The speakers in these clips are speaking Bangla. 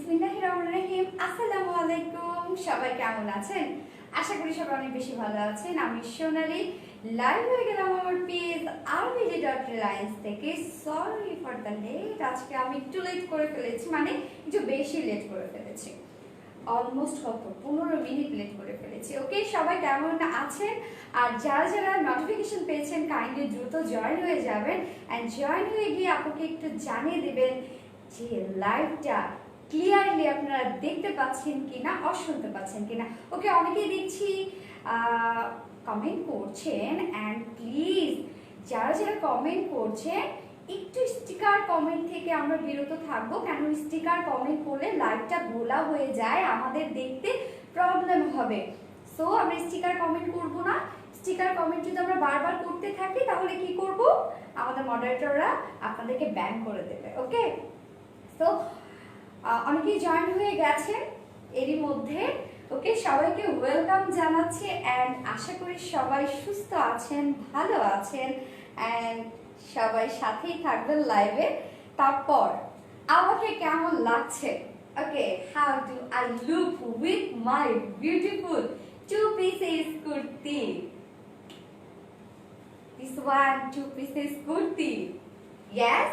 বিসমিল্লাহির রহমানির রহিম। আসসালামু আলাইকুম, সবাই কেমন আছেন? আশা করি সবাই অনেক বেশি ভালো আছেন। আমি সোনালি লাইভ হয়ে গেলাম আমার পেজ rvd.reliance থেকে। সরি ফর দ্য লেট, আজকে আমি একটু লেট করে ফেলেছি, মানে একটু বেশি লেট করে ফেলেছি, অলমোস্ট 15 মিনিট লেট করে ফেলেছি। ওকে, সবাই কেমন আছেন? আর যারা যারা নোটিফিকেশন পেয়েছেন কাইন্ডলি দ্রুত জয়েন হয়ে যাবেন, অ্যান্ড জয়েন হয়ে গিয়ে আপনাকে একটু জানিয়ে দিবেন যে লাইভটা ক্লিয়ারলি আপনারা দেখতে পাচ্ছেন কিনা, শুনতে পাচ্ছেন কিনা। ওকে, অনেকেই দেখছি কমেন্ট করছেন, অ্যান্ড প্লিজ যারা যারা কমেন্ট করছেন একটু স্টিকার কমেন্ট থেকে আমরা বিরত থাকবো, কেন স্টিকার কমেন্ট করলে লাইভটা ঘোলা হয়ে যায়, আমাদের দেখতে প্রবলেম হবে। সো আমরা স্টিকার কমেন্ট করব না। স্টিকার কমেন্ট যদি আমরা বারবার করতে থাকি তাহলে কি করব, আমাদের মডারেটররা আপনাদেরকে ব্যান করে দেবে। ওকে, সো অনেকেই জয়েন হয়ে গেছেন এরই মধ্যে। ওকে, সবাইকে ওয়েলকাম জানাচ্ছি, অ্যান্ড আশা করি সবাই সুস্থ আছেন, ভালো আছেন, অ্যান্ড সবাই সাথেই থাকবেন লাইভে। তারপর আমাকে কেমন লাগছে? Okay, how do I look with my beautiful two pieces kurti? This one two pieces kurti. Yes.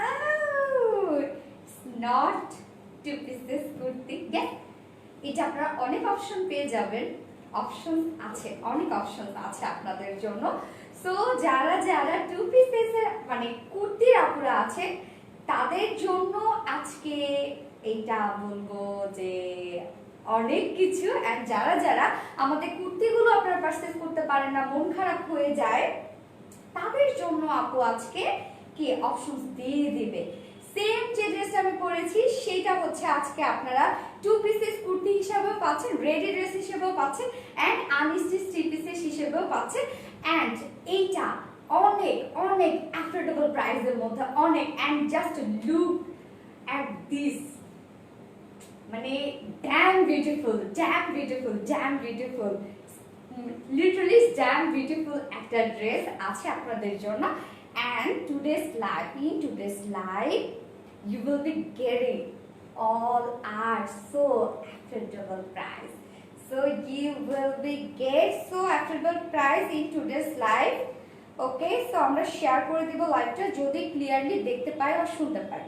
Oh, it's not two pieces kurti. Yes. এটা আপনারা অনেক অপশন পেয়ে যাবেন, অপশন আছে, অনেক অপশন আছে আপনাদের জন্য। সো যারা যারা টু পিসেসের মানে কুর্তির আপুরা আছে তাদের জন্য আজকে এইটা বলবো যে অনেক কিছু। এন্ড যারা যারা আমাদের কুর্তিগুলো আপনারা পারচেজ করতে পারেন না, মন খারাপ হয়ে যায়, তাদের জন্য আপু আজকে কি অপশনস দিয়ে দিবে। সেম যে ড্রেসটা আমি পরেছি সেটা হচ্ছে আজকে আপনারা টু পিসেস কুর্তি হিসেবেও পাচ্ছেন, রেডি ড্রেস হিসেবেও পাচ্ছেন, এন্ড আনস্টিচ থ্রি পিসেস হিসেবেও পাচ্ছেন। এন্ড এইটা অনেক অনেক অ্যাফোর্ডেবল প্রাইসের মধ্যে, অনেক। And just look at this, মানে damn beautiful, damn beautiful, damn beautiful, literally damn beautiful একটা ড্রেস আছে আপনাদের জন্য। And today's live, in today's live, you will be getting all our so affordable price. So you will be get so affordable price in today's live. Okay, so আমরা শেয়ার করে দিব লাইভটা, যদি ক্লিয়ারলি দেখতে পাই আর শুনতে পাই।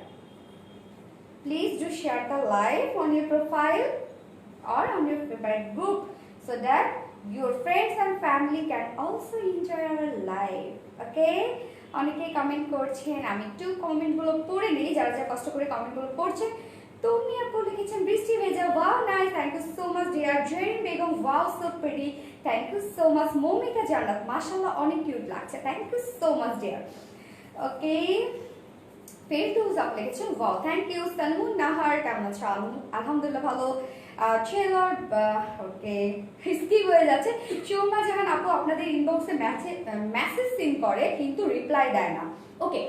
Please do share the live on your profile or on your favorite group so that your friends and family can also enjoy our live. Okay? অনেকে কমেন্ট করছেন, আমি একটু কমেন্টগুলো পড়ে নিই, যারা যারা কষ্ট করে কমেন্টগুলো পড়ছেন। তুমি আপু লিখেছেন বৃষ্টি ভেজা, wow nice, thank you so much dear. Jerin Begum, wow so pretty, thank you so much. Moumita Jannat, মাশাআল্লাহ অনেক কিউট লাগছে, thank you so much dear. Okay, Ferdous আপু লিখেছেন wow, thank you. Salmun Nahar, কেমন আছো? আলহামদুলিল্লাহ ভালো। ট্রেলার, ওকে, স্কিপ হয়ে যাচ্ছে। শর্মা জাহান আপু আপনাদের ইনবক্সে মেসেজ সিন করে কিন্তু রিপ্লাই দেয় না। ওকে,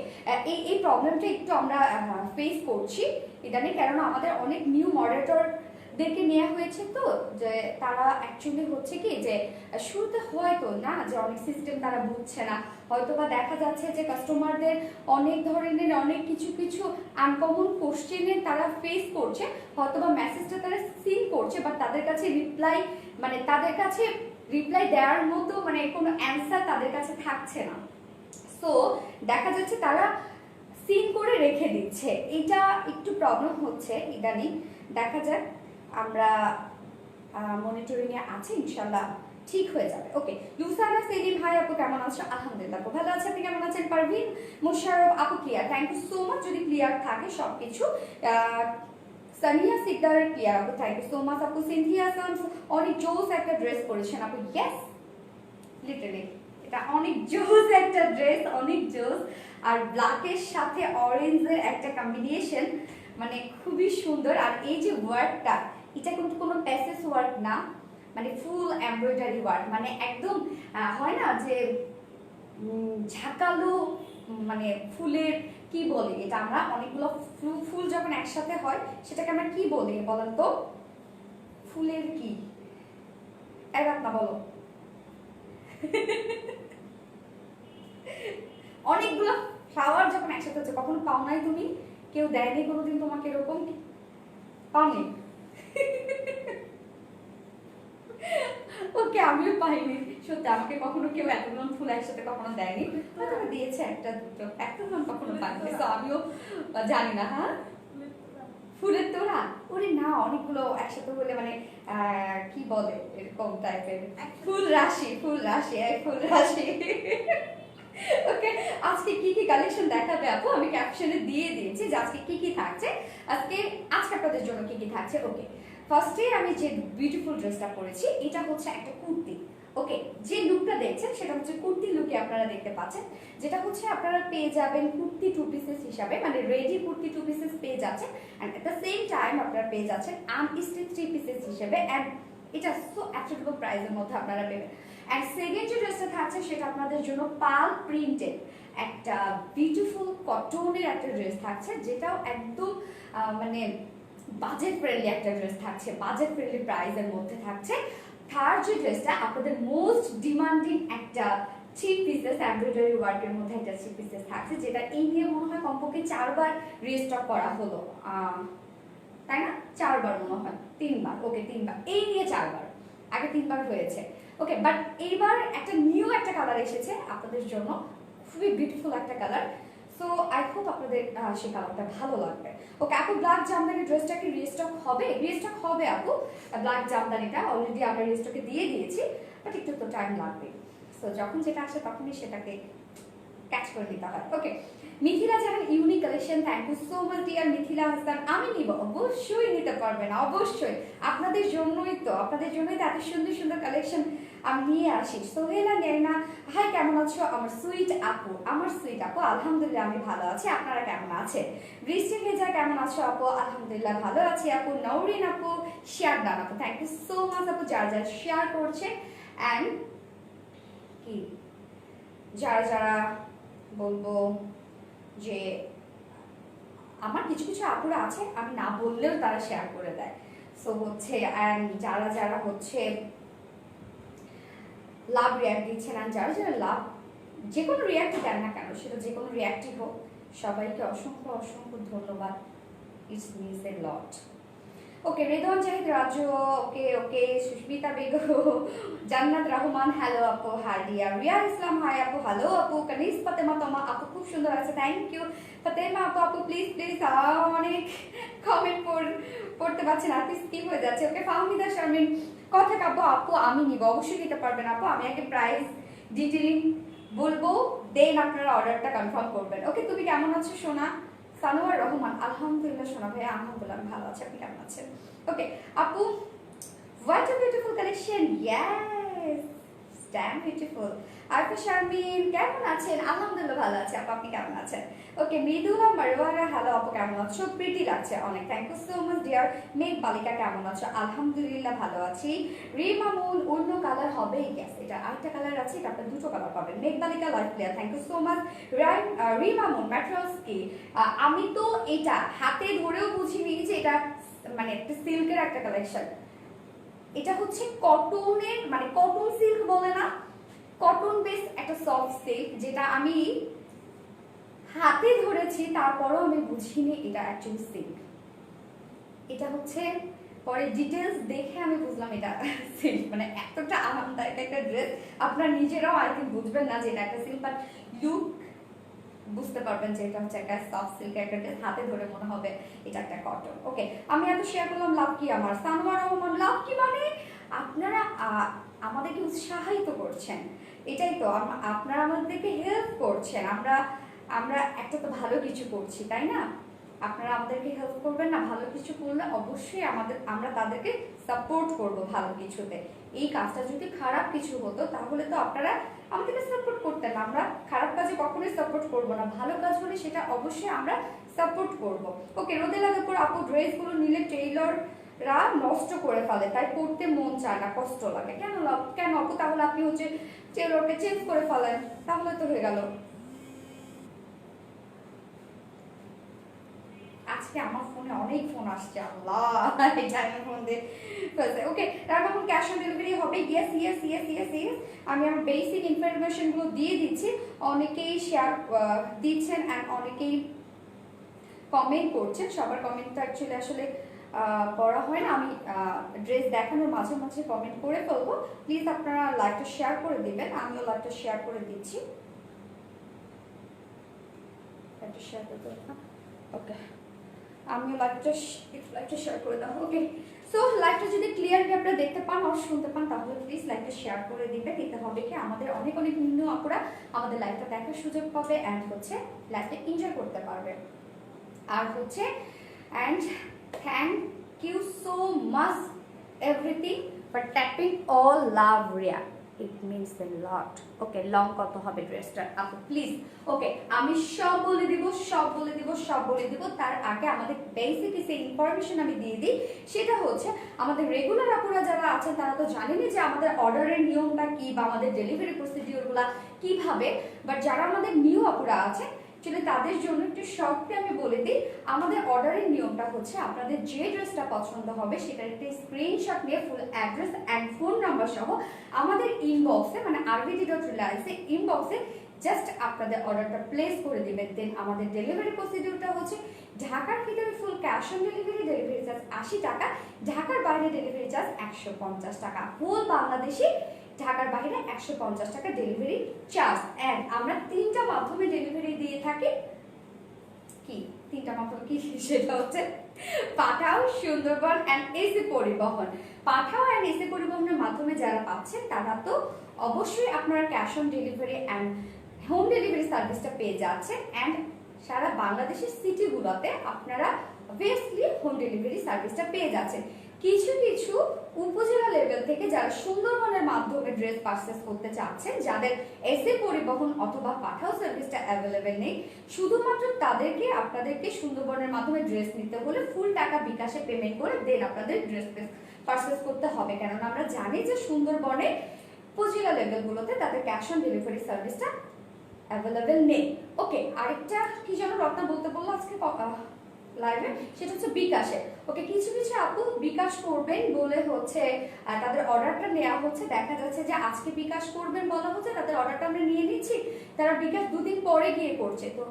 এই প্রবলেমটা একটু আমরা ফেস করছি ইদানিং, কেননা আমাদের অনেক নিউ মডারেটরদেরকে নেওয়া হয়েছে, তো যে তারা অ্যাকচুয়ালি হচ্ছে কি যে শুরুতে হয়তো না যে অনেক সিস্টেম তারা বুঝছে না, হয়তো বা দেখা যাচ্ছে যে কাস্টমারদের অনেক ধরনের অনেক কিছু কিছু আনকমন কোশ্চেনে তারা ফেস করছে, হয়তো বা মেসেজটা তারা সিন করছে, বাট তাদের কাছে রিপ্লাই মানে তাদের কাছে রিপ্লাই দেওয়ার মতো মানে কোনো অ্যান্সার তাদের কাছে থাকছে না। সো দেখা যাচ্ছে তারা সিন করে রেখে দিচ্ছে, এটা একটু প্রবলেম হচ্ছে ইদানিং। দেখা যাক, আমরা মনিটরিংয়ে আছি, ইনশাল্লাহ ঠিক হয়ে যাবে। ওকে, লুসানা সেলিম, হাই আপু কেমন আছো? আলহামদুলিল্লাহ আপু ভালো আছে, আপনি কেমন আছেন? পারভিন মুশারফ আপু clear, thank you so much. যদি ক্লিয়ার থাকে সবকিছু। সানিয়া সিকদার ক্লিয়ার আপু, থ্যাংক ইউ সো মাচ আপু। সিনথিয়া সানস, অনেক জোস একটা ড্রেস পরেছেন আপু। ইয়েস, লিটারালি এটা অনেক জোস একটা ড্রেস, অনেক জোস। আর ব্ল্যাকের সাথে অরেঞ্জের একটা কম্বিনেশন, মানে খুবই সুন্দর। আর এই যে ওয়ার্কটা, এটা কিন্তু কোনো প্যাসেজ ওয়ার্ক না, মানে ফুল এমব্রয়ডারি ওয়ার্ক, মানে একদম হয় না যে ঝাঁকালো, মানে ফুলের কি বলে এটা, আমরা অনেকগুলো ফুল যখন একসাথে হয় সেটাকে আমরা কি বলি বলেন তো? ফুলের কি এবার না বলো? অনেকগুলো ফ্লাওয়ার যখন একসাথে হচ্ছে, কখনো পাও নাই তুমি কেউ দেয়নি কোনোদিন তোমাকে এরকম? পাওনি? ওকে, আমিও পাইনি সত্যি, আমাকে কখনো কেউ এতগুলো ফুল একসাথে কখনো দেয়নি, হয়তো দিয়েছে একটা দুটো, এতগুলো কখনো পাইনি, তো আমিও জানি না। হ্যাঁ, ফুলের তোড়া? ওরে না, অনেকগুলো একসাথে হলে মানে কি বলে এরকম টাইপের ফুল রাশি, ফুল রাশি, ফুল রাশি। ওকে, আজকে কি কি কালেকশন দেখাবে আপু আমি ক্যাপশনে দিয়ে দিয়েছি যে আজকে কি কি থাকছে, আজকে আপনাদের জন্য কি কি থাকছে। ওকে, ফার্স্টে আমি যে বিউটিফুল ড্রেসটা পরেছি এটা হচ্ছে একটা কুর্তি। ওকে, যে লুকটা দেখছেন সেটা হচ্ছে কুর্তি লুকে আপনারা দেখতে পাচ্ছেন, যেটা হচ্ছে আপনারা পেয়ে যাবেন কুর্তি 2 পিসেস হিসাবে, মানে রেডি কুর্তি 2 পিসেস পেয়ে যাচ্ছেন, and at the same time আপনারা পেয়ে যাচ্ছেন আনস্টিচ 3 পিসেস হিসেবে, এন্ড এটা সো অ্যাফোর্ডেবল প্রাইসের মধ্যে আপনারা পেবেন। এন্ড সেকেন্ড যে ড্রেসটা থাকছে সেটা আপনাদের জন্য পাল প্রিন্টেড একটা বিউটিফুল কটনের একটা ড্রেস থাকছে, যেটাও একদম মানে বাজেট ফ্রেন্ডলি একটা ড্রেস থাকছে, বাজেট ফ্রেন্ডলি প্রাইসের মধ্যে থাকছে। থার্ড যে ড্রেসটা আপনাদের মোস্ট ডিমান্ডিং একটা 3 পিসেস এমব্রয়ডারি ওয়ার্কের মধ্যে একটা 3 পিসেস থাকছে, যেটা এই নিয়ে মনে হয় কমপক্ষে 4 বার রিস্টক করা হলো, তাই না? 4 বার মনে হয়, 3 বার। ওকে, 3 বার, এই নিয়ে 4 বার, আগে 3 বার হয়েছে। ওকে, বাট এইবার একটা নিউ একটা কালার এসেছে আপনাদের জন্য, খুবই বিউটিফুল একটা কালার। সো আই হোপ আপনাদের সেই কালারটা ভালো লাগবে। ওকে আপু, ব্ল্যাক জামদানি ড্রেসটা কি রিস্টক হবে? রিস্টক হবে আপু, ব্ল্যাক জামদানিটা অলরেডি আমরা রিস্টকে দিয়ে দিয়েছি, বাট একটু তো টাইম লাগবে। সো যখন যেটা আসে তখনই সেটাকে ক্যাচ করে নিতে হয়। Okay, Mithila Jahan unique collection, thank you so much dear Mithila Hasan. আমি নিব, অবশ্যই নিতে পারবেন, অবশ্যই আপনাদের জন্যই তো, আপনাদের জন্যই তো এত সুন্দর সুন্দর কালেকশন আমি নিয়ে আসি। সোহেলা নেনা, হাই কেমন আছো আমার সুইট আপু? আমার সুইট আপু আলহামদুলিল্লাহ আমি ভালো আছি, আপনারা কেমন আছেন? বৃষ্টি ভেজা কেমন আছো আপু? আলহামদুলিল্লাহ ভালো আছি আপু। নৌরিন আপু, শেয়ার ডান আপু, থ্যাংক ইউ সো মাচ আপু যারা যারা শেয়ার করছে, অ্যান্ড কি যারা যারা বলবো যে আমার কিছু কিছু আপুরা আছে আমি না বললেও তারা শেয়ার করে দেয়। সো হচ্ছে অ্যান্ড যারা যারা হচ্ছে লাভ রিয়াক্ট দিচ্ছেন, অ্যান্ড যারা যারা লাভ যে কোনো রিয়াক্টই দেন না কেন, সেটা যে কোনো রিয়াক্টই হোক, সবাইকে অসংখ্য অসংখ্য ধন্যবাদ। It's means a lot. ওকে, রেদওয়ান জাহিদ রাজু, ওকে ওকে, সুস্মিতা বেগম, জান্নাত রহমান, হ্যালো আপু, হাই ডিয়ার রিয়া ইসলাম, হাই আপু, হ্যালো আপু। কানিস ফাতেমা তোমা আপু খুব সুন্দর আছে, থ্যাংক ইউ ফাতেমা আপু। আপু প্লিজ প্লিজ, অনেক কমেন্ট পড়তে পারছি না, প্লিজ স্কিপ হয়ে যাচ্ছে। ওকে, ফাহমিদা শারমিন, কথা কাব্য আপু আমি নিব, অবশ্যই নিতে পারবেন আপু, আমি আগে প্রাইস ডিটেইলিং বলবো, দেন আপনারা অর্ডারটা কনফার্ম করবেন। ওকে, তুমি কেমন আছো সোনা? সানোয়ার রহমান, আলহামদুলিল্লাহ সোনা ভাই, আলহামদুলিল্লাহ আমি ভালো আছি, আপনি কেমন আছেন? ওকে আপু, what a beautiful collection, yes damn beautiful. Arfa Sharmin কেমন আছেন? আলহামদুলিল্লাহ ভালো আছে আপু, আপনি কেমন আছেন? ওকে, মৃদুলা মারওয়ারা, হ্যালো আপু কেমন আছো? প্রিটি লাগছে অনেক, thank you so much dear. Megh Balika কেমন আছো? আলহামদুলিল্লাহ ভালো আছি। রিমামুন, অন্য কালার হবে? ইয়েস, এটা আরেকটা কালার আছে, এটা আপনার দুটো কালার পাবেন। Megh Balika live player, thank you so much. রিমামুন ম্যাট্রাস কি, আমি তো এটা হাতে ধরেও বুঝিনি যে এটা মানে একটা সিল্কের একটা কালেকশন। এটা হচ্ছে কটনের, মানে কটন সিল্ক বলে না, কটন বেস একটা সফট সিল্ক, যেটা আমি হাতে ধরেছি তারপরও আমি বুঝিনি এটা অ্যাকচুয়ালি সিল্ক। এটা হচ্ছে পরে ডিটেলস দেখে আমি বুঝলাম এটা সিল্ক, মানে এতটা আরামদায়ক একটা ড্রেস, আপনারা নিজেরাও আই থিঙ্ক বুঝবেন না যে এটা একটা সিল্ক, বাট লুক বুঝতে পারবেন যে এটা হচ্ছে একটা সফট সিল্কের একটা ড্রেস, হাতে ধরে মনে হবে এটা একটা কটন। ওকে, আমি এত শেয়ার করলাম, লাভ কি আমার? সানোয়ার রহমান, লাভ কি মানে আপনারা আমাদেরকে উৎসাহিত করছেন, এটাই তো, আপনারা আমাদেরকে হেল্প করছেন, আমরা একটা তো ভালো কিছু করছি, তাই না? আপনারা আমাদেরকে হেল্প করবেন না, ভালো কিছু করলে অবশ্যই আমরা তাদেরকে সাপোর্ট করব ভালো কিছুতে। এই কাজটা যদি খারাপ কিছু হতো তাহলে তো আপনারা আমাদেরকে সাপোর্ট করতেন না, আমরা খারাপ কাজে কখনোই সাপোর্ট করব না, ভালো কাজ হলে সেটা অবশ্যই আমরা সাপোর্ট করব। ওকে, রোদে লাগার পর আপু ড্রেসগুলো নিলে টেইলররা নষ্ট করে ফেলে, তাই পড়তে মন চায় না, কষ্ট লাগে। কেন আপু? তাহলে আপনি হচ্ছে টেইলরকে চেঞ্জ করে ফেলেন, তাহলে তো হয়ে গেল। আজকে আমার ফোনে অনেক ফোন আসছে, আল্লাহ এই টাইমের মধ্যে। ওকে, তারপর এখন ক্যাশ অন ডেলিভারি হবে? Yes yes yes yes yes, আমি আমার বেসিক ইনফরমেশনগুলো দিয়ে দিচ্ছি, অনেকেই শেয়ার দিচ্ছেন অ্যান্ড অনেকেই কমেন্ট করছেন, সবার কমেন্টটা অ্যাকচুয়ালি আসলে পড়া হয় না, আমি ড্রেস দেখানোর মাঝে মাঝে কমেন্ট করে ফেলবো। প্লিজ আপনারা লাইভটা শেয়ার করে দিবেন, আমিও লাইভটা শেয়ার করে দিচ্ছি। শেয়ার করতে ওকে, আমিও লাইভটা শেয়ার করে দাও। ওকে, সো লাইভটা যদি ক্লিয়ারলি আপনারা দেখতে পান আর শুনতে পান তাহলে প্লিজ লাইভটা শেয়ার করে দিবেন। দিতে হবে কি আমাদের অনেক অনেক নিউ আপুরা আমাদের লাইভটা দেখার সুযোগ পাবে অ্যান্ড হচ্ছে লাইভটা এনজয় করতে পারবে। আর হচ্ছে and thank you so much everything for tapping all love Riya, it means a lot. Okay, long কত হবে ড্রেসটার আপু প্লিজ? ওকে, আমি সব বলে দিব, সব বলে দিব, সব বলে দিব। তার আগে আমাদের বেসিক কিছু ইনফরমেশন আমি দিয়ে দিই। সেটা হচ্ছে আমাদের রেগুলার আপুরা যারা আছেন তারা তো জানেনই যে আমাদের অর্ডারের নিয়মটা কি বা আমাদের ডেলিভারি প্রসিডিওরগুলো কিভাবে, বাট যারা আমাদের নিউ আপুরা আছে অ্যাকচুয়ালি তাদের জন্য একটু শর্টলি আমি বলে দিই। আমাদের অর্ডারের নিয়মটা হচ্ছে আপনাদের যে ড্রেসটা পছন্দ হবে সেটার একটা স্ক্রিনশট নিয়ে full address and phone number সহ আমাদের ইনবক্সে মানে rvt.reliance ইনবক্সে জাস্ট আপনাদের অর্ডারটা প্লেস করে দিবেন। দেন আমাদের ডেলিভারি প্রসিডিউরটা হচ্ছে ঢাকার ভিতরে full cash on delivery, delivery charge 80 টাকা, ঢাকার বাইরে ডেলিভারি চার্জ 150 টাকা, ফুল বাংলাদেশি ঢাকার বাইরে 150 টাকা ডেলিভারি চার্জ। এন্ড আমরা 3টা মাধ্যমে ডেলিভারি দিয়ে থাকি। কি 3টা মাধ্যম কি? সেটা হচ্ছে পাঠাও, সুন্দরবন এন্ড এসি পরিবহন। পাঠাও এন্ড এসি পরিবহনের মাধ্যমে যারা পাচ্ছেন তারা তো অবশ্যই আপনারা cash on delivery and home delivery সার্ভিসটা পেয়ে যাচ্ছেন। এন্ড সারা বাংলাদেশের সিটিগুলোতে আপনারা অবভিয়াসলি হোম ডেলিভারি সার্ভিসটা পেয়ে যাচ্ছেন। কিছু কিছু উপজেলা লেভেল থেকে যারা সুন্দরবনের মাধ্যমে ড্রেস পারচেস করতে চাচ্ছেন, যাদের এসে পরিবহন অথবা পাঠাও সার্ভিসটা অ্যাভেলেবেল নেই, শুধুমাত্র তাদেরকে আপনাদেরকে সুন্দরবনের মাধ্যমে ড্রেস নিতে হলে ফুল টাকা বিকাশে পেমেন্ট করে দেন আপনাদের ড্রেস পারচেস করতে হবে। কেননা আমরা জানি যে সুন্দরবনে উপজেলা লেভেলগুলোতে তাদের ক্যাশ অন ডেলিভারি সার্ভিসটা অ্যাভেলেবেল নেই। ওকে, আরেকটা কি যেন রত্না বলতে বললো আজকে লাইভে, সেটা হচ্ছে বিকাশে। ওকে, কিছু কিছু আপু বিকাশ করবেন বলে হচ্ছে তাদের অর্ডারটা নেওয়া হচ্ছে, দেখা যাচ্ছে যে আজকে বিকাশ করবেন বলা হচ্ছে, তাদের অর্ডারটা আমরা নিয়ে নিচ্ছি, তারা বিকাশ 2 দিন পরে গিয়ে করছে। তো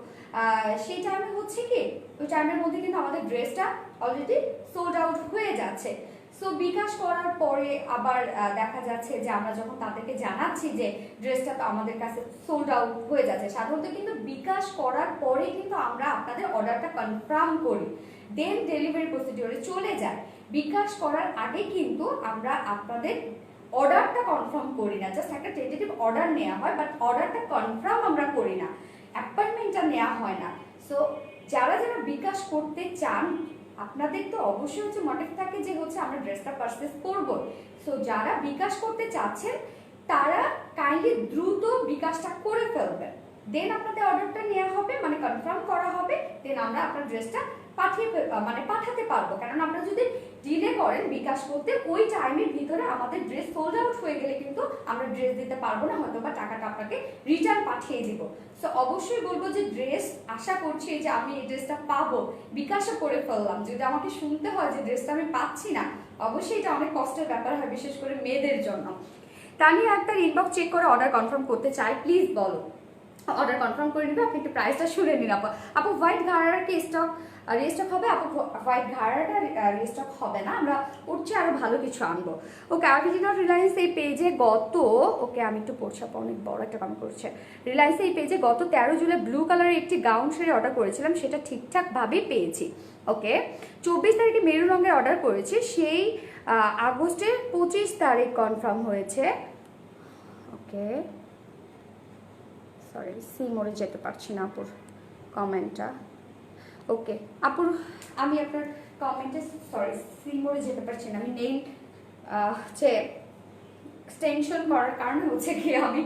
সেই টাইমে হচ্ছে কি ওই টাইমের মধ্যে কিন্তু আমাদের ড্রেসটা অলরেডি সোল্ড আউট হয়ে যাচ্ছে। সো বিকাশ করার পরে আবার দেখা যাচ্ছে যে আমরা যখন তাদেরকে জানাচ্ছি যে ড্রেসটা তো আমাদের কাছে সোল্ড আউট হয়ে যাচ্ছে, সাধারণত কিন্তু বিকাশ করার পরে কিন্তু আমরা আপনাদের অর্ডারটা কনফার্ম করি, দেন ডেলিভারি প্রসিডিওরে চলে যায়। বিকাশ করার আগে কিন্তু আমরা আপনাদের অর্ডারটা কনফার্ম করি না, জাস্ট একটা টেন্টেটিভ অর্ডার নেওয়া হয়, বাট অর্ডারটা কনফার্ম আমরা করি না, অ্যাপয়েন্টমেন্টটা নেওয়া হয় না। সো যারা যারা বিকাশ করতে চান আপনাদের তো অবশ্যই হচ্ছে মোটিভ থাকে যে হচ্ছে আমরা ড্রেসটা পারচেজ করব। সো যারা বিকাশ করতে চাচ্ছেন তারা কাইন্ডলি দ্রুত বিকাশটা করে ফেলবেন, দেন আপনাদের অর্ডারটা নেওয়া হবে, মানে কনফার্ম করা হবে, দেন আমরা আপনার ড্রেসটা পাঠাতে পারবো। কারণ আপনারা যদি ডিলে করেন বিকাশ করতে, ওই টাইমের ভিতরে আমাদের ড্রেস সোল্ড আউট হয়ে গেলে কিন্তু আমরা ড্রেস দিতে পারবো না, হয়তো বা টাকাটা আপনাকে রিটার্ন পাঠিয়ে দিব। সো অবশ্যই বলবো যে ড্রেস আশা করছি যে আমি এই ড্রেসটা পাবো, বিকাশও করে ফেললাম, যদি আমাকে শুনতে হয় যে ড্রেসটা আমি পাচ্ছি না, অবশ্যই এটা অনেক কষ্টের ব্যাপার হয়, বিশেষ করে মেয়েদের জন্য। তানিয়া একটা ইনবক্স চেক করে অর্ডার কনফার্ম করতে চাই, প্লিজ বলো। অর্ডার কনফার্ম করে নিবে, আপনি একটু প্রাইসটা শুনে নিন। আপু হোয়াইট ঘাড়ার কি স্টক রিস্টক হবে? আপু হোয়াইট ঘাড়াটা রিস্টক হবে না, আমরা উঠছে আরো ভালো কিছু আনবো। ওকে, rvt.reliance এই পেজে গত, ওকে আমি একটু পড়ছি, অনেক বড় একটা কাম করছে। রিলায়েন্স এই পেজে গত 13 জুলাই ব্লু কালারের একটি গাউন শাড়ি অর্ডার করেছিলাম, সেটা ঠিকঠাকভাবেই পেয়েছি। ওকে, 24 তারিখে মেরুন রঙের অর্ডার করেছি, সেই আগস্টের 25 তারিখ কনফার্ম হয়েছে। ওকে, সরি সি মোড়ে যেতে পারছি না আপুর কমেন্টটা। ওকে আপুর, আমি আপনার কমেন্টে সরি সি মোড়ে যেতে পারছি না, আমি নেই হচ্ছে এক্সটেনশন করার কারণে হচ্ছে কি আমি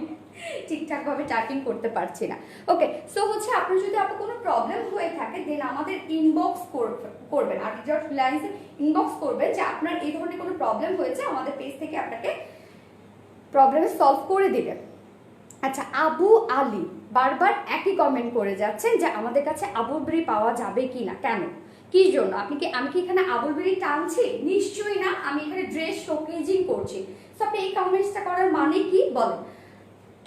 ঠিকঠাকভাবে টাইপিং করতে পারছি না। ওকে, সো হচ্ছে আপনার যদি আপনার কোনো প্রবলেম হয়ে থাকে দেন আমাদের ইনবক্স করবেন, rvt.reliance ইনবক্স করবেন যে আপনার এই ধরনের কোনো প্রবলেম হয়েছে, আমাদের পেজ থেকে আপনাকে প্রবলেম সলভ করে দিবেন। আচ্ছা, আবু আলী বারবার একই কমেন্ট করে যাচ্ছেন যে আমাদের কাছে আবুল বিড়ি পাওয়া যাবে কি না, কেন, কি জন্য? আমি কি এখানে আবুল বিড়ি টানছি? নিশ্চয়ই না, আমি এখানে ড্রেস শোকেজিং করছি। সো আপনি এই কমেন্টসটা করার মানে কি বলেন?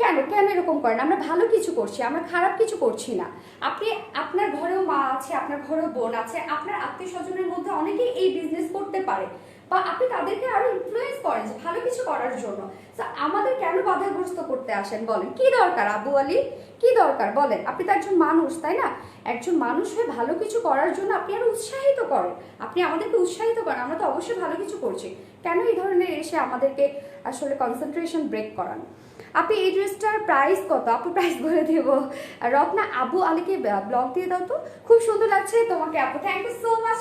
কেন কেন এরকম করেন? আমরা ভালো কিছু করছি, আমরা খারাপ কিছু করছি না। আপনি আপনার ঘরেও মা আছে, আপনার ঘরেও বোন আছে, আপনার আত্মীয় স্বজনের মধ্যে অনেকেই এই বিজনেস করতে পারে, বা আপনি তাদেরকে আরো ইনফ্লুয়েন্স করেন যে ভালো কিছু করার জন্য। তো আমাদের কেন বাধাগ্রস্ত করতে আসেন বলেন? কি দরকার আবু আলী, কি দরকার বলেন? আপনি তো একজন মানুষ, তাই না? একজন মানুষ হয়ে ভালো কিছু করার জন্য আপনি আরো উৎসাহিত করেন, আপনি আমাদেরকে উৎসাহিত করেন, আমরা তো অবশ্যই ভালো কিছু করছি। কেন এই ধরনের এসে আমাদেরকে আসলে কনসেন্ট্রেশন ব্রেক করান? আপনি এই ড্রেসটার প্রাইস কত? আপু প্রাইস বলে দেবো। রত্না, আবু আলীকে ব্লগ দিয়ে দাও তো, খুব সুন্দর লাগছে তোমাকে আপু, thank you so much.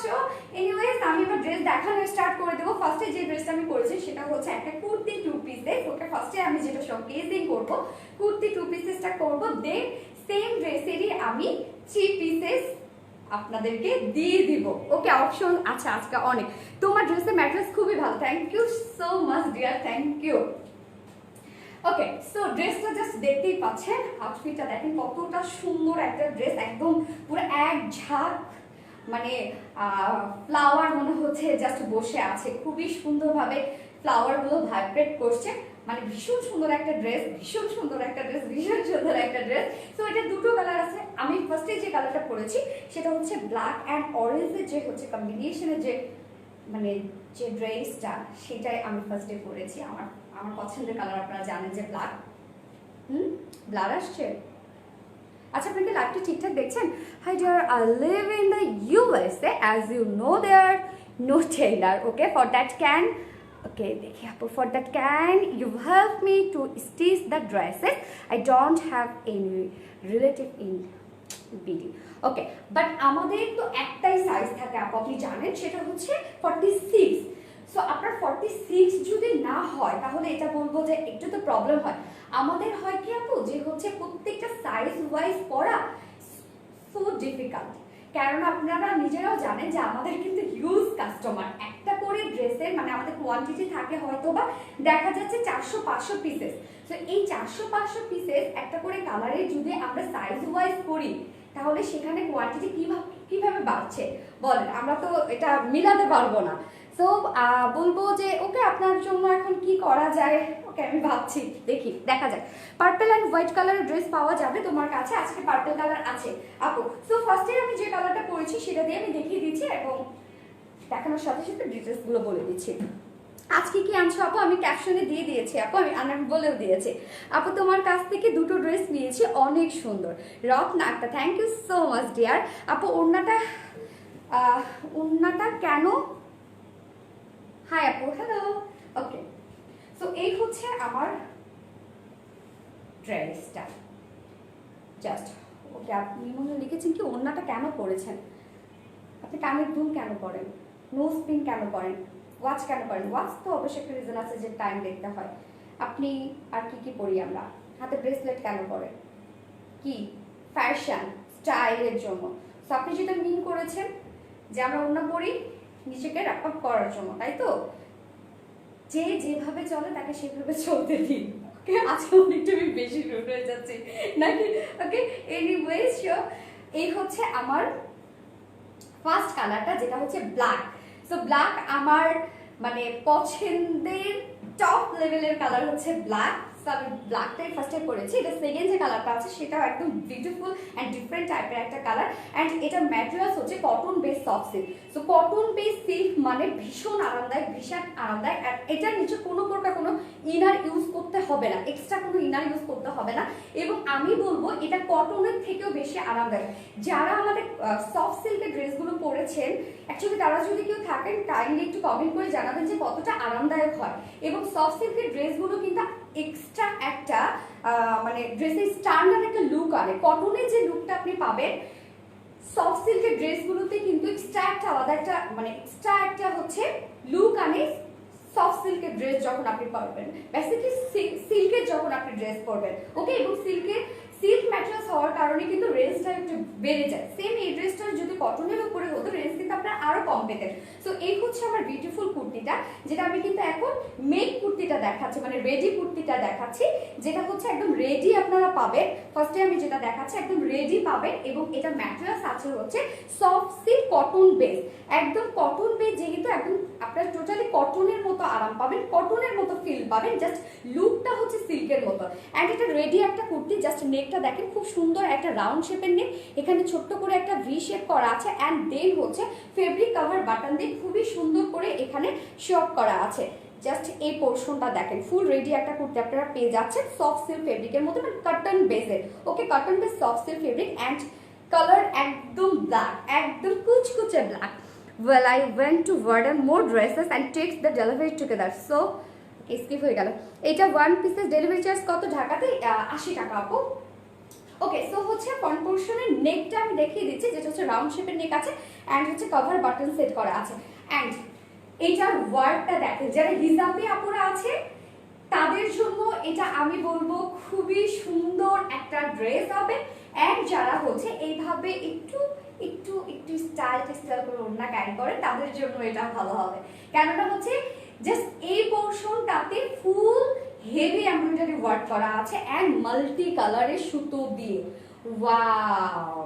Anyways আমি এবার ড্রেস দেখানো স্টার্ট করে দেবো। ফার্স্টে যে ড্রেসটা আমি করেছি সেটা হচ্ছে একটা কুর্তি 2 পিসেস। ওকে, ফার্স্টে আমি যেটা শোকেসিং করবো কুর্তি 2 পিসেসটা করবো, দেন সেম ড্রেসেরই আমি 3 পিসেস আপনাদেরকে দিয়ে দিব। ওকে, অপশন আচ্ছা আজকে অনেক। তোমার ড্রেসের ম্যাটেরিয়ালস খুবই ভালো, thank you so much dear, thank you. Okay, so ড্রেসটা জাস্ট দেখতেই পাচ্ছেন, আউটফিটটা দেখেন কতটা সুন্দর একটা ড্রেস, একদম পুরো এক ঝাঁক মানে ফ্লাওয়ার মনে হচ্ছে জাস্ট বসে আছে, খুবই সুন্দরভাবে ফ্লাওয়ারগুলো ভাইব্রেট করছে, মানে ভীষণ সুন্দর একটা ড্রেস, ভীষণ সুন্দর একটা ড্রেস, ভীষণ সুন্দর একটা ড্রেস। সো এটা দুটো কালার আছে। আমি ফার্স্টে যে কালারটা পরেছি সেটা হচ্ছে ব্ল্যাক অ্যান্ড অরেঞ্জের যে হচ্ছে কম্বিনেশনের যে মানে যে ড্রেসটা, সেটাই আমি ফার্স্টে পরেছি। আমার আমার পছন্দের কালার আপনারা জানেন যে ব্ল্যাক। ব্লার আসছে? আচ্ছা, আপনি কি লাইভটা ঠিকঠাক দেখছেন? Hi dear, I live in the USA, as you know there no tailor. Okay, for that can okay দেখি আপু, for that can you help me to stitch the dresses? I don't have any relative in BD. Okay, but আমাদের তো একটাই সাইজ থাকে আপু, আপনি জানেন, সেটা হচ্ছে 46। সো আপনার 46 যদি না হয় তাহলে এটা বলবো যে একটু তো প্রবলেম হয়। আমাদের হয় কি আপু, যে হচ্ছে প্রত্যেকটা সাইজ ওয়াইজ পড়া সো ডিফিকাল্ট, কারণ আপনারা নিজেরাও জানেন যে আমাদের কিন্তু হিউজ কাস্টমার, একটা করে ড্রেসের মানে আমাদের কোয়ান্টিটি থাকে হয়তো বা দেখা যাচ্ছে 400-500 পিসেস। তো এই 400-500 পিসেস একটা করে কালারে যদি আমরা সাইজ ওয়াইজ করি তাহলে সেখানে কোয়ান্টিটি কিভাবে বাড়ছে বলেন? আমরা তো এটা মিলাতে পারবো না। সো বলবো যে ওকে, আপনার জন্য এখন কি করা যায়? ওকে, আমি ভাবছি, দেখি দেখা যাক। পার্পল অ্যান্ড হোয়াইট কালারের ড্রেস পাওয়া যাবে তোমার কাছে? আজকে পার্পল কালার আছে আপু। সো ফার্স্টে আমি যে কালারটা পরেছি সেটা দিয়ে আমি দেখিয়ে দিচ্ছি এবং দেখানোর সাথে সাথে ডিটেলসগুলো বলে দিচ্ছি। আজকে কি আনছো আপু? আমি ক্যাপশনে দিয়ে দিয়েছি আপু, আমি বলেও দিয়েছি আপু। তোমার কাছ থেকে দুটো ড্রেস নিয়েছি, অনেক সুন্দর। রত্না একটা, thank you so much dear আপু। ওড়নাটা কেন? হাই আপু, হ্যালো। ওকে, সো এই হচ্ছে আমার ড্রেসটা জাস্ট। ওকে, আপনি মনে লিখেছেন কি ওড়নাটা কেন পরেছেন? আপনি কানের দুল কেন পরেন? নোজ পিন কেন পরেন? ওয়াচ কেন পরেন? ওয়াচ তো অবশ্যই একটা রিজন আছে যে টাইম দেখতে হয়। আপনি আর কি পরি আমরা? হাতে ব্রেসলেট কেন পরেন? কি ফ্যাশন স্টাইলের জন্য। সো আপনি যেটা মিন করেছেন যে আমরা ওড়না পরি নিজেকে র্যাপ আপ করার জন্য, তাই তো? যে যেভাবে চলে তাকে সেভাবে চলতে দিন। ওকে, আজকে অনেকটা আমি বেশি রুড হয়ে যাচ্ছি নাকি? ওকে, এনিওয়েজ এই হচ্ছে আমার ফার্স্ট কালারটা, যেটা হচ্ছে ব্ল্যাক। সো ব্ল্যাক আমার মানে পছন্দের টপ লেভেলের কালার হচ্ছে ব্ল্যাক। সো আমি ব্ল্যাকটাই ফার্স্টে পরেছি। এটা সেকেন্ড যে কালারটা আছে সেটাও একদম বিউটিফুল অ্যান্ড ডিফারেন্ট টাইপের একটা কালার, অ্যান্ড এটা ম্যাটেরিয়ালস হচ্ছে cotton base soft silk. So cotton base silk মানে ভীষণ আরামদায়ক, ভীষণ আরামদায়ক। আর এটার নিচে কোনো প্রকার কোনো ইনার ইউজ করতে হবে না, এক্সট্রা কোনো ইনার ইউজ করতে হবে না। এবং আমি বলবো এটা কটনের থেকেও বেশি আরামদায়ক। যারা আমাদের সফট সিল্কের ড্রেসগুলো পরেছেন, অ্যাকচুয়ালি তারা যদি কেউ থাকেন কাইন্ডলি একটু কমেন্ট করে জানাবেন যে কতটা আরামদায়ক হয়। এবং সফট সিল্কের ড্রেসগুলো কিন্তু এক্সট্রা একটা মানে ড্রেসের স্ট্যান্ডার্ড একটা লুক আনে। কটনের যে লুকটা আপনি পাবেন সফট সিল্কের ড্রেসগুলোতে কিন্তু এক্সট্রা একটা আলাদা একটা মানে এক্সট্রা একটা হচ্ছে লুক আনে সফট সিল্কের ড্রেস যখন আপনি পরবেন, বেসিক্যালি সিল্কের যখন আপনি ড্রেস পরবেন। ওকে, এবং সিল্ক ম্যাটেরিয়ালস হওয়ার কারণে কিন্তু রেঞ্জটা একটু বেড়ে যায়। সেম এই ড্রেসটা যদি কটনের উপরে হতো রেঞ্জ কিন্তু আপনার আরো কম পেতেন। সো এই হচ্ছে আমার বিউটিফুল কুর্তিটা, যেটা আমি কিন্তু এখন মেক কুর্তিটা দেখাচ্ছি, মানে রেডি কুর্তিটা দেখাচ্ছি, যেটা হচ্ছে একদম রেডি আপনারা পাবেন। ফার্স্টে আমি যেটা দেখাচ্ছি একদম রেডি পাবেন, এবং এটা ম্যাটেরিয়ালস আছে হচ্ছে সফট সিল্ক কটন বেস, একদম কটন বেস, যেহেতু একদম আপনারা টোটালি কটনের মতো আরাম পাবেন, কটনের মতো ফিল পাবেন, জাস্ট লুকটা হচ্ছে সিল্কের মতো। অ্যান্ড এটা রেডি একটা কুর্তি। জাস্ট নেকটা দেখেন খুব সুন্দর একটা রাউন্ড শেপের নেক, এখানে ছোট্ট করে একটা ভি শেপ করা আছে অ্যান্ড দেন হচ্ছে ফেব্রিক কাভার বাটন দিয়ে খুবই সুন্দর করে এখানে শপ করা আছে। জাস্ট এই পোর্শনটা দেখেন ফুল রেডি একটা কুর্তি আপনারা পেয়ে যাচ্ছেন সফট সিল্ক ফেব্রিকের মধ্যে, মানে কটন বেসের। Okay, cotton base soft silk fabric and colour একদম ব্ল্যাক, একদম কুচকুচে black. Well, I went to order more dresses and takes the delivery together. So, skip হয়ে গেল। এটা ওয়ান পিসের ডেলিভারি চার্জ কত ঢাকাতে? 80 টাকা আপু। ওকে, সো হচ্ছে ফ্রন্ট পোর্শনের নেকটা আমি দেখিয়ে দিচ্ছি, যেটা হচ্ছে রাউন্ড শেপের নেক আছে অ্যান্ড হচ্ছে কভার বাটন সেট করা আছে। অ্যান্ড এইটার ওয়ার্কটা দেখেন, যারা হিজাবি আপুরা আছে তাদের জন্য এটা আমি বলবো খুবই সুন্দর একটা ড্রেস হবে। অ্যান্ড যারা হচ্ছে এইভাবে একটু একটু একটু স্টাইল করে ওড়না ক্যারি করে তাদের জন্য এটা ভালো হবে। কেননা হচ্ছে জাস্ট এই পোর্শনটাতে ফুল হেভি এমব্রয়ডারি ওয়ার্ক করা আছে অ্যান্ড মাল্টি কালারের সুতো দিয়ে। Wow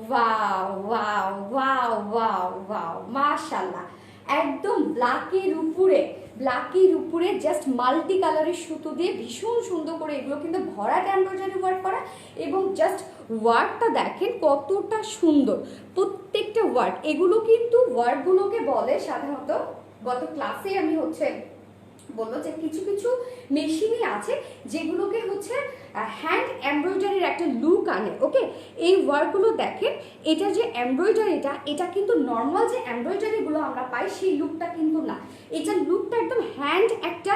wow wow wow wow wow, মাশাআল্লাহ। একদম ব্ল্যাকের উপরে জাস্ট মাল্টি কালারের সুতো দিয়ে ভীষণ সুন্দর করে এগুলো কিন্তু ভরাট এমব্রয়ডারি ওয়ার্ক করা, এবং জাস্ট ওয়ার্কটা দেখেন কতটা সুন্দর প্রত্যেকটা ওয়ার্ক। এগুলো কিন্তু ওয়ার্কগুলোকে বলে সাধারণত, গত ক্লাসে আমি হচ্ছে বললো যে কিছু কিছু মেশিনই আছে যেগুলোকে হচ্ছে হ্যান্ড এমব্রয়ডারির একটা লুক আনে। ওকে, এই ওয়ার্কগুলো দেখেন, এটা যে এমব্রয়ডারিটা এটা কিন্তু নর্মাল যে এমব্রয়ডারিগুলো আমরা পাই সেই লুকটা কিন্তু না, এটা লুকটা একদম হ্যান্ড একটা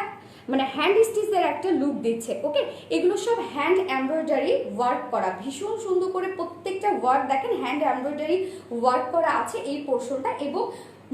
মানে হ্যান্ড স্টিচের একটা লুক দিচ্ছে। ওকে, এগুলো সব হ্যান্ড এমব্রয়ডারি ওয়ার্ক করা, ভীষণ সুন্দর করে প্রত্যেকটা ওয়ার্ক দেখেন হ্যান্ড এমব্রয়ডারি ওয়ার্ক করা আছে এই পোর্শনটা, এবং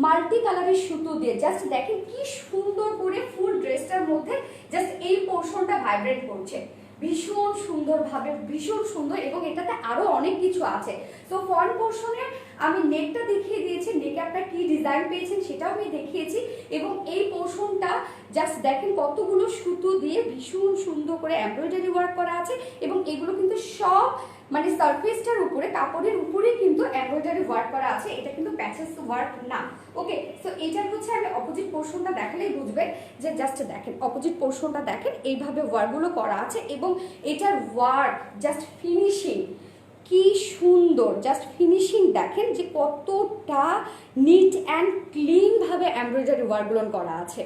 মাল্টি কালারের সুতো দিয়ে জাস্ট দেখেন কি সুন্দর করে ফুল ড্রেসটার মধ্যে জাস্ট এই পোর্শনটা ভাইব্রেট করছে ভীষণ সুন্দরভাবে, ভীষণ সুন্দর। এবং এটাতে আরো অনেক কিছু আছে। তো ফ্রন্ট পোর্শনে আমি নেকটা দেখিয়ে দিয়েছি, নেকে আপনারা কি ডিজাইন পেয়েছেন সেটাও আমি দেখিয়েছি, এবং এই পোর্শনটা জাস্ট দেখেন কতগুলো সুতো দিয়ে ভীষণ সুন্দর করে এমব্রয়ডারি ওয়ার্ক করা আছে, এবং এগুলো কিন্তু সব মানে সারফেসটার উপরে কাপড়ের উপরে কিন্তু এমব্রয়ডারি ওয়ার্ক করা আছে, এটা কিন্তু প্যাচেস ওয়ার্ক না। ওকে, সো এটার হচ্ছে আমি অপোজিট পোর্শনটা দেখালেই বুঝবেন যে জাস্ট দেখেন অপোজিট পোর্শনটা দেখেন এইভাবে ওয়ার্কগুলো করা আছে, এবং এটার ওয়ার্ক জাস্ট ফিনিশিং কি সুন্দর, জাস্ট ফিনিশিং দেখেন যে কতটা নিট অ্যান্ড ক্লিন ভাবে এমব্রয়ডারি ওয়ার্কগুলো করা আছে,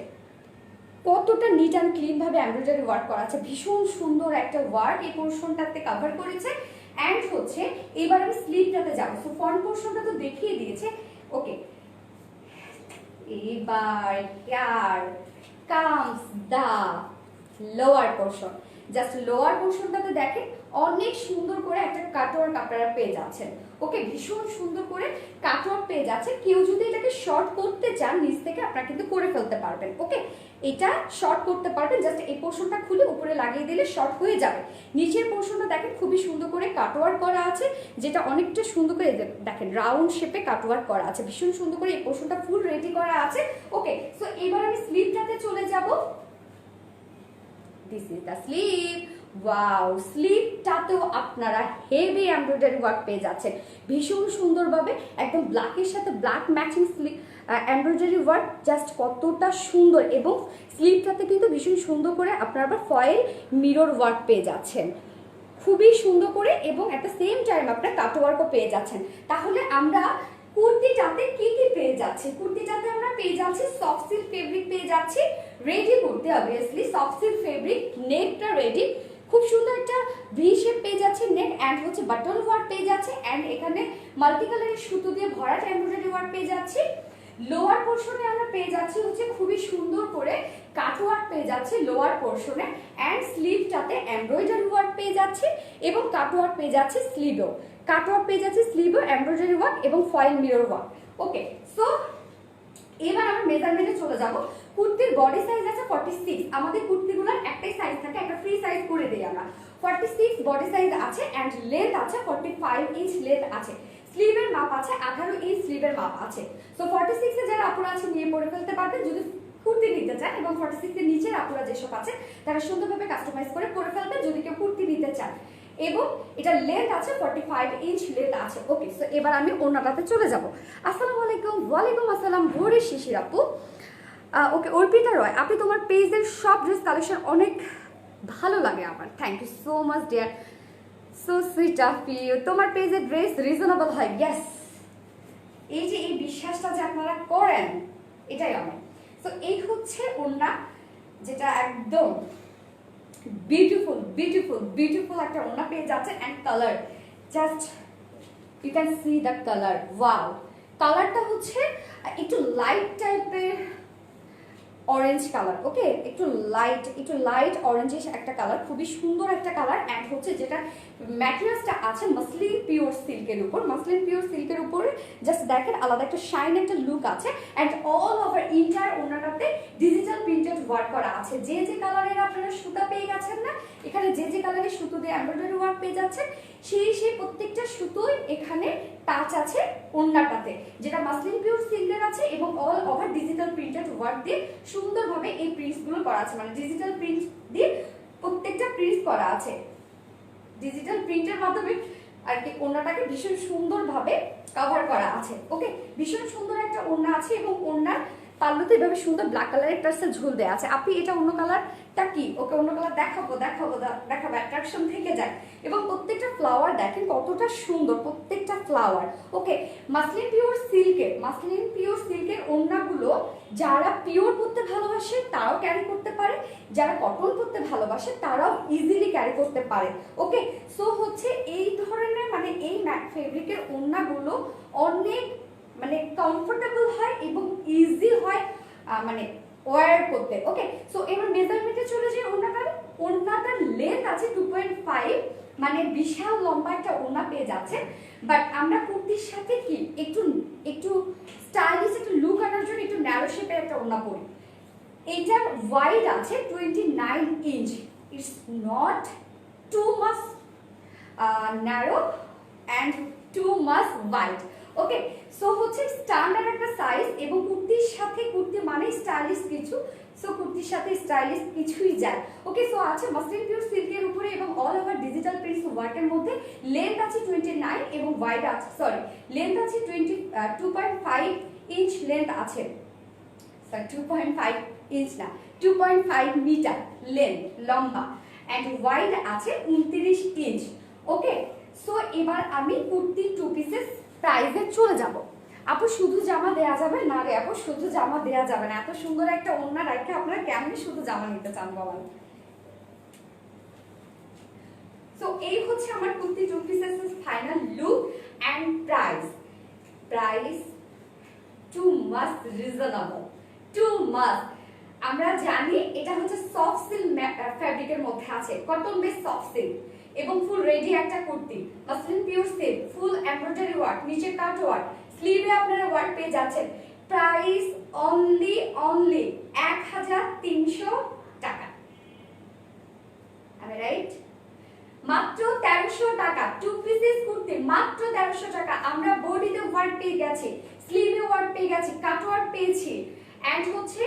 কতটা নিট অ্যান্ড ক্লিন ভাবে এমব্রয়ডারি ওয়ার্ক করা আছে, ভীষণ সুন্দর একটা ওয়ার্ক এই পোর্শনটাতে কভার করেছে। অ্যান্ড হচ্ছে এবার আমি স্লিভটাতে যাবো। সো ফ্রন্ট পোর্শনটা তো দেখিয়ে দিয়েছে। ওকে, এবার here comes the lower portion. Just lower পোর্শনটাতে দেখেন অনেক সুন্দর করে একটা কাটওয়ার্ক আপনারা পেয়ে যাচ্ছেন। ওকে, ভীষণ সুন্দর করে কাটওয়ার্ক পেয়ে যাচ্ছেন। কেউ যদি এটাকে শর্ট করতে চান নিচ থেকে আপনারা কিন্তু করে ফেলতে পারবেন। ওকে, এটা শর্ট করতে পারবেন, জাস্ট এই পোর্শনটা খুলে উপরে লাগিয়ে দিলে শর্ট হয়ে যাবে। নিচের পোর্শনটা দেখেন খুবই সুন্দর করে কাটওয়ার্ক করা আছে, যেটা অনেকটা সুন্দর করে দেখেন রাউন্ড শেপে কাটওয়ার্ক করা আছে, ভীষণ সুন্দর করে এই পোর্শনটা ফুল রেডি করা আছে। ওকে, সো এবার আমি স্লিভটাতে চলে যাব। This is the sleeve. Wow, স্লিভটাতেও আপনারা হেভি এমব্রয়ডারি ওয়ার্ক পেয়ে যাচ্ছেন ভীষণ সুন্দরভাবে, একদম ব্ল্যাকের সাথে black matching sleeve embroidery work just কতটা সুন্দর, এবং স্লিভটাতে কিন্তু ভীষণ সুন্দর করে আপনারা আবার ফয়েল মিরর ওয়ার্ক পেয়ে যাচ্ছেন খুবই সুন্দর করে, এবং একটা সেম টাইম আপনারা কাট ওয়ার্কও পেয়ে যাচ্ছেন। তাহলে আমরা কুর্তিটাতে কি কি পেয়ে যাচ্ছি? কুর্তিটাতে আমরা পেয়ে যাচ্ছি সফট সিল্ক ফেব্রিক পেয়ে যাচ্ছি, ready kurti obviously soft silk fabric, নেকটা রেডি, খুব সুন্দর একটা ভি শেপ পেয়ে যাচ্ছে নেক, অ্যান্ড হচ্ছে বাটন ওয়ার্ক পেয়ে যাচ্ছে, অ্যান্ড এখানে মাল্টি কালারের সুতো দিয়ে ভরাট এমব্রয়ডারি ওয়ার্ক পেয়ে যাচ্ছি। লোয়ার পোর্শনে আমরা পেয়ে যাচ্ছি হচ্ছে খুবই সুন্দর করে কাট ওয়ার্ক পেয়ে যাচ্ছে লোয়ার পোর্শনে, অ্যান্ড স্লিভটাতে এমব্রয়ডারি ওয়ার্ক পেয়ে যাচ্ছে, এবং কাট ওয়ার্ক পেয়ে যাচ্ছে স্লিভেও, কাট ওয়ার্ক পেয়ে যাচ্ছে স্লিভেও এমব্রয়ডারি ওয়ার্ক এবং ফয়েল মিরর ওয়ার্ক। ওকে, সো এবার আমরা মেজারমেন্টে চলে যাব। কুর্তির বডি সাইজ আছে 46, আমাদের কুর্তিগুলোর একটাই সাইজ থাকে, একটা ফ্রি সাইজ করে দেই আমরা। 46 বডি সাইজ আছে, অ্যান্ড লেন্থ আছে 45 ইঞ্চ লেন্থ আছে, স্লিভের মাপ আছে 18 ইঞ্চ স্লিভের মাপ আছে। সো 46 এ যারা আপুরা আছে নিয়ে পরে ফেলতে পারবেন যদি কুর্তি নিতে চান, এবং 46 এর নিচের আপুরা যেসব আছে তারা সুন্দরভাবে কাস্টমাইজ করে পরে ফেলবেন যদি কেউ কুর্তি নিতে চান, এবং এটা লেন্থ আছে 45 ইঞ্চ লেন্থ আছে। ওকে, সো এবার আমি ওড়নাটাতে চলে যাব। আসসালামু আলাইকুম। ওয়ালাইকুম আসসালাম ভোরে শিশির আপু। ওকে, অর্পিতা রয়, আপনি তোমার পেজের সব ড্রেস কালেকশন অনেক ভালো লাগে আমার। Thank you so much dear, so sweet of you. তোমার পেজে ড্রেস রিজনেবল হয়, ইয়েস। এই যে এই বিশ্বাসটা যে আপনারা করেন, এটাই অনেক। সো এই হচ্ছে ওড়না, যেটা একদম বিউটিফুল বিউটিফুল বিউটিফুল একটা ওড়না পেয়ে যাচ্ছে। And colour, just you can see the colour, wow. কালারটা হচ্ছে একটু লাইট টাইপের অরেঞ্জ কালার, ওকে, একটু লাইট অরেঞ্জিশ একটা কালার, খুবই সুন্দর একটা কালার। অ্যান্ড হচ্ছে যেটা ম্যাটেরিয়ালসটা আছে মাসলিন পিওর সিল্কের উপর, মাসলিন পিওর সিল্কের উপরে জাস্ট দেখেন আলাদা একটা শাইন, একটা লুক আছে। অ্যান্ড অল ওভার ইন্টার ওনাটাতে ডিজিটাল প্রিন্টেড ওয়ার্ক করা আছে। যে যে কালারের আপনারা সুতা পেয়ে গেছেন না, এখানে যে যে কালারের সুতো দিয়ে এমব্রয়ডারি ওয়ার্ক পেয়ে যাচ্ছেন, সেই প্রত্যেকটা সুতোই এখানে টাচ আছে ওড়নাটাতে, যেটা মাসলিন পিওর সিল্কের আছে এবং all over digital printed work দিয়ে সুন্দরভাবে এই প্রিন্টসগুলো করা আছে, মানে ডিজিটাল প্রিন্ট দিয়ে প্রত্যেকটা প্রিন্ট করা আছে। ডিজিটাল প্রিন্টের মাধ্যমে আর কি ওড়নাটাকে ভীষণ সুন্দরভাবে কভার করা আছে, ওকে। ভীষণ সুন্দর একটা ওড়না আছে এবং ওড়নার পাল্লুতে এভাবে সুন্দর ব্ল্যাক কালারের একটা ঝুল দেওয়া আছে। আপনি এটা অন্য কালারটা কি, ওকে অন্য কালার দেখাবো অ্যাট্রাকশন থেকে যায়। এবং প্রত্যেকটা ফ্লাওয়ার দেখেন কতটা সুন্দর, প্রত্যেকটা ফ্লাওয়ার, ওকে। মাসলিন পিওর সিল্কের ওড়নাগুলো যারা পিওর পরতে ভালোবাসে তারাও ক্যারি করতে পারে, যারা কটন পরতে ভালোবাসে তারাও ইজিলি ক্যারি করতে পারে, ওকে। সো হচ্ছে এই ধরনের মানে এই ম্যাট ফেব্রিকের ওড়নাগুলো অনেক মানে কমফোর্টেবল হয় এবং ইজি হয় মানে ওয়্যার করতে, ওকে। সো এবার মেজারমেন্টে চলে যাই। ওড়নাটার লেন্থ আছে 2.5, মানে বিশাল লম্বা একটা ওড়না পেয়ে যাচ্ছে। বাট আমরা কুর্তির সাথে কি একটু স্টাইলিশ একটা লুক আনার জন্য একটু ন্যারো শেপের একটা ওড়না পরি। এটার ওয়াইড আছে 29 inch, it's not too much narrow and too much wide, okay. So হচ্ছে স্ট্যান্ডার্ড একটা সাইজ এবং কুর্তির সাথে, কুর্তি মানে স্টাইলিশ কিছু, সো কুর্তির সাথে স্টাইলিশ কিছুই যায়, ওকে। সো আছে মাসলিন পিওর সিল্কের উপরে এবং অল ওভার ডিজিটাল প্রিন্টস ওয়ার্কের মধ্যে। লেন্থ আছে 29 এবং ওয়াইড আছে, সরি লেন্থ আছে 2.5 ইঞ্চ লেন্থ আছে, সরি 2.5 ইঞ্চ না, 2.5 মিটার লেন্থ লম্বা। অ্যান্ড ওয়াইড আছে 29 ইঞ্চ, ওকে। সো এবার আমি কুর্তি টু পিসেস প্রাইসে চলে যাব। আপু শুধু জামা দেয়া যাবে না রে আপু, শুধু জামা দেয়া যাবে না। এত সুন্দর একটা ওড়না রাখে আপনারা কেমনি শুধু জামা নিতে চান বলেন? সো এই হচ্ছে আমার kurti two pieces final look and price too much reasonable, too much. আমরা জানি এটা হচ্ছে সফট সিল্ক ফ্যাব্রিকের মধ্যে আছে, কটন বেস সফট সিল্ক এবং ফুল রেডি একটা কুর্তি, মাসলিন পিওর সিল্ক, ফুল এমব্রয়ডারি ওয়ার্ক, নিচে কাট ওয়ার্ক, স্লিভে আপনারা ওয়ার্ক পেয়ে যাচ্ছেন। প্রাইস অনলি 1300 টাকা, আমি রাইট? মাত্র 1300 টাকা টু পিসেস কুর্তি, মাত্র 1300 টাকা। আমরা বডিতে ওয়ার্ক পেয়ে গেছি, স্লিভে ওয়ার্ক পেয়ে গেছি, কাট ওয়ার্ক পেয়েছি, এন্ড হচ্ছে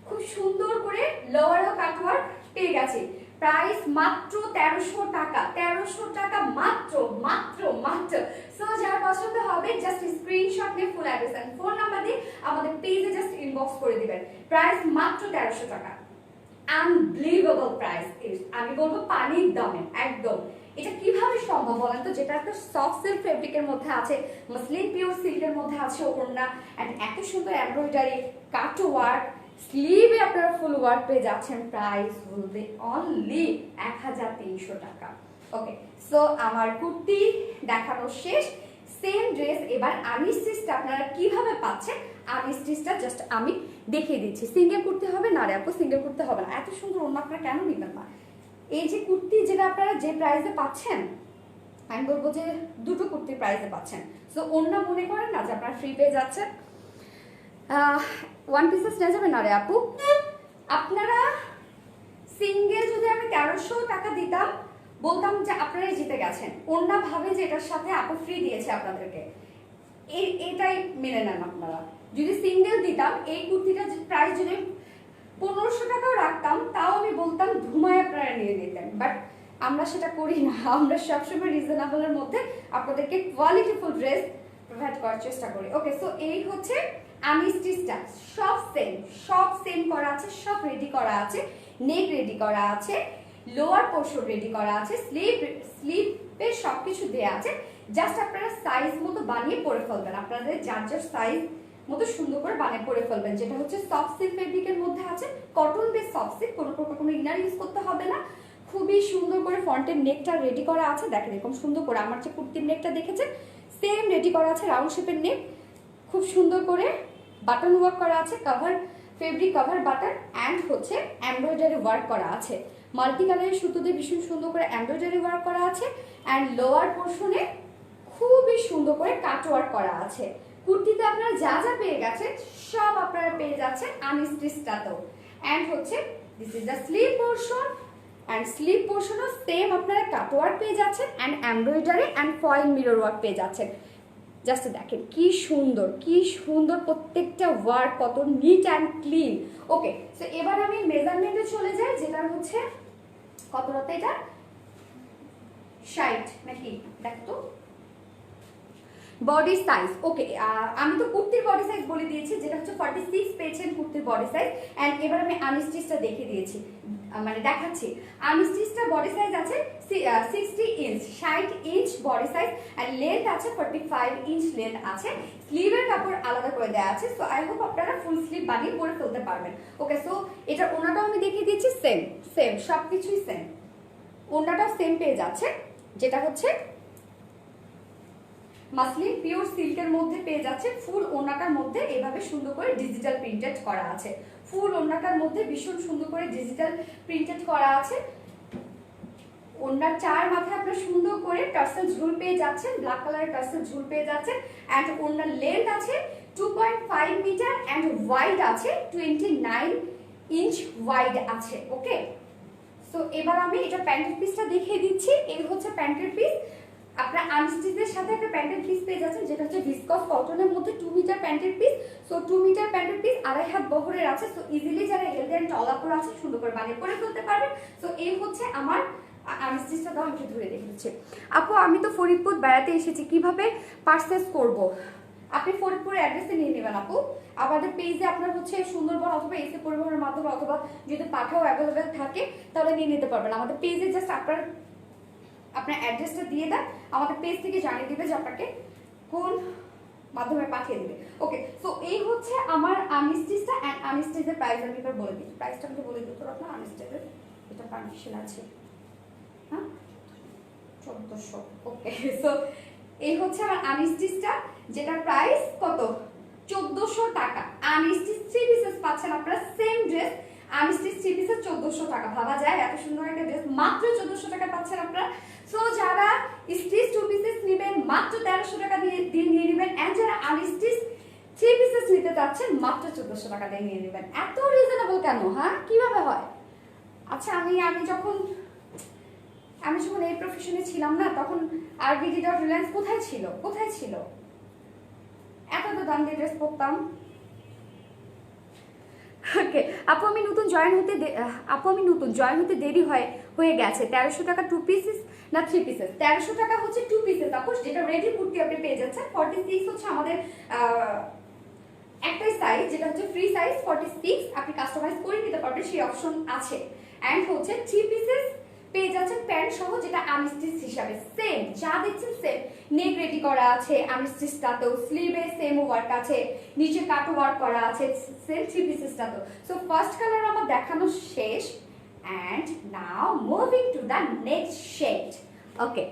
খুব সুন্দর করে লোয়ারও কাট ওয়ার্ক পেয়ে গেছি। প্রাইস মাত্র 1300 টাকা, 1300 টাকা মাত্র মাত্র মাত্র। সো যার পছন্দ হবে জাস্ট স্ক্রিনশট নিয়ে full address and phone number দিয়ে আমাদের পেজে জাস্ট ইনবক্স করে দিবেন। প্রাইস মাত্র 1300 টাকা, আনবিলিভেবল প্রাইস। আমি বলবো পানির দামে একদম। এটা কিভাবে সম্ভব বলেন তো? যেটা একটা সফট সিল্ক ফেব্রিকের মধ্যে আছে, মাসলিন পিওর সিল্কের মধ্যে আছে ওড়না, এন্ড এত সুন্দর এমব্রয়ডারি, কাট ওয়ার্ক, স্লিভে আপনারা ফুল ওয়ার্ক পেয়ে যাচ্ছেন। প্রাইস বলবে অনলি 1300 টাকা, ওকে। সো আমার কুর্তি দেখানো শেষ। সেম ড্রেস এবার আর্মি স্টিচটা আপনারা কিভাবে পাচ্ছেন, আর্মি স্টিচটা জাস্ট আমি দেখিয়ে দিচ্ছি। সিঙ্গেল কুর্তি হবে না রে আপু, সিঙ্গেল কুর্তি হবে না। এত সুন্দর ওড়না আপনারা কেন নিবেন না? এই যে কুর্তি যেটা আপনারা যে প্রাইসে পাচ্ছেন, আমি বলবো যে দুটো কুর্তির প্রাইসে পাচ্ছেন। সো ওড়না মনে করেন না যে আপনারা ফ্রি পেয়ে যাচ্ছেন। ওয়ান পিসেস নিয়ে যাবে না রে আপু? আপনারা সিঙ্গেল যদি আমি 1300 টাকা দিতাম, বলতাম যে আপনারাই জিতে গেছেন। ওড়না ভাবে যে এটার সাথে আপু ফ্রি দিয়েছে আপনাদেরকে, এটাই মেনে নেন আপনারা। যদি সিঙ্গেল দিতাম, এই কুর্তিটার প্রাইস যদি 1500 টাকাও রাখতাম, তাও আমি বলতাম ধুমায় আপনারা নিয়ে নিতেন। বাট আমরা সেটা করি না, আমরা সবসময় রিজনেবলের মধ্যে আপনাদেরকে কোয়ালিটিফুল ড্রেস প্রোভাইড করার চেষ্টা করি, ওকে। সো এই হচ্ছে আর্মি স্টিচটা, সব সেম করা আছে, সব রেডি করা আছে। নেক রেডি করা আছে, লোয়ার পোর্শন রেডি করা আছে, স্লিপের সবকিছু দেয়া আছে। জাস্ট আপনারা সাইজ মতো বানিয়ে পরে ফেলবেন, আপনাদের যার যার সাইজ মতো সুন্দর করে বানিয়ে পরে ফেলবেন। যেটা হচ্ছে সফট সিল্ক ফেব্রিকের মধ্যে আছে, কটন বেস সফট সিল্ক, কোনো প্রকার কোনো ইনার ইউজ করতে হবে না। খুবই সুন্দর করে ফ্রন্টের নেকটা রেডি করা আছে, দেখেন এরকম সুন্দর করে আমার যে কুর্তির নেকটা দেখেছেন সেম রেডি করা আছে, রাউন্ড শেপের নেক, খুব সুন্দর করে বাটন ওয়ার্ক করা আছে, cover fabric cover button and হচ্ছে এমব্রয়ডারি ওয়ার্ক করা আছে, মাল্টি কালারের সুতো দিয়ে ভীষণ সুন্দর করে এমব্রয়ডারি ওয়ার্ক করা আছে অ্যান্ড লোয়ার পোর্শনে খুবই সুন্দর করে কাট ওয়ার্ক করা আছে। কুর্তিতে আপনারা যা যা পেয়ে গেছেন সব আপনারা পেয়ে যাচ্ছেন আনস্টিচটাতেও। অ্যান্ড হচ্ছে this is the sleeve portion and sleeve পোর্শনও সেম আপনারা কাট ওয়ার্ক পেয়ে যাচ্ছেন and embroidery and foil mirror work পেয়ে যাচ্ছেন। জাস্ট দেখেন কি সুন্দর প্রত্যেকটা ওয়ার্ক, কত neat and clean. Okay, so এবার আমি মেজারমেন্টে চলে যাই, যেটা হচ্ছে কত রাতে এটা 60 নাকি দেখো তো বডি সাইজ। ওকে, আমি তো কুর্তির বডি সাইজ বলে দিয়েছি, যেটা হচ্ছে 46 পেয়েছেন কুর্তির বডি সাইজ। অ্যান্ড এবার আমি আনস্টিচটা দেখিয়ে দিয়েছি, মানে দেখাচ্ছি। আনস্টিচটা বডি সাইজ আছে 60 inch, 60 inch body size and length আছে 45 ইঞ্চ লেন্থ আছে। স্লিভের কাপড় আলাদা করে দেওয়া আছে। সো আই হোপ আপনারা ফুল স্লিভ বানিয়ে পরে ফেলতে পারবেন। ওকে, সো এটার ওনাটাও আমি দেখিয়ে দিয়েছি, সেম সবকিছুই সেম, ওনাটাও সেম পেয়ে যাচ্ছে, যেটা হচ্ছে মাসলিন পিওর সিল্কের মধ্যে পেয়ে যাচ্ছে। ফুল ওড়নাটার মধ্যে এভাবে সুন্দর করে ডিজিটাল প্রিন্টেড করা আছে, ফুল ওড়নাটার মধ্যে ভীষণ সুন্দর করে ডিজিটাল প্রিন্টেড করা আছে। ওড়নার চার মাথায় আপনারা সুন্দর করে টার্সেল ঝুল পেয়ে যাচ্ছেন, ব্ল্যাক কালারের টার্সেল ঝুল পেয়ে যাচ্ছেন। অ্যান্ড ওড়নার লেন্থ আছে 2.5 মিটার অ্যান্ড ওয়াইড আছে 29 ইঞ্চ ওয়াইড আছে। ওকে, সো এবার আমি এটা প্যান্টের পিসটা দেখিয়ে দিচ্ছি। এই হচ্ছে প্যান্টের পিস, আপনার আনস্টিচের সাথে একটা প্যান্টের পিস পেয়ে যাচ্ছেন, যেটা হচ্ছে ভিসকস কটনের মধ্যে 2 মিটার প্যান্টের পিস। সো 2 মিটার প্যান্টের পিস, 2.5 হাত বহরের আছে। সো ইজিলি যারা হেলদি অ্যান্ড টল আপুর আছে সুন্দর করে বানিয়ে পরে ফেলতে পারবেন। সো এই হচ্ছে আমার আনস্টিচটা, দাও একটু ধরে দেখে দিচ্ছি। আপু আমি তো ফরিদপুর বেড়াতে এসেছি, কিভাবে পারচেজ করব? আপনি ফরিদপুরের অ্যাড্রেসে নিয়ে নেবেন আপু। আমাদের পেজে আপনার হচ্ছে সুন্দরবন অথবা এসি পরিবহনের মাধ্যমে অথবা যদি পাঠাও অ্যাভেলেবেল থাকে তাহলে নিয়ে নিতে পারবেন। আমাদের পেজে জাস্ট আপনার অ্যাড্রেসটা দিয়ে দেন, আমাদের পেজ থেকে জানিয়ে দিবে যে আপনাকে কোন মাধ্যমে পাঠিয়ে দিবে। ওকে, সো এই হচ্ছে আমার আনস্টিচটা অ্যান্ড আনস্টিচের প্রাইস আমি এবার বলে দিই। প্রাইসটা আমি বলে দিই, তোর আপনার আনস্টিচের এটা কনফিউশন আছে, হ্যাঁ 1400। ওকে, সো এই হচ্ছে আমার আনস্টিচটা, যেটা প্রাইস কত 1400 টাকা। আনস্টিচ 3 পিসেস পাচ্ছেন আপনারা, সেম ড্রেস আনস্টিচ 3 পিসেস 1400 টাকা। ভাবা যায় এত সুন্দর একটা ড্রেস মাত্র 1400 টাকা পাচ্ছেন আপনারা। সো যারা স্টিচ 2 পিসেস নেবেন মাত্র 1300 টাকা দিয়ে নিয়ে নেবেন, এন্ড যারা আনস্টিচ 3 পিসেস নিতে যাচ্ছেন মাত্র 1400 টাকা দিয়ে নিয়ে নেবেন। এত রিজনেবল কেন? হ্যাঁ, কিভাবে হয়? আচ্ছা, আমি যখন এই প্রফেশনে ছিলাম না, তখন আরবিডি ডট রিলায়েন্স কোথায় ছিল? এত তো দাম দিয়ে ড্রেস পরতাম। ওকে, আপু আমি নতুন জয়েন হতে দেরি হয়ে গেছে। 1300 টাকা 2 পিসেস না 3 পিসেস? 1300 টাকা হচ্ছে 2 পিসেস আপু, যেটা রেডি কুর্তি আপনি পেয়ে যাচ্ছেন। 46 হচ্ছে আমাদের একটাই সাইজ, যেটা হচ্ছে ফ্রি সাইজ 46, আপনি কাস্টমাইজ করে নিতে পারবেন, সেই অপশন আছে। অ্যান্ড হচ্ছে 3 পিসেস পেয়ে যাচ্ছেন প্যান্ট সহ, যেটা আনস্টিচ হিসাবে সেম যা দেখছেন সেম। নেক রেডি করা আছে আনস্টিচটাতেও, স্লিভে সেম ওয়ার্ক আছে, নিচে কাট ওয়ার্ক করা আছে সেম 3 পিসেসটাতেও। সো ফার্স্ট কালার আমার দেখানো শেষ, and now moving to the next shade. Okay,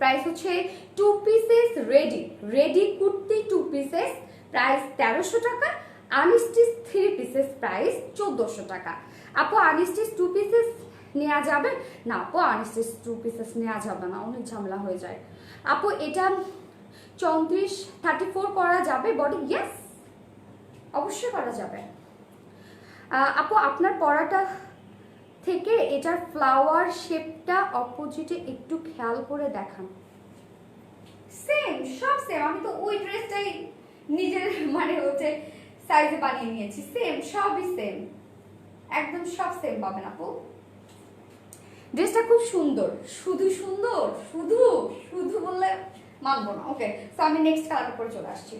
price হচ্ছে 2 pieces ready kurti 2 pieces price 1300 টাকা, আনস্টিচ 3 পিসেস প্রাইস 1400 টাকা। আপু আনস্টিচ 2 পিসেস নেওয়া যাবে না? আপু আনস্টিচ 2 পিসেস নেওয়া যাবে না, অনেক ঝামেলা হয়ে যায়। আপু এটা 34 করা যাবে বডি? ইয়েস, অবশ্যই করা যাবে। আপু আপনার পরাটা থেকে এটার ফ্লাওয়ার শেপটা অপোজিটে একটু খেয়াল করে দেখান। সেম, সব সেম। আমি তো ওই ড্রেসটাই নিজের হচ্ছে সাইজে বানিয়ে নিয়েছি, সেম, সবই সেম, একদম সব সেম পাবেন আপু। ড্রেসটা খুব সুন্দর, শুধু বললে মানবো না। ওকে, সো আমি নেক্সট কালার উপরে চলে আসছি।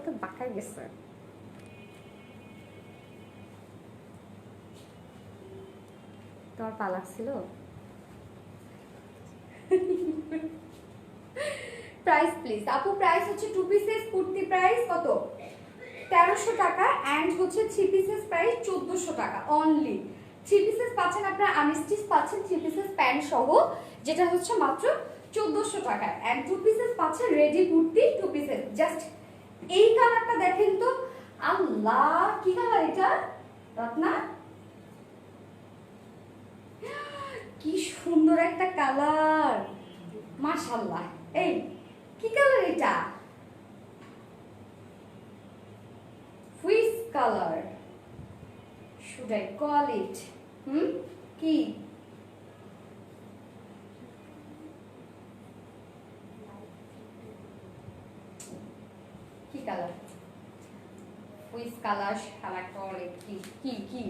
তো বাঁকা গেছে। তোমার পা লাগছিল? প্রাইস প্লিজ আপু, প্রাইস হচ্ছে 2 পিসেস কুর্তি প্রাইস কত? 1300 টাকা এন্ড হচ্ছে 3 পিসেস প্রাইস 1400 টাকা অনলি। 3 পিসেস পাচ্ছেন আপনারা আনস্টিচ পাচ্ছেন 3 পিসেস প্যান্ট সহ, যেটা হচ্ছে মাত্র 1400 টাকা এন্ড 2 পিসেস পাচ্ছেন রেডি কুর্তি 2 পিসেস। জাস্ট এই কালারটা দেখেন তো, আল্লাহ কি কালার এটা রত্না, কি সুন্দর একটা কালার, মাশাআল্লাহ। এই কি কালার এটা? Which colour should I call it? কি কি কালার? হুইস কালার শালা কল ইট কি কি কি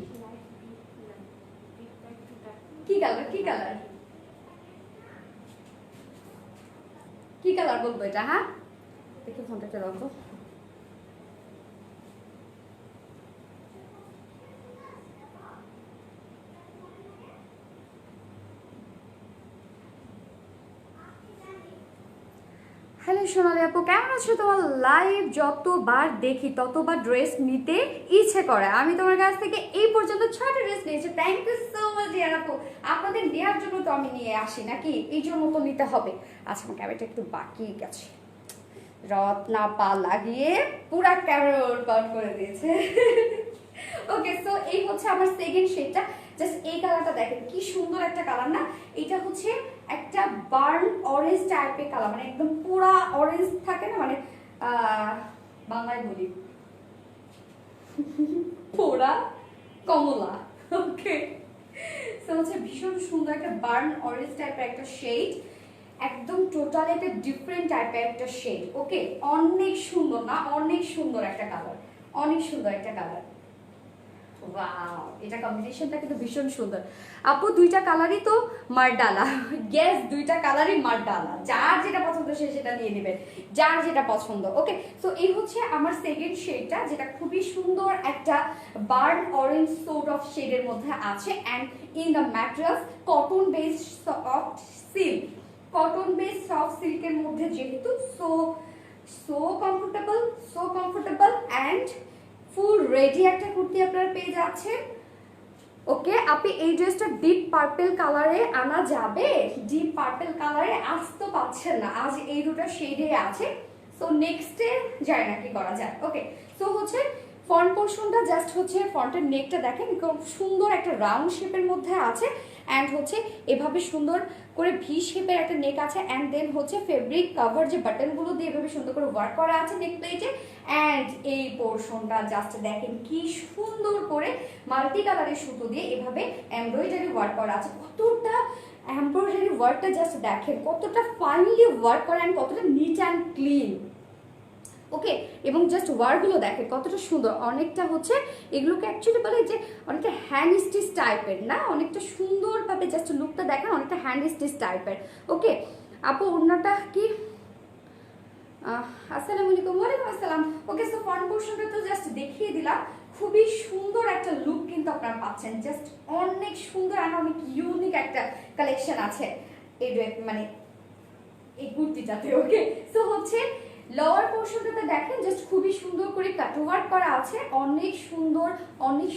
কি কালার? কি কালার? কি কালার বলবো এটা? হ্যাঁ দেখি ফোনটাকে রাখো। হ্যালো সোনালি আপু, কেমন আছো? তোমার লাইভ যতবার দেখি ততবার ড্রেস নিতে ইচ্ছে করে। আমি তোমার কাছ থেকে এই পর্যন্ত 6টা ড্রেস নিয়েছি। Thank you so much dear আপু। আপনাদের নেওয়ার জন্য তো আমি নিয়ে আসি নাকি, এই জন্য তো নিতে হবে। আচ্ছা আমার ক্যামেরাটা একটু বাকি গেছে, রত্না পা লাগিয়ে পুরা ক্যামেরা ওয়ার্কআউট করে দিয়েছে। ওকে সো এই হচ্ছে আমার সেকেন্ড শেডটা। জাস্ট এই কালারটা দেখেন কি সুন্দর একটা কালার না? এটা হচ্ছে একটা বার্ন অরেঞ্জ টাইপের কালার, মানে একদম পুরা অরেঞ্জ থাকে না, মানে বাংলায় বলি পুরা কমলা। ওকে সো হচ্ছে ভীষণ সুন্দর একটা বার্ন অরেঞ্জ টাইপের একটা শেড, একদম টোটাল একটা ডিফারেন্ট টাইপের একটা শেড। ওকে অনেক সুন্দর না? অনেক সুন্দর একটা কালার, অনেক সুন্দর একটা কালার। ওয়াও এটা কম্বিনেশনটা কিন্তু ভীষণ সুন্দর। আপু দুইটা কালারই তো মারডালা, গ্যাস দুইটা কালারই মারডালা, যার যেটা পছন্দ সে সেটা নিয়ে নেবেন, যার যেটা পছন্দ। ওকে সো এই হচ্ছে আমার সেকেন্ড শেডটা, যেটা খুবই সুন্দর একটা বার্ন অরেঞ্জ সোর্ট অফ শেডের মধ্যে আছে and in the materials cotton base soft silk, cotton base soft সিল্কের মধ্যে যেহেতু so so comfortable and full ready একটা কুর্তি আপনারা পেয়ে যাচ্ছেন। ওকে আপনি এই ড্রেসটা ডিপ পার্পল কালারে আনা যাবে, ডিপ পার্পল কালারে আসতে পাচ্ছেন না, আজ এই দুটো শেডে আছে। সো নেক্সটে যায় না কি করা যায়। ওকে সো হচ্ছে ফ্রন্ট পোর্শনটা জাস্ট হচ্ছে ফ্রন্টের নেকটা দেখেন খুব সুন্দর একটা রাউন্ড শেপের মধ্যে আছে অ্যান্ড হচ্ছে এভাবে সুন্দর করে ভি শেপের একটা নেক আছে অ্যান্ড দেন হচ্ছে ফেব্রিক কভার যে বাটনগুলো দিয়ে এভাবে সুন্দর করে ওয়ার্ক করা আছে নেক প্লেটে অ্যান্ড এই পোর্শনটা জাস্ট দেখেন কি সুন্দর করে মাল্টি কালারের সুতো দিয়ে এভাবে এমব্রয়ডারি ওয়ার্ক করা আছে। কতটা এমব্রয়ডারি ওয়ার্কটা জাস্ট দেখেন কতটা ফাইনলি ওয়ার্ক করা অ্যান্ড কতটা নিট অ্যান্ড ক্লিন। ওকে এবং জাস্ট ওয়ার্কগুলো দেখেন কতটা সুন্দর, অনেকটা হচ্ছে এগুলোকে অ্যাকচুয়ালি বলে যে অনেকটা হ্যান্ড স্টিচ টাইপের না, অনেকটা সুন্দরভাবে জাস্ট লুকটা দেখেন অনেকটা হ্যান্ড স্টিচ টাইপের। ওকে আপু ওড়নাটা কি? আসসালামু আলাইকুম। ওয়ালাইকুম আসসালাম। ওকে সো ফ্রন্ট পোর্শনটা তো জাস্ট দেখিয়ে দিলাম, খুবই সুন্দর একটা লুক কিন্তু আপনারা পাচ্ছেন, জাস্ট অনেক সুন্দর আর অনেক ইউনিক একটা কালেকশন আছে এই মানে এই কুর্তিটাতে। ওকে সো হচ্ছে লোয়ার পোর্শনটাতে দেখেন জাস্ট খুবই সুন্দর করে কাটওয়ার্ক করা আছে, অনেক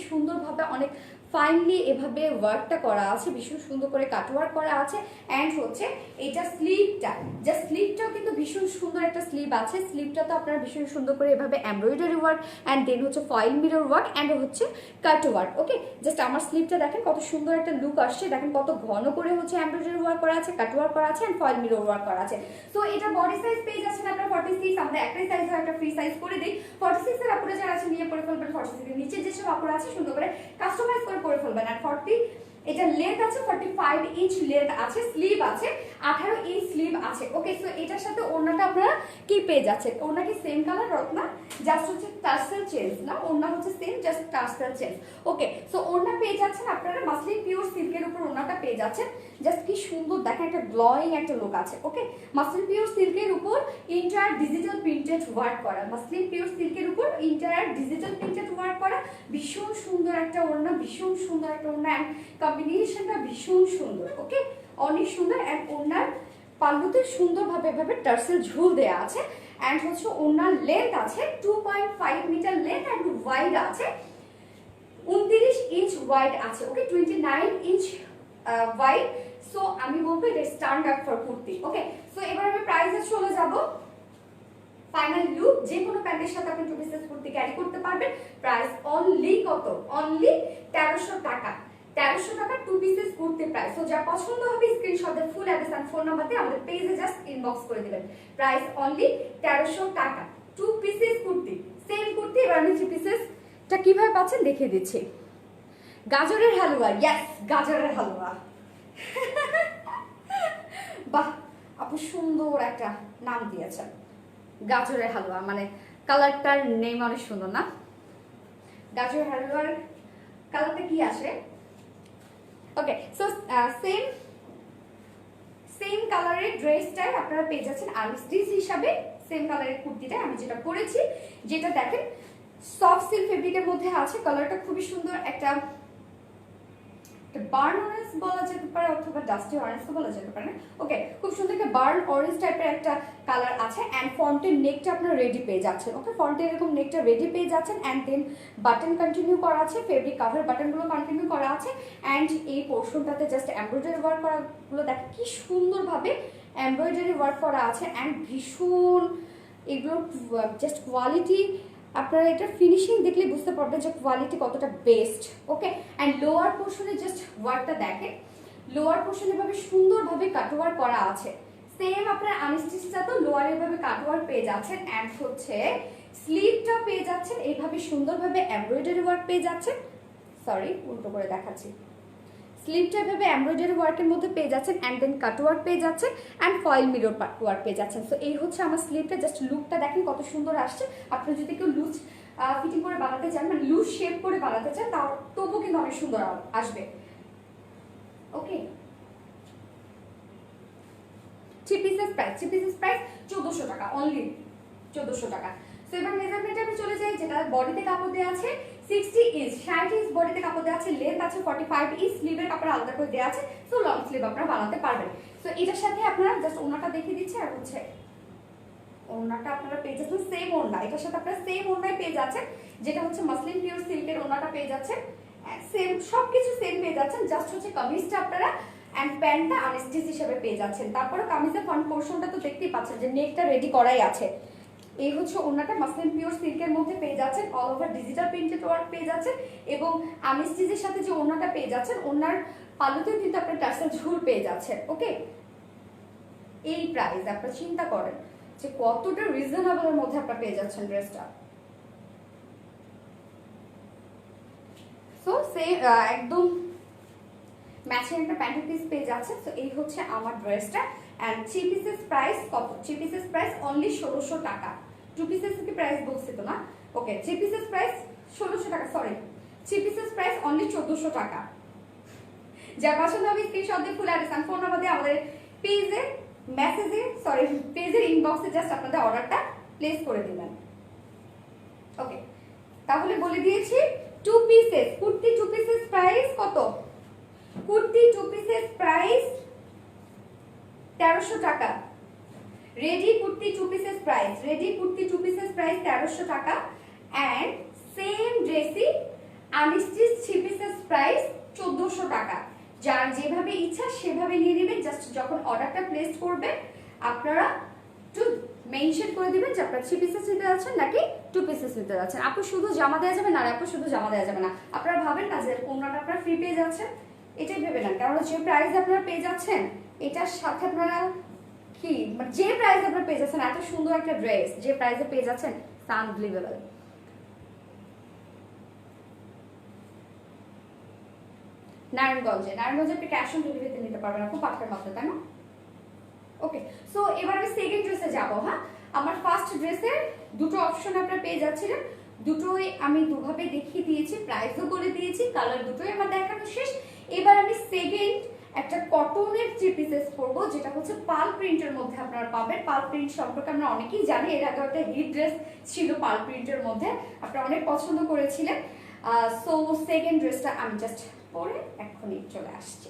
সুন্দরভাবে অনেক ফাইনলি এভাবে ওয়ার্কটা করা আছে, ভীষণ সুন্দর করে কাটওয়ার্ক করা আছে অ্যান্ড হচ্ছে এটা স্লিভটা, জাস্ট স্লিভটাও কিন্তু ভীষণ সুন্দর একটা স্লিভ আছে, স্লিভটা তো আপনারা ভীষণ সুন্দর করে এভাবে এমব্রয়ডারি ওয়ার্ক অ্যান্ড দেন হচ্ছে ফয়েল মিরর ওয়ার্ক অ্যান্ড হচ্ছে কাটওয়ার্ক। ওকে জাস্ট আমার স্লিভটা দেখেন কত সুন্দর একটা লুক আসছে, দেখেন কত ঘন করে হচ্ছে এমব্রয়ডারি ওয়ার্ক করা আছে, কাটওয়ার্ক করা আছে অ্যান্ড ফয়েল মিরর ওয়ার্ক করা আছে। সো এটা বডি সাইজ পেয়ে যাচ্ছেন আপনারা 46, আমরা একটাই সাইজ হয় একটা ফ্রি সাইজ করে দিই। 46 এর আপুরা যারা আছে নিয়ে পরে ফেলবেন, 46 এর নিচে যেসব আপুরা আছে সুন্দর করে কাস্টমাইজ করে পরে ফেলবেন আর 40 এটা লেন্থ আছে 45 ইঞ্চ লেন্থ আছে, স্লিভ আছে 18 ইঞ্চ স্লিভ আছে। ওকে, সো এটার সাথে ওড়নাটা আপনারা কি পেয়ে যাচ্ছেন? ওড়না কি সেম কালার না, জাস্ট হচ্ছে টার্সেল চেঞ্জ না, ওড়না হচ্ছে সেম, জাস্ট টার্সেল চেঞ্জ। ওকে, সো ওড়না পেয়ে যাচ্ছেন আপনারা মাসলিন পিওর সিল্কের উপর ওড়নাটা পেয়ে যাচ্ছেন। জাস্ট কি সুন্দর দেখেন, একটা গ্লোয়িং একটা লুক আছে। ওকে, মাসলিন পিওর সিল্কের উপর ইন্টায়ার ডিজিটাল প্রিন্টেড ওয়ার্ক করা, মাসলিন পিওর সিল্কের উপর ইন্টায়ার ডিজিটাল প্রিন্টেড ওয়ার্ক করা, ভীষণ সুন্দর একটা ওড়না, ভীষণ সুন্দর একটা ওড়না, এন্ড কম্বিনেশনটা ভীষণ সুন্দর। ওকে, অনেক সুন্দর। এন্ড ওড়নার পাল্লুতে সুন্দরভাবে এভাবে টার্সেল ঝুল দেয়া আছে। এন্ড হচ্ছে ওড়নার লেন্থ আছে 2.5 মিটার লেন্থ, এন্ড ওয়াইড আছে 29 ইঞ্চ ওয়াইড আছে। ওকে, 29 ইঞ্চ ওয়াইড। সো আমি বলবো এটা standard for kurti. Okay, so এবার আমি প্রাইসে চলে যাব। ফাইনাল লুক, যে কোনো প্যান্টের সাথে আপনি 2 পিসেস কুর্তি ক্যারি করতে পারবেন। প্রাইস অনলি কত? অনলি 1300 টাকা। 1300 টাকা 2 পিসেস কুর্তি প্রাইস। সো যা পছন্দ হবে স্ক্রিনশট দিয়ে full address and phone number দিয়ে আমাদের পেজে জাস্ট ইনবক্স করে দিবেন। প্রাইস অনলি 1300 টাকা 2 পিসেস কুর্তি। সেম কুর্তি এবার আমি 3 পিসেসটা কিভাবে পাচ্ছেন দেখিয়ে দিচ্ছি। গাজরের হালুয়া, ইয়েস গাজরের হালুয়া। বাহ, আপু সুন্দর একটা নাম দিয়েছেন, গাজরের হালুয়া, মানে কালারটার নেম অনেক সুন্দর না? গাজরের হালুয়ার কালারটা কি আসে? ওকে, সো সেম কালারের ড্রেসটাই আপনারা পেয়ে যাচ্ছেন আর্মি স্টিচ হিসাবে। সেম কালারের কুর্তিটা আমি যেটা পরেছি, যেটা দেখেন সফট সিল্ক ফেব্রিকের মধ্যে আছে। কালারটা খুবই সুন্দর, একটা বার্ন অরেঞ্জ বলা যেতে পারে অথবা ডাস্টি অরেঞ্জ বলা যেতে পারে। ওকে, খুব সুন্দর একটা বার্ন অরেঞ্জ টাইপের একটা কালার আছে। এন্ড ফ্রন্টের নেকটা আপনারা রেডি পেয়ে যাচ্ছেন। ওকে, ফ্রন্টে এরকম নেকটা রেডি পেয়ে যাচ্ছেন। এন্ড দেন বাটন কন্টিনিউ করা আছে, ফেব্রিক কাভার বাটনগুলো কন্টিনিউ করা আছে। এন্ড এই পোর্শনটাতে জাস্ট এমব্রয়ডারি ওয়ার্ক করাগুলো দেখেন কি সুন্দরভাবে এমব্রয়ডারি ওয়ার্ক করা আছে। এন্ড ভীষণ এগুলো জাস্ট কোয়ালিটি, আপনারা এটা ফিনিশিং দেখলে বুঝতে পারবেন যে কোয়ালিটি কতটা বেস্ট। ওকে, এন্ড লোয়ার পোর্শনে জাস্ট ওয়ার্কটা দেখেন, লোয়ার পোর্শনে ভাবে সুন্দরভাবে কাটওয়ার্ক করা আছে। সেম আপনারা আনস্টিচটা তো লোয়ারে ভাবে কাটওয়ার্ক পেয়ে যাচ্ছেন। এন্ড হচ্ছে স্লিভটা পেয়ে যাচ্ছেন এইভাবে সুন্দরভাবে এমব্রয়ডারি ওয়ার্ক পেয়ে যাচ্ছেন। সরি, উল্টো করে দেখাচ্ছি। স্লিভটা এভাবে এমব্রয়ডারি ওয়ার্কের মধ্যে পেয়ে যাচ্ছেন। এন্ড দেন কাটওয়ার্ক পেয়ে যাচ্ছেন। এন্ড ফয়েল মিরর ওয়ার্ক পেয়ে যাচ্ছেন। সো এই হচ্ছে আমার স্লিভটা। জাস্ট লুকটা দেখেন কত সুন্দর আসছে। আপনি যদি কেউ লুজ ফিটিং করে বানাতে চান, মানে লুজ শেপ করে বানাতে চান, তাও তবুও কিন্তু অনেক সুন্দর আসবে। ওকে, 3 পিসেস প্রাইস 1400 টাকা, অনলি 1400 টাকা। সো এবার মেজারমেন্টে আমি চলে যাই, যেটা বডিতে কাপড় দেওয়া আছে 60 ইঞ্চ, 60 ইঞ্চ বডিতে কাপড় দেওয়া আছে, লেন্থ আছে 45 ইঞ্চ, স্লিভের কাপড় আলাদা করে দেওয়া আছে। সো লং স্লিভ আপনারা বানাতে পারবেন। সো এটার সাথে আপনারা জাস্ট ওড়নাটা দেখিয়ে দিচ্ছি। আর হচ্ছে ওড়নাটা আপনারা পেয়ে যাচ্ছেন সেম ওড়না, এটার সাথে আপনারা সেম ওড়নাই পেয়ে যাচ্ছেন, যেটা হচ্ছে মাসলিন পিওর সিল্কের ওড়নাটা পেয়ে যাচ্ছেন। সেম সবকিছু সেম পেয়ে যাচ্ছেন। জাস্ট হচ্ছে কামিজটা আপনারা এন্ড প্যান্টটা আনস্টিচ হিসেবে পেয়ে যাচ্ছেন। তারপরে কামিজের ফ্রন্ট পোর্শনটা তো দেখতেই পাচ্ছেন যে নেকটা রেডি করাই আছে। এই হচ্ছে ওড়নাটা মাসলিন পিওর সিল্কের মধ্যে পেয়ে যাচ্ছেন। All over digital printed work পেয়ে যাচ্ছেন। এবং আনস্টিচের সাথে যে ওড়নাটা পেয়ে যাচ্ছেন, ওড়নার পাল্লুতেও কিন্তু আপনার টার্সেল ঝুল পেয়ে যাচ্ছেন। ওকে, এই প্রাইস আপনারা চিন্তা করেন যে কতটা রিজনেবলের মধ্যে আপনারা পেয়ে যাচ্ছেন ড্রেসটা। সো একদম ম্যাচিং একটা প্যান্ট পিস পেয়ে যাচ্ছে। তো এই হচ্ছে আমার ড্রেসটা। এন্ড 3 পিসেস প্রাইস কত? 3 পিসেস প্রাইস অনলি 1600 টাকা। 2 পিসেস কি প্রাইস বলছি তো না? ওকে, 3 পিসেস প্রাইস 1600 টাকা, সরি 3 পিসেস প্রাইস অনলি 1400 টাকা। যার পছন্দ হবে স্ক্রিনশট দিয়ে full address and phone number দিয়ে আমাদের পেজে মেসেজে পেজের ইনবক্সে জাস্ট আপনাদের অর্ডারটা প্লেস করে দিবেন। ওকে, তাহলে বলে দিয়েছি 2 পিসেস কুর্তি 2 পিসেস প্রাইস কত? কুর্তি 2 পিসেস প্রাইস 1300 টাকা। রেডি কুর্তি 2 পিসেস প্রাইস 1300 টাকা। এন্ড সেম ড্রেসই আনস্টিচ 3 পিসেস প্রাইস 1400 টাকা। যার যেভাবে ইচ্ছা সেভাবে নিয়ে নেবেন। জাস্ট যখন অর্ডারটা প্লেস করবেন আপনারা একটু মেনশন করে দিবেন যে আপনারা 3 পিসেস নিতে যাচ্ছেন নাকি 2 পিসেস নিতে যাচ্ছেন। আপু শুধু জামা দেওয়া যাবে না, আপু শুধু জামা দেওয়া যাবে না। আপনারা ভাবেন না যে কোনটা আপনারা ফ্রি পেয়ে যাচ্ছেন, এটাই ভেবে নেন। কারণ যে প্রাইস আপনারা পেয়ে যাচ্ছেন এটার সাথে আপনারা কি যে প্রাইস আপনারা পেয়ে যাচ্ছেন, এত সুন্দর একটা ড্রেস যে প্রাইসে পেয়ে যাচ্ছেন, আনবিলিভেবল। নারায়ণগঞ্জে আপনি ক্যাশ অন ডেলিভারিতে নিতে পারবেন আপু, পাঠার মাত্র, তাই না? ওকে, সো এবার আমি সেকেন্ড ড্রেসে যাব। হ্যাঁ, আমার ফার্স্ট ড্রেসের দুটো অপশন আপনারা পেয়ে যাচ্ছিলেন, দুটোই আমি দুভাবে দেখিয়ে দিয়েছি, প্রাইসও বলে দিয়েছি, কালার দুটোই আমার দেখানো শেষ। এবার আমি সেকেন্ড একটা কটনের থ্রি পিসেস পরবো, যেটা হচ্ছে পাল প্রিন্টের মধ্যে আপনারা পাবেন। পাল প্রিন্ট সম্পর্কে আমরা অনেকেই জানি, এর আগে একটা হিট ড্রেস ছিল পাল প্রিন্টের মধ্যে, আপনারা অনেক পছন্দ করেছিলেন। সো সেকেন্ড ড্রেসটা আমি জাস্ট পরে এখনই চলে আসছি।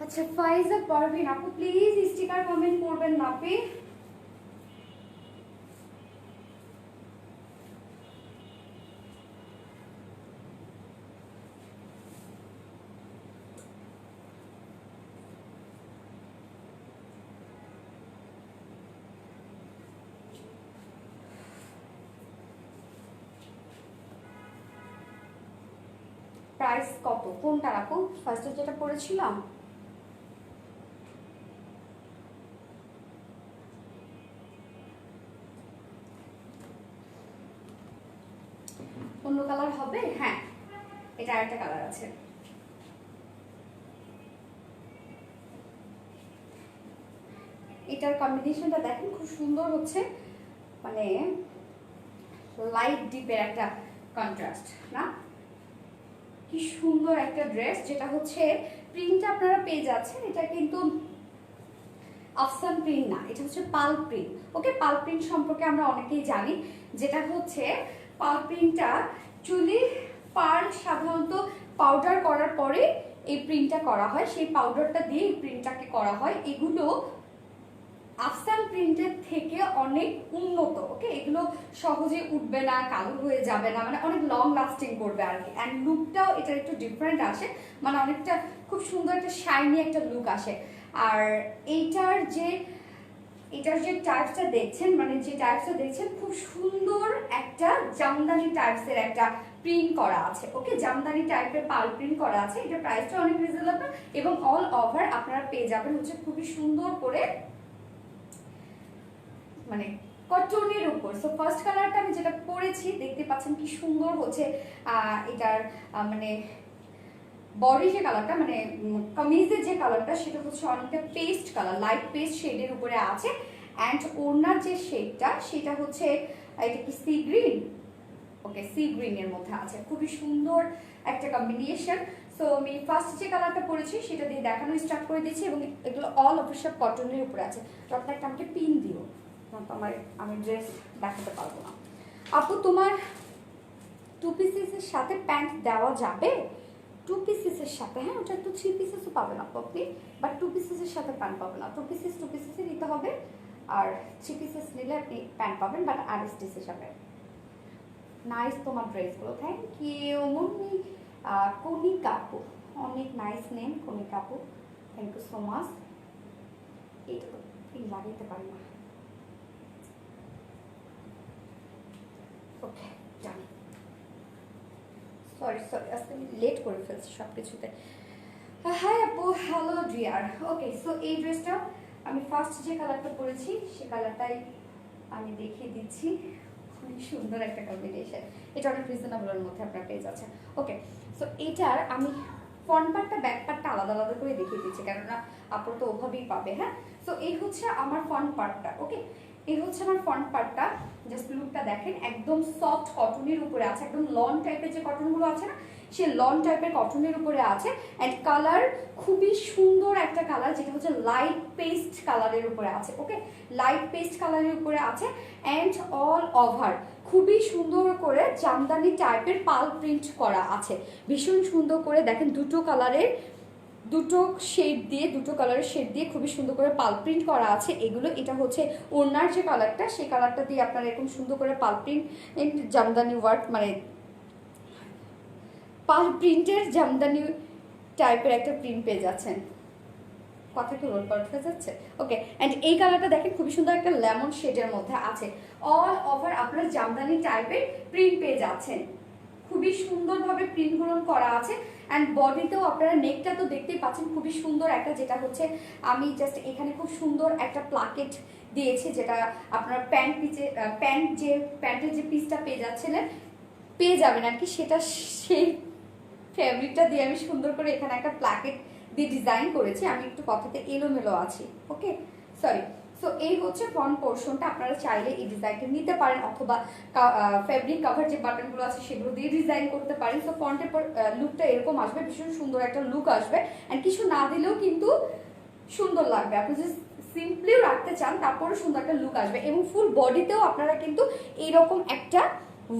আচ্ছা, ফাইজা পারভিন আপু প্লিজ স্টিকার কমেন্ট করবেন না আপনি। প্রাইস কত, কোনটা আপু? ফার্স্টে যেটা পড়েছিলাম, অন্য কালার হবে? হ্যাঁ, এটা আরেকটা কালার আছে। এটার কম্বিনেশনটা দেখেন খুব সুন্দর হচ্ছে, মানে লাইট ডিপের একটা কন্ট্রাস্ট না, কি সুন্দর একটা ড্রেস। যেটা হচ্ছে প্রিন্টটা আপনারা পেয়ে যাচ্ছেন, এটা কিন্তু আফসান প্রিন্ট না, এটা হচ্ছে পাল প্রিন্ট। ওকে, পাল প্রিন্ট সম্পর্কে আমরা অনেকেই জানি, যেটা হচ্ছে পাল প্রিন্টটা চুলি পার্ল সাধারণত পাউডার করার পরে এই প্রিন্টটা করা হয়, সেই পাউডারটা দিয়ে এই প্রিন্টটাকে করা হয়। এগুলো আফসান প্রিন্টের থেকে অনেক উন্নত। ওকে, এগুলো সহজে উঠবে না, কালো হয়ে যাবে না, মানে অনেক লং লাস্টিং করবে আর কি। অ্যান্ড লুকটাও এটা একটু ডিফারেন্ট আসে, মানে অনেকটা খুব সুন্দর একটা শাইনি একটা লুক আসে। আর এটার যে টাইপসটা দেখছেন, মানে যে টাইপসটা দেখছেন, খুব সুন্দর একটা জামদানি টাইপসের একটা প্রিন্ট করা আছে। ওকে, জামদানি টাইপের পাল প্রিন্ট করা আছে। এটা প্রাইসটা অনেক রিজনেবল এবং অল ওভার আপনারা পেয়ে যাবেন হচ্ছে খুবই সুন্দর করে, মানে কটনের উপর। সো ফার্স্ট কালারটা আমি যেটা পরেছি দেখতে পাচ্ছেন কি সুন্দর হচ্ছে। এটার মানে বডি যে কালারটা, মানে কামিজের যে কালারটা, সেটা হচ্ছে অনেকটা পেস্ট কালার, লাইট পেস্ট শেডের উপরে আছে। অ্যান্ড ওড়নার যে শেডটা সেটা হচ্ছে, এটা কি সি গ্রিন? ওকে, সি গ্রিনের মধ্যে আছে, খুবই সুন্দর একটা কম্বিনেশন। সো আমি ফার্স্ট যে কালারটা পরেছি সেটা দিয়ে দেখানো স্টার্ট করে দিচ্ছি, এবং এগুলো অল ওভার সব কটনের উপরে আছে। তো আপনার একটা আমাকে পিন দিও, আমি ড্রেস দেখাতে পারবো না। আপু তোমার 2 পিসেসের সাথে প্যান্ট দেওয়া যাবে? 2 পিসেসের সাথে, হ্যাঁ ওটা তো 3 পিসেসও পাবেন আপনি, বাট 2 পিসেসের সাথে প্যান্ট পাবেন না। 2 পিসেসে নিতে হবে, আর 3 পিসেস নিলে আপনি প্যান্ট পাবেন, বাট আরএসটিস হিসাবে। নাইস তোমার ড্রেসগুলো, থ্যাংক ইউ মুন্নি। কণিকা আপু, অনেক নাইস নেম কণিকা আপু, থ্যাংক ইউ সো মাচ। এটা তো লাগাইতে পারি না, ওকে জানি, সরি আজকে আমি লেট করে ফেলছি সব কিছুতে। হাই আপু, হ্যালো ডিয়ার। ওকে, সো এই ড্রেসটা আমি ফার্স্ট যে কালারটা পরেছি সে কালারটাই আমি দেখিয়ে দিচ্ছি। অনেক সুন্দর একটা কম্বিনেশন, এটা অনেক রিজনেবলের মধ্যে আপনার পেয়ে যাচ্ছে। ওকে, সো এটার আমি ফ্রন্ট পার্টটা ব্যাক পার্টটা আলাদা আলাদা করে দেখিয়ে দিচ্ছি, কেননা আপনারা তো ওভাবেই পাবে। হ্যাঁ, সো এই হচ্ছে আমার ফ্রন্ট পার্টটা। ওকে, এই হচ্ছে আমার ফ্রন্ট পার্টটা। জাস্ট লুকটা দেখেন, একদম সফট কটনের উপরে আছে, একদম লন টাইপের যে কটনগুলো আছে না, সে লন টাইপের কটনের উপরে আছে। অ্যান্ড কালার খুবই সুন্দর একটা কালার, যেটা হচ্ছে লাইট পেস্ট কালারের উপরে আছে। ওকে, লাইট পেস্ট কালারের উপরে আছে। অ্যান্ড অল ওভার খুবই সুন্দর করে জামদানি টাইপের পাল প্রিন্ট করা আছে, ভীষণ সুন্দর করে দেখেন, দুটো কালারের দুটো শেড দিয়ে, দুটো কালারের শেড দিয়ে খুবই সুন্দর করে পাল প্রিন্ট করা আছে এগুলো। এটা হচ্ছে ওড়নার যে কালারটা, সেই কালারটা দিয়ে আপনারা এরকম সুন্দর করে পাল প্রিন্ট জামদানি ওয়ার্ক, মানে পাল প্রিন্টের জামদানি টাইপের একটা প্রিন্ট পেয়ে যাচ্ছেন। কথা কি রোল পাল্ট হয়ে যাচ্ছে? ওকে, অ্যান্ড এই কালারটা দেখেন খুবই সুন্দর একটা লেমন শেডের মধ্যে আছে। অল ওভার আপনারা জামদানি টাইপের প্রিন্ট পেয়ে যাচ্ছেন, খুবই সুন্দরভাবে প্রিন্টগুলো করা আছে। অ্যান্ড বডিতেও আপনারা নেকটা তো দেখতেই পাচ্ছেন খুবই সুন্দর একটা, যেটা হচ্ছে আমি জাস্ট এখানে খুব সুন্দর একটা প্লাকেট দিয়েছি, যেটা আপনার প্যান্টের যে পিসটা পেয়ে যাবেন আর কি, সেটা সেই ফেব্রিকটা দিয়ে আমি সুন্দর করে এখানে একটা প্লাকেট দিয়ে ডিজাইন করেছি। আমি একটু কথাতে এলোমেলো আছি, ওকে সরি। সো এই হচ্ছে ফ্রন্ট পোর্শনটা, আপনারা চাইলে এই ডিজাইনটা নিতে পারেন, অথবা ফেব্রিক কভার যে বাটনগুলো আছে সেগুলো দিয়ে ডিজাইন করতে পারেন। সো ফ্রন্টের লুকটা এরকম আসবে, ভীষণ সুন্দর একটা লুক আসবে। অ্যান্ড কিছু না দিলেও কিন্তু সুন্দর লাগবে, আপনি যদি সিম্পলিও রাখতে চান তারপরেও সুন্দর একটা লুক আসবে। এবং ফুল বডিতেও আপনারা কিন্তু এইরকম একটা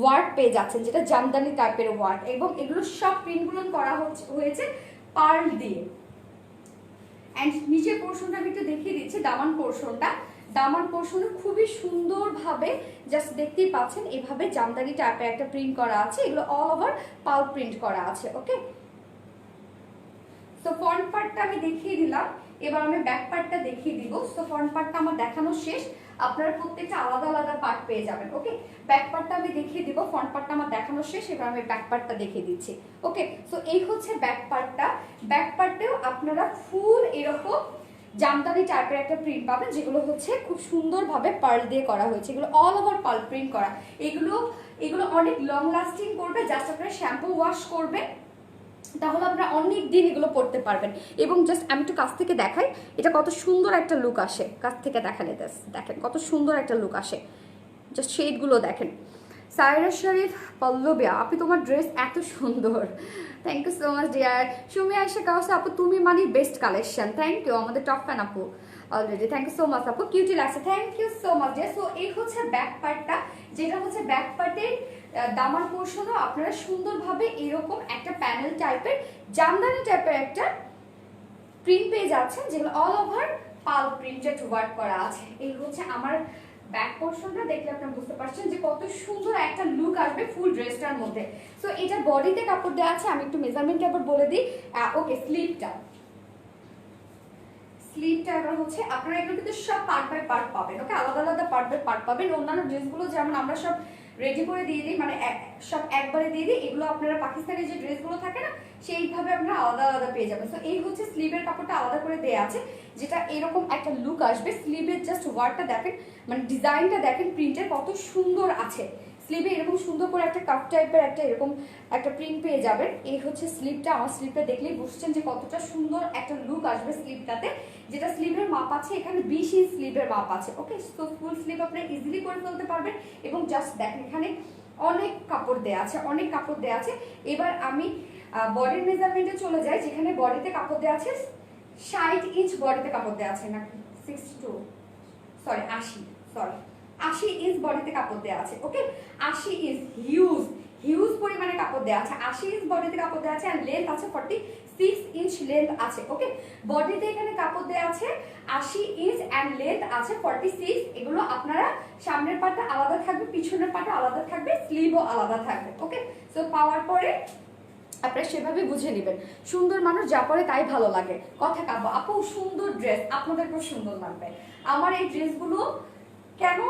ওয়ার্ক পেয়ে যাচ্ছেন, যেটা জামদানি টাইপের ওয়ার্ক, এবং এগুলো সব প্রিন্টগুলো করা হয়েছে পার্ল দিয়ে। অ্যান্ড নিচের পোর্শনটা আমি একটু দেখিয়ে দিচ্ছি, দামান পোর্শনে খুবই সুন্দরভাবে জাস্ট দেখতেই পাচ্ছেন এভাবে জামদানি টাইপের একটা প্রিন্ট করা আছে, এগুলো অল ওভার পাল প্রিন্ট করা আছে। ওকে, সো ফ্রন্ট পার্টটা আমি দেখিয়ে দিলাম, এবার আমি ব্যাক পার্টটা দেখিয়ে দিব। সো ফ্রন্ট পার্টটা আমার দেখানো শেষ, আপনারা প্রত্যেকটা আলাদা আলাদা পার্ট পেয়ে যাবেন। ওকে, ব্যাক পার্টটা আমি দেখিয়ে দিব, ফ্রন্ট পার্টটা আমার দেখানো শেষ, এবার আমি ব্যাক পার্টটা দেখিয়ে দিচ্ছি। ওকে, সো এই হচ্ছে ব্যাক পার্টটা। ব্যাক পার্টেও আপনারা ফুল এরকম জামদানি টাইপের একটা প্রিন্ট পাবেন, যেগুলো হচ্ছে খুব সুন্দরভাবে পার্ল দিয়ে করা হয়েছে, এগুলো অল ওভার পার্ল প্রিন্ট করা। এগুলো অনেক লং লাস্টিং করবে, জাস্ট আপনারা শ্যাম্পু ওয়াশ করবেন, তাহলে আপনারা অনেক দিন এগুলো পরতে পারবেন। এবং জাস্ট আমি একটু কাছ থেকে দেখাই, এটা কত সুন্দর একটা লুক আসে, কাছ থেকে দেখালে দেখেন কত সুন্দর একটা লুক আসে, জাস্ট শেডগুলো দেখেন। সাইরা শরীফ পল্লবিয়া, আপনি তোমার ড্রেস এত সুন্দর, thank you so much dear. Sumi Aysha Kausa আপু, তুমি মানে বেস্ট কালেকশন, থ্যাংক ইউ, আমাদের টপ ফ্যান আপু already, thank you so much আপু, কিউটি লাগছে, thank you so much dear. So এই হচ্ছে ব্যাক পার্টটা, যেটা হচ্ছে ব্যাক পার্টের দামান পোর্শনও আপনারা সুন্দরভাবে এরকম একটা প্যানেল টাইপের জামদানি টাইপের একটা প্রিন্ট পেয়ে যাচ্ছেন, যেগুলো অল ওভার পাল প্রিন্টেড ওয়ার্ক করা আছে। এই হচ্ছে আমার ব্যাক পোর্শনটা, দেখলে আপনারা বুঝতে পারছেন যে কত সুন্দর একটা লুক আসবে ফুল ড্রেসটার মধ্যে। সো এটা বডিতে কাপড় দেওয়া আছে, আমি একটু মেজারমেন্ট আবার বলে দিই। ওকে, স্লিভটা এবার হচ্ছে আপনারা এগুলো কিন্তু সব পার্ট বাই পার্ট পাবেন। ওকে, আলাদা আলাদা পার্ট বাই পার্ট পাবেন। অন্যান্য ড্রেসগুলো যেমন আমরা সব রেডি করে দিয়ে দিই, মানে সব একবারে দিয়ে দিই, এগুলো আপনারা পাকিস্তানি যে ড্রেসগুলো থাকে না, সেইভাবে আপনারা আলাদা আলাদা পেয়ে যাবেন। সো এই হচ্ছে স্লিভের কাপড়টা আলাদা করে দেওয়া আছে, যেটা এরকম একটা লুক আসবে। স্লিভের জাস্ট ওয়ার্কটা দেখেন, মানে ডিজাইনটা দেখেন, প্রিন্টের কত সুন্দর আছে। স্লিভে এরকম সুন্দর করে একটা কাপ টাইপের একটা এরকম একটা প্রিন্ট পেয়ে যাবেন। এই হচ্ছে স্লিভটা, আমার স্লিভটা দেখলেই বুঝছেন যে কতটা সুন্দর একটা লুক আসবে স্লিভটাতে, যেটা স্লিভের মাপ আছে এখানে 20 ইঞ্চ স্লিভের মাপ আছে। ওকে, তো ফুল স্লিভ আপনি ইজিলি করে ফেলতে পারবেন। এবং জাস্ট দেখেন এখানে অনেক কাপড় দেওয়া আছে, এবার আমি বডির মেজারমেন্টে চলে যাই, যেখানে বডিতে কাপড় দেওয়া আছে 60 ইঞ্চ বডিতে কাপড় দেওয়া আছে, না 62 সরি 80 সরি 80 ইঞ্চ বডিতে কাপড় দেওয়া আছে। ওকে, 80 ইঞ্চ হিউজ হিউজ পরিমাণে কাপড় দেওয়া আছে। 80 ইঞ্চ বডিতে কাপড় দেওয়া আছে, আর লেন্থ আছে 46 ইঞ্চ লেন্থ আছে। ওকে, বডিতে এখানে কাপড় দেওয়া আছে 80 ইঞ্চ অ্যান্ড লেন্থ আছে 46। এগুলো আপনারা সামনের পাটা আলাদা থাকবে, পিছনের পাটা আলাদা থাকবে, স্লিভও আলাদা থাকবে। ওকে, সো পাওয়ার পরে আপনারা সেভাবে বুঝে নেবেন। সুন্দর মানুষ যা পরে তাই ভালো লাগে, কথা কাব্য আপু সুন্দর ড্রেস, আপনাদেরকেও সুন্দর লাগবে। আমার এই ড্রেসগুলো কেন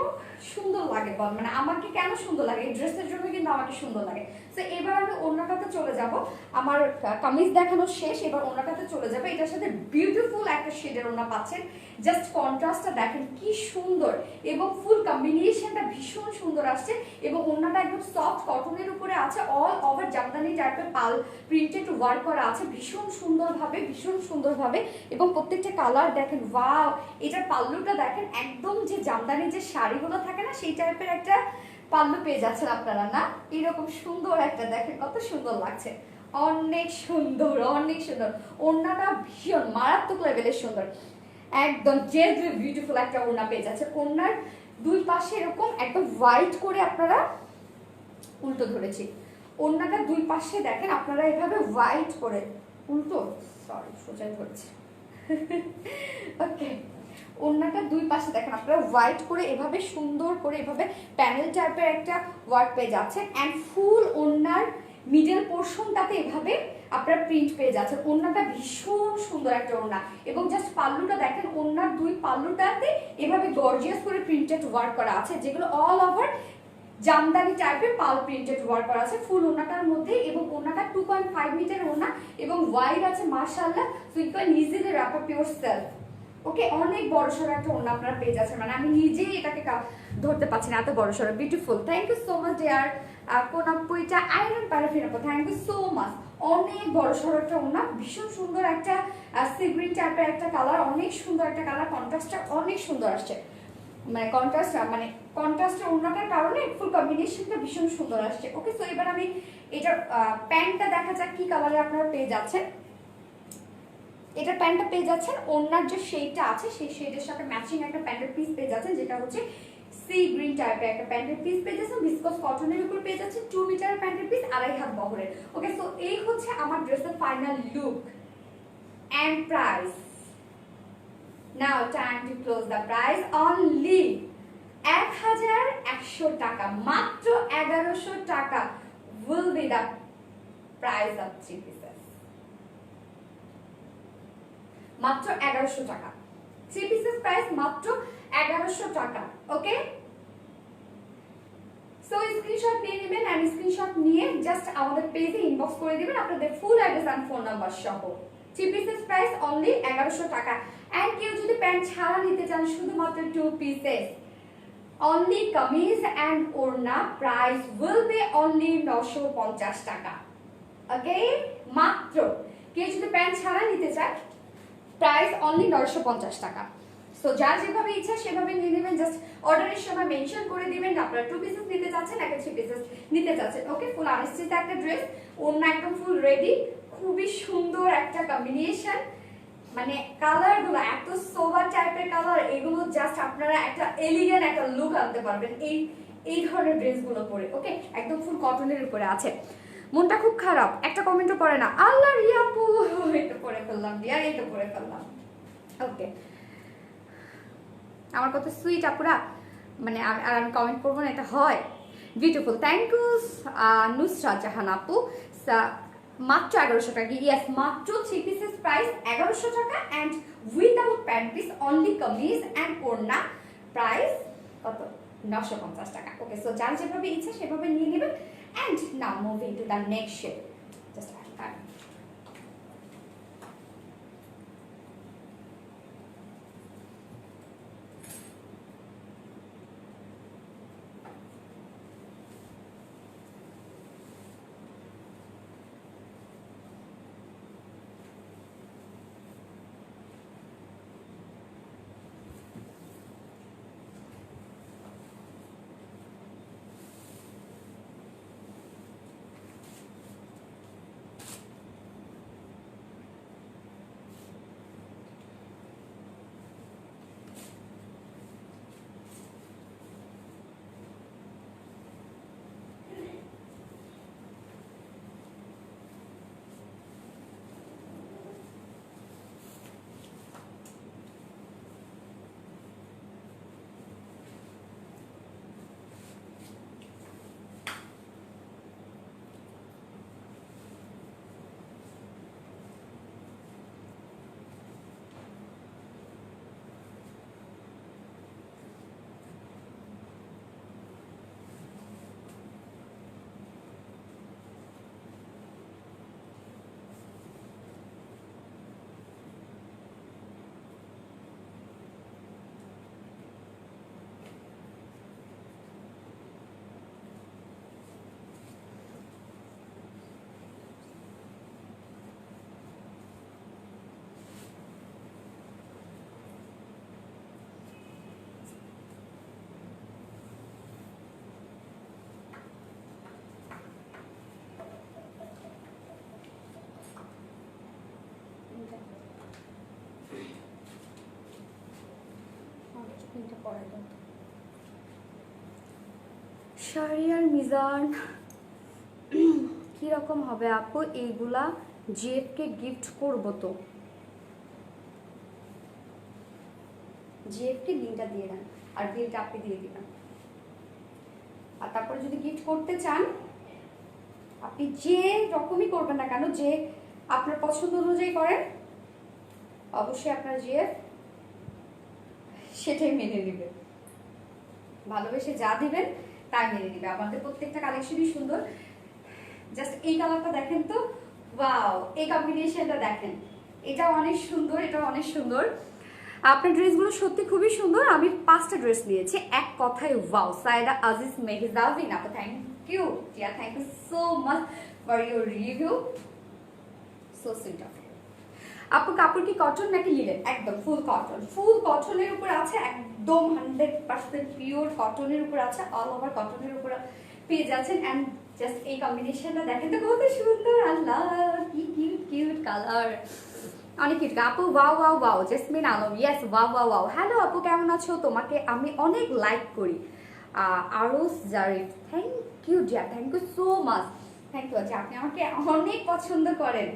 সুন্দর লাগে বল, মানে আমাকে কেন সুন্দর লাগে, এই ড্রেসের জন্য কিন্তু আমাকে সুন্দর লাগে। তো এবার আমি ওড়নাটাতে চলে যাব, আমার কামিজ দেখানো শেষ, এবার ওড়নাটাতে চলে যাবে। এটার সাথে বিউটিফুল একটা শেডের ওড়না পাচ্ছেন, জাস্ট কন্ট্রাস্টটা দেখেন কি সুন্দর, এবং ফুল কম্বিনেশনটা ভীষণ সুন্দর আসছে, এবং ওড়নাটা একদম সফট কটনের উপরে আছে, অল ওভার জামদানি টাইপের পাল প্রিন্টেড ওয়ার্ক করা আছে ভীষণ সুন্দরভাবে, এবং প্রত্যেকটা কালার দেখেন, ওয়াও। এটার পাল্লুটা দেখেন, একদম যে জামদানি যে শাড়িগুলো থাকে না সেই টাইপের একটা পাল্লু পেয়ে যাচ্ছেন আপনারা না, এরকম সুন্দর একটা দেখেন কত সুন্দর লাগছে, অনেক সুন্দর ওড়নাটা ভীষণ মারাত্মক লেভেলের সুন্দর, একদম জেড বিউটিফুল একটা ওড়না পেয়ে যাচ্ছে। ওড়নার দুই পাশে এরকম একদম হোয়াইট করে আপনারা উল্টো ধরেছি, ওড়নাটা দুই পাশে দেখেন আপনারা এভাবে হোয়াইট করে উল্টো, সরি সোজা ধরছি ওকে, ওড়নাটা দুই পাশে দেখেন আপনারা হোয়াইট করে এভাবে সুন্দর করে এভাবে প্যানেল টাইপের একটা ওয়ার্ক পেয়ে যাচ্ছেন, অ্যান্ড ফুল ওড়নার মিডল পোর্শনটাতে এভাবে আপনারা প্রিন্ট পেয়ে যাচ্ছেন। ওড়নাটা ভীষণ সুন্দর একটা ওড়না, এবং জাস্ট পাল্লুটা দেখেন, ওড়নার দুই পাল্লুটাতে এভাবে গর্জিয়াস করে প্রিন্টেড ওয়ার্ক করা আছে, যেগুলো অল ওভার জামদানি টাইপের পাল প্রিন্টেড ওয়ার্ক করা আছে ফুল ওড়নাটার মধ্যে, এবং ওড়নাটা 2.5 মিটার ওড়না, এবং ওয়াইড আছে মাশাআল্লাহ, so you can easily wrap up yourself. Okay, অনেক বড়সড় একটা ওড়না আপনারা পেয়ে যাচ্ছেন, মানে আমি নিজেই এটাকে ধরতে পারছি না, এত বড়সড় beautiful. Thank you so much dear কোন আপু, এটা আয়রন প্যারাফিন আপু, থ্যাংক ইউ সো মাচ। অনেক বড়সড় একটা ওড়না, ভীষণ সুন্দর একটা সি গ্রিন টাইপের একটা কালার, অনেক সুন্দর একটা কালার, কন্ট্রাস্টটা অনেক সুন্দর আসছে, মানে কন্ট্রাস্টের ওড়নাটার কারণে ফুল কম্বিনেশনটা ভীষণ সুন্দর আসছে। ওকে, সো এবার আমি এটার প্যান্টটা দেখা যাক কি কালারে আপনারা পেয়ে যাচ্ছেন। এটা প্যান্টটা পেয়ে যাচ্ছেন, ওড়নার যে শেডটা আছে সেই শেডের সাথে ম্যাচিং একটা প্যান্টের পিস পেয়ে যাচ্ছেন, যেটা হচ্ছে সি গ্রিন টাইপের একটা প্যান্টের পিস পেয়ে যাচ্ছেন, ভিসকস কটনের উপর পেয়ে যাচ্ছেন, 2 মিটারের প্যান্টের পিস, 2.5 হাত বহরের। ওকে, সো এই হচ্ছে আমার ড্রেসের final look and price. Now time to close the price, only 1100 টাকা, মাত্র 1100 টাকা will be the price of 3 pieces, মাত্র 1100 টাকা, 3 pieces প্রাইস মাত্র 1100 টাকা। ওকে, সো স্ক্রিনশট নিয়ে নেবেন, এন্ড স্ক্রিনশট নিয়ে জাস্ট আমাদের পেজে ইনবক্স করে দিবেন আপনাদের full address and phone number সহ। 3 pieces প্রাইস অনলি 1100 টাকা। এন্ড কেউ যদি প্যান্ট ছাড়া নিতে চান, শুধুমাত্র 2 pieces only kameez and orna, price will be only 950 টাকা। ওকে, মাত্র কেউ যদি প্যান্ট ছাড়া নিতে চায়, প্রাইস অনলি 950 টাকা। সো যার যেভাবে ইচ্ছা সেভাবে নিয়ে নেবেন, জাস্ট অর্ডারের সময় মেনশন করে দিবেন আপনারা 2 পিসেস নিতে চাচ্ছেন, নাকি 3 পিসেস নিতে চাচ্ছেন। ওকে, ফুল আনস্টিচ একটা ড্রেস, ওড়না একদম ফুল রেডি, খুবই সুন্দর একটা কম্বিনেশন, মানে কালারগুলো এত সোবার টাইপের কালার, এগুলো জাস্ট আপনারা একটা এলিগেন্ট একটা লুক আনতে পারবেন এই ধরনের ড্রেসগুলো পরে। ওকে, একদম ফুল কটনের উপরে আছে। মনটা খুব খারাপ, একটা কমেন্টও পড়ে না, আল্লাহ রিয়াপু এটা পরে ফেললাম, ডিয়ার এটা পরে ফেললাম। ওকে, আমার কত সুইট আপুরা, মানে আমি কমেন্ট করবো না, এটা হয় beautiful. Thank you Nusrat Jahan আপু, মাত্র 1100 টাকা। ইয়েস, মাত্র 3 পিসেস প্রাইস 1100 টাকা, and without pant piece, only kameez and ওড়না, প্রাইস কত? 950 টাকা। ওকে, সো যার যেভাবে ইচ্ছা সেভাবে নিয়ে নেবেন। And now moving to the next shade, just পরে তো শাহরিয়ার মিজান কিরকম হবে আপু? এইগুলা জিএফকে গিফট করবো তো, জিএফকে লিঙ্কটা দিয়ে দেন আর বিলটা আপনি দিয়ে দিবেন। আর তারপরে যদি গিফট করতে চান আপনি যে রকমই করবেন না কেন, যে আপনার পছন্দ অনুযায়ী করেন, অবশ্যই আপনার জিএফ সেটাই মেনে নেবে, ভালোবেসে যা দিবেন তাই মেনে নেবে। আমাদের প্রত্যেকটা কালেকশনই সুন্দর। জাস্ট এই কালারটা দেখেন তো, ওয়াও, এই কম্বিনেশনটা দেখেন, এটা অনেক সুন্দর, এটা অনেক সুন্দর। আপনার ড্রেসগুলো সত্যি খুবই সুন্দর। আমি 5টা ড্রেস নিয়েছি, এক কথায় ওয়াও। সাইদা আজিজ মেহজাবিন আপু, thank you dear, thank you so much for your review, so sweet of you. আপু কাপড় কি কটন নাকি লিনেন? একদম ফুল কটন, ফুল কটনের উপর আছে, একদম 100% পিওর কটনের উপর আছে, অল ওভার কটনের উপর পেয়ে যাচ্ছেন। অ্যান্ড জাস্ট এই কম্বিনেশনটা দেখেন তো কত সুন্দর, আল্লাহ কি কিউট কিউট কালার, অনেক কিউট। আপু wow wow wow, Jesmin Alam, yes wow wow wow. Hello আপু, কেমন আছো? তোমাকে আমি অনেক লাইক করি। Aros Jarif, thank you dear, thank you so much, thank you. আচ্ছা, আপনি আমাকে অনেক পছন্দ করেন,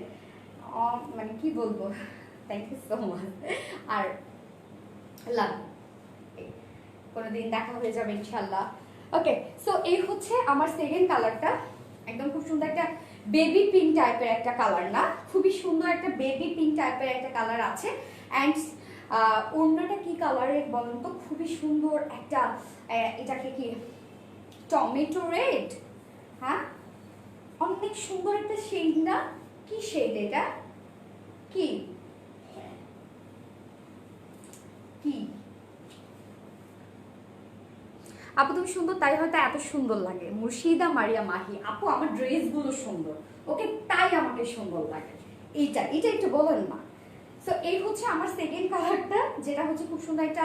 মানে কি বলবো, থ্যাংক ইউ সো মাচ। আর লাভ, কোনোদিন দেখা হয়ে যাবে ইনশাল্লাহ। ওকে, সো এই হচ্ছে আমার সেকেন্ড কালারটা, একদম খুব সুন্দর একটা বেবি পিঙ্ক টাইপের একটা কালার, না খুবই সুন্দর একটা বেবি পিঙ্ক টাইপের একটা কালার আছে। অ্যান্ড ওড়নাটা কি কালারের বলুন তো, খুবই সুন্দর একটা, এটাকে কি টমেটো রেড, হ্যাঁ অনেক সুন্দর একটা শেড, না কি শেড এটা, কি কি আপু তুমি সুন্দর তাই হয়তো এত সুন্দর লাগে। মুর্শিদা মারিয়া মাহি আপু, আমার ড্রেসগুলো সুন্দর, ওকে তাই আমাকে সুন্দর লাগে, এইটা এটা একটু বলেন না। সো এই হচ্ছে আমার সেকেন্ড কালারটা, যেটা হচ্ছে খুব সুন্দর একটা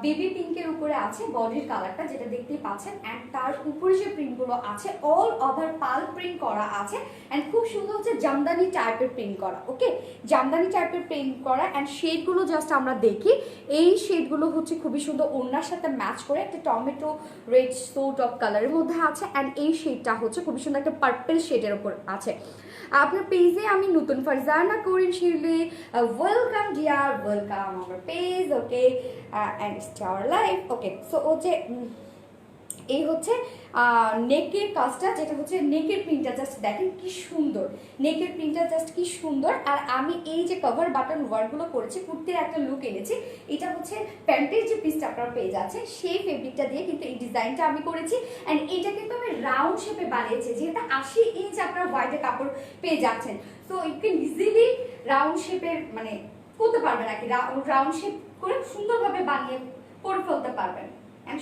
বেবি পিঙ্কের উপরে আছে বডির কালারটা, যেটা দেখতেই পাচ্ছেন। অ্যান্ড তার উপরে যে প্রিন্টগুলো আছে অল ওভার পাল প্রিন্ট করা আছে। অ্যান্ড খুব সুন্দর হচ্ছে জামদানি টাইপের প্রিন্ট করা, ওকে জামদানি টাইপের প্রিন্ট করা। অ্যান্ড শেডগুলো জাস্ট আমরা দেখি, এই শেডগুলো হচ্ছে খুবই সুন্দর, ওড়নার সাথে ম্যাচ করে একটা টমেটো রেড সোট অফ কালারের মধ্যে আছে। অ্যান্ড এই শেডটা হচ্ছে খুবই সুন্দর একটা পার্পল শেডের উপর আছে। আপনার পেজে আমি নতুন, Farzana Karim Shirley, welcome dear, welcome আমার page, okay and star life. Okay, so ও যে এই হচ্ছে নেকের কাজটা, যেটা হচ্ছে নেকের প্রিন্টটা জাস্ট দেখেন কি সুন্দর, নেকের প্রিন্টটা জাস্ট কি সুন্দর। আর আমি এই যে কভার বাটন ওয়ার্কগুলো করেছি, কুর্তির একটা লুক এনেছি। এটা হচ্ছে প্যান্টের যে পিসটা আপনারা পেয়ে যাচ্ছেন সেই ফেব্রিকটা দিয়ে কিন্তু এই ডিজাইনটা আমি করেছি। অ্যান্ড এটা কিন্তু আমি রাউন্ড শেপে বানিয়েছি, যেহেতু 80 ইঞ্চ আপনারা হোয়াইটের কাপড় পেয়ে যাচ্ছেন, so you can easily round শেপের মানে করতে পারবেন আর কি, রাউন্ড শেপ করে সুন্দরভাবে বানিয়ে করে ফেলতে পারবেন।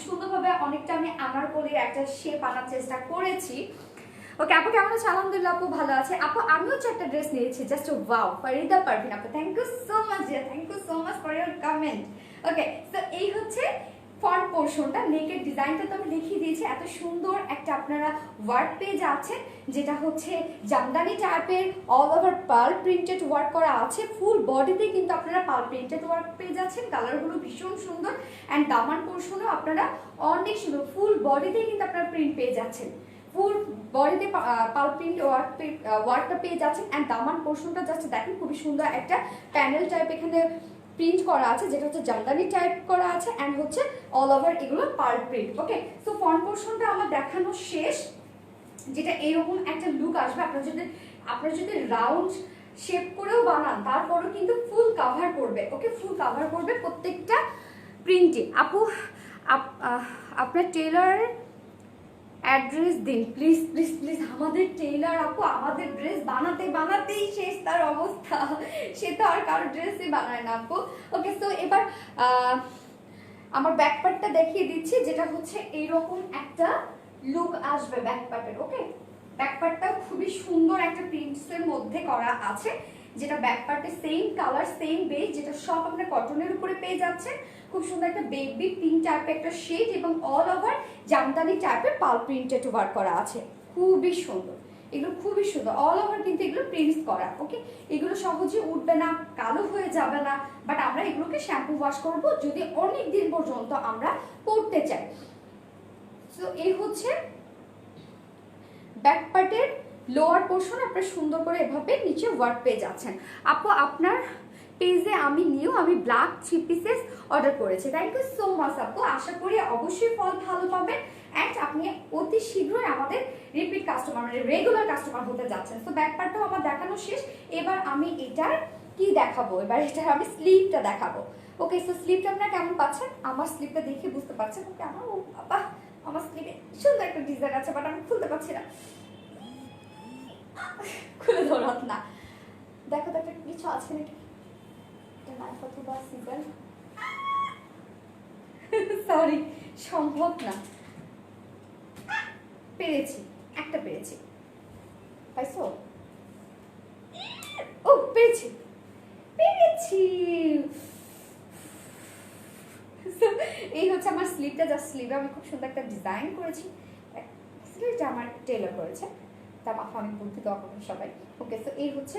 সুন্দরভাবে অনেকটা আমি আনারকলির একটা শেপ আনার চেষ্টা করেছি। ওকে আপু কেমন আছে? আলহামদুলিল্লাহ আপু ভালো আছে। আপু আমিও একটা ড্রেস নিয়েছি, জাস্ট ওয়াও, ফারিদা পারভিন আপু, thank you so much dear, thank you so much for your comment. Okay, so এই হচ্ছে ফ্রন্ট পোর্শনটা, নেকের ডিজাইনটা তো আমি দেখিয়ে দিয়েছি। এত সুন্দর একটা আপনারা ওয়ার্ক পেয়ে যাচ্ছেন, যেটা হচ্ছে জামদানি টাইপের all over pearl printed work করা আছে। ফুল বডিতে কিন্তু আপনারা পার্ল প্রিন্টেড ওয়ার্ক পেয়ে যাচ্ছেন, কালারগুলো ভীষণ সুন্দর। অ্যান্ড দামান পোর্শনও আপনারা অনেক সুন্দর, ফুল বডিতেই কিন্তু আপনারা প্রিন্ট পেয়ে যাচ্ছেন, ফুল বডিতে পার্ল প্রিন্ট ওয়ার্কটা পেয়ে যাচ্ছেন। অ্যান্ড দামান পোর্শনটা জাস্ট দেখেন, খুবই সুন্দর একটা প্যানেল টাইপ এখানে প্রিন্ট করা আছে, যেটা হচ্ছে জামদানি টাইপ করা আছে। অ্যান্ড হচ্ছে অল ওভার এগুলো পার্ল প্রিন্ট। ওকে, সো ফ্রন্ট পোর্শনটা আমার দেখানো শেষ, যেটা এরকম একটা লুক আসবে। আপনারা যদি রাউন্ড শেপ করেও বানান, তারপরেও কিন্তু ফুল কাভার করবে, ওকে ফুল কাভার করবে প্রত্যেকটা প্রিন্টে। আপু আপনার টেলার অ্যাড্রেস দিন প্লিজ প্লিজ প্লিজ। আমাদের টেইলার আপু আমাদের ড্রেস বানাতেই শেষ তার অবস্থা, সে তো আর কারোর ড্রেসই বানায় না আপু। ওকে, সো এবার আমার ব্যাকপার্টটা দেখিয়ে দিচ্ছি, যেটা হচ্ছে এইরকম একটা লুক আসবে ব্যাকপার্টের। ওকে, ব্যাকপার্টটা খুবই সুন্দর একটা প্রিন্টসের মধ্যে করা আছে, যেটা ব্যাকপার্টে সেম কালার সেম বেজ, যেটা সব আপনার কটনের উপরে পেয়ে যাচ্ছে। খুব সুন্দর একটা বেবি পিঙ্ক টাইপের একটা শেড এবং অল ওভার জামদানি টাইপের পাল প্রিন্টেড ওয়ার্ক করা আছে, খুবই সুন্দর। এগুলো খুবই সুন্দর, অল ওভার কিন্তু এগুলো প্রিন্টস করা। ওকে, এগুলো সহজে উঠবে না, কালো হয়ে যাবে না, বাট আমরা এগুলোকে শ্যাম্পু ওয়াশ করব যদি অনেক দিন পর্যন্ত আমরা পরতে চাই। সো এই হচ্ছে ব্যাক পার্টের লোয়ার পোর্শন। আপনারা সুন্দর করে এভাবে নিচে ওয়ার্ক পেয়ে যাচ্ছেন। আপু আপনার পেজে আমি ব্ল্যাক 3 পিসেস অর্ডার করেছি। থ্যাংক ইউ সো মাচ আপু, আশা করি অবশ্যই ফল ভালো পাবেন অ্যান্ড আপনি অতি শীঘ্রই আমাদের রিপিট কাস্টমার মানে রেগুলার কাস্টমার হতে যাচ্ছেন। তো ব্যাক পার্টটাও আমার দেখানো শেষ, এবার আমি এটার কি দেখাবো, এবার এটার আমি স্লিভটা দেখাবো। ওকে, সো স্লিভটা আপনারা কেমন পাচ্ছেন? আমার স্লিভটা দেখে বুঝতে পারছেন। ওকে, আমার ও বাবা, আমার স্লিভে সুন্দর একটা ডিজাইন আছে, বাট আমি খুলতে পারছি না, খুলে ধরাত না। দেখো তো একটা কিছু আছে নাকি, নাইফ অথবা সিজার, সরি সম্ভব না। পেরেছি, একটা পেরেছি, পাইছো? ও পেরেছি, পেরেছি। এই হচ্ছে আমার স্লিভটা, জাস্ট স্লিভে আমি খুব সুন্দর একটা ডিজাইন করেছি। এটা আমার টেলার করেছে, তার মাথা অনেক বুদ্ধি দেওয়া করবেন সবাই। ওকে, সো এই হচ্ছে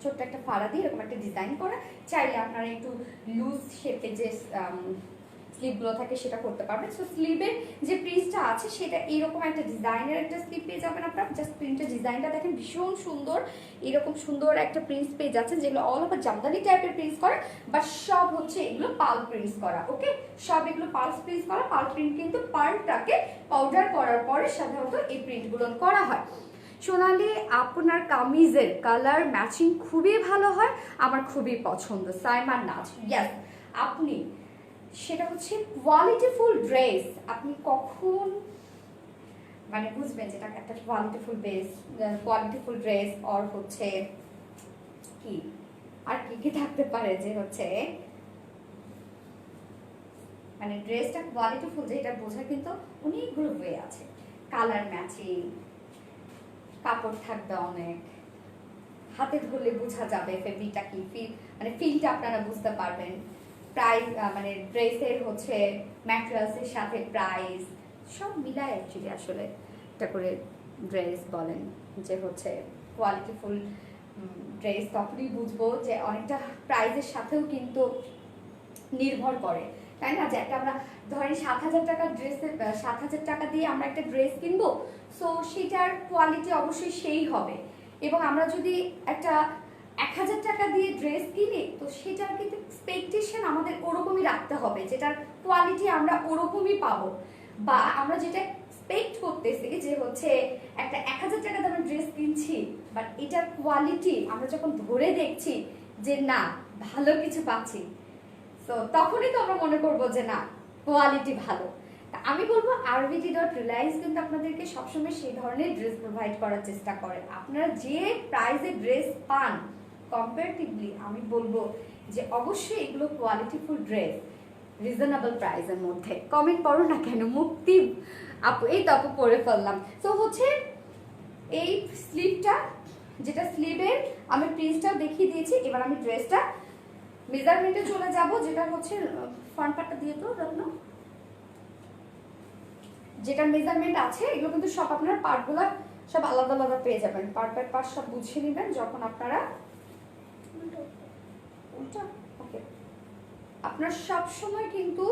ছোট্ট একটা ফাড়া দিয়ে এরকম একটা ডিজাইন করা। চাইলে আপনারা একটু লুজ শেপে যে স্লিভগুলো থাকে সেটা করতে পারবেন। সো স্লিভের যে প্রিন্টটা আছে সেটা এইরকম একটা ডিজাইনের একটা স্লিভ পেয়ে যাবেন আপনারা। জাস্ট প্রিন্টের ডিজাইনটা দেখেন, ভীষণ সুন্দর। এরকম সুন্দর একটা প্রিন্টস পেয়ে যাচ্ছেন, যেগুলো অল ওভার জামদানি টাইপের প্রিন্টস করা, বাট সব হচ্ছে এগুলো পাল প্রিন্টস করা। ওকে, সব এগুলো পালস প্রিন্টস করা। পাল প্রিন্ট কিন্তু পালটাকে পাউডার করার পরে সাধারণত এই প্রিন্টগুলো করা হয়। সোনালি আপনার কামিজের কালার ম্যাচিং খুবই ভালো হয়, আমার খুবই পছন্দ। সাইমান নাজ, ইয়েস, আপনি সেটা হচ্ছে কোয়ালিটিফুল ড্রেস, আপনি কখন মানে বুঝবেন যেটা একটা কোয়ালিটিফুল ড্রেস আর হচ্ছে কি আর কি কি থাকতে পারে, যে হচ্ছে মানে ড্রেসটা কোয়ালিটিফুল, যে এটা বোঝা কিন্তু অনেকগুলো ওয়ে আছে। কালার ম্যাচিং, কাপড় থাকবে অনেক, হাতে ধরলে বোঝা যাবে ফেব্রিকটা কি, মানে ফিলটা আপনারা বুঝতে পারবেন। প্রাইস মানে ড্রেসের হচ্ছে ম্যাটেরিয়ালসের সাথে প্রাইস সব মিলায় অ্যাকচুয়ালি আসলে এটা করে ড্রেস বলেন যে হচ্ছে কোয়ালিটিফুল ড্রেস। তখনই বুঝবো যে অনেকটা প্রাইসের সাথেও কিন্তু নির্ভর করে, তাই না? যে একটা আমরা ধরেন 7,000 টাকার ড্রেসের 7,000 টাকা দিয়ে আমরা একটা ড্রেস কিনবো, সো সেটার কোয়ালিটি অবশ্যই সেই হবে। এবং আমরা যদি একটা 1,000 টাকা দিয়ে ড্রেস কিনি, তো সেটার কিন্তু এক্সপেকটেশন আমাদের ওরকমই রাখতে হবে, যেটার কোয়ালিটি আমরা ওরকমই পাবো। বা আমরা যেটা এক্সপেক্ট করতেছি যে হচ্ছে একটা 1,000 টাকা দামের ড্রেস কিনছি, বাট এটার কোয়ালিটি আমরা যখন ধরে দেখছি যে না ভালো কিছু পাচ্ছি, তো তখনই তো আমরা মনে করবো যে না কোয়ালিটি ভালো। আমি বলবো RVT.Reliance কিন্তু আপনাদেরকে সবসময় সেই ধরনের ড্রেস প্রোভাইড করার চেষ্টা করে। আপনারা যে প্রাইসে ড্রেস পান কম্পারেটিভলি, আমি বলবো যে অবশ্যই এগুলো কোয়ালিটিফুল ড্রেস রিজনেবল প্রাইসের মধ্যে। কমেন্ট করো না কেন, মুক্তি আপু, এই তো আপু পরে ফেললাম। তো হচ্ছে এই স্লিভটা, যেটা স্লিভের আমি প্রিন্টটাও দেখিয়ে দিয়েছি। এবার আমি ড্রেসটা মেজারমেন্টে চলে যাব, যেটা হচ্ছে ফ্রন্ট পার্টটা দিয়ে তো রত্ন, যেটার মেজারমেন্ট আছে এগুলো কিন্তু সব আপনার পার্টগুলো সব আলাদা আলাদা পেয়ে যাবেন। পার্ট বাই পার্ট সব বুঝিয়ে নেবেন যখন আপনারা ওকে। আপনার সব সময় কিন্তু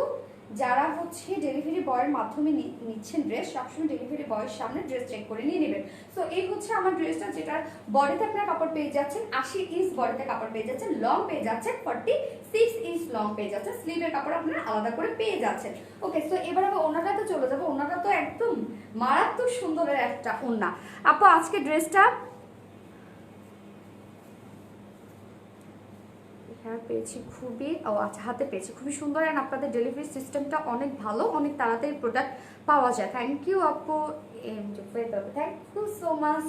যারা হচ্ছে ডেলিভারি বয়ের মাধ্যমে নিচ্ছেন ড্রেস, সবসময় ডেলিভারি বয়ের সামনে ড্রেস চেক করে নিয়ে নেবেন। সো এই হচ্ছে আমার ড্রেসটা, যেটার বডিতে আপনার কাপড় পেয়ে যাচ্ছেন 80 ইঞ্চ বডিতে কাপড় পেয়ে যাচ্ছেন, লং পেয়ে যাচ্ছেন 46 ইঞ্চ লং পেয়ে যাচ্ছেন, স্লিভের কাপড় আপনারা আলাদা করে পেয়ে যাচ্ছেন। ওকে, সো এবার আমি ওনাটাতে চলে যাবো। ওনাটা তো একদম মারাত্মক সুন্দরের একটা ওড়না। আপু আজকে ড্রেসটা পেয়েছি খুবই, ও আচ্ছা হাতে পেয়েছি, খুবই সুন্দর। অ্যান্ড আপনাদের ডেলিভারি সিস্টেমটা অনেক ভালো, অনেক তাড়াতাড়ি প্রোডাক্ট পাওয়া যায়। থ্যাংক ইউ আপু, thank you so much.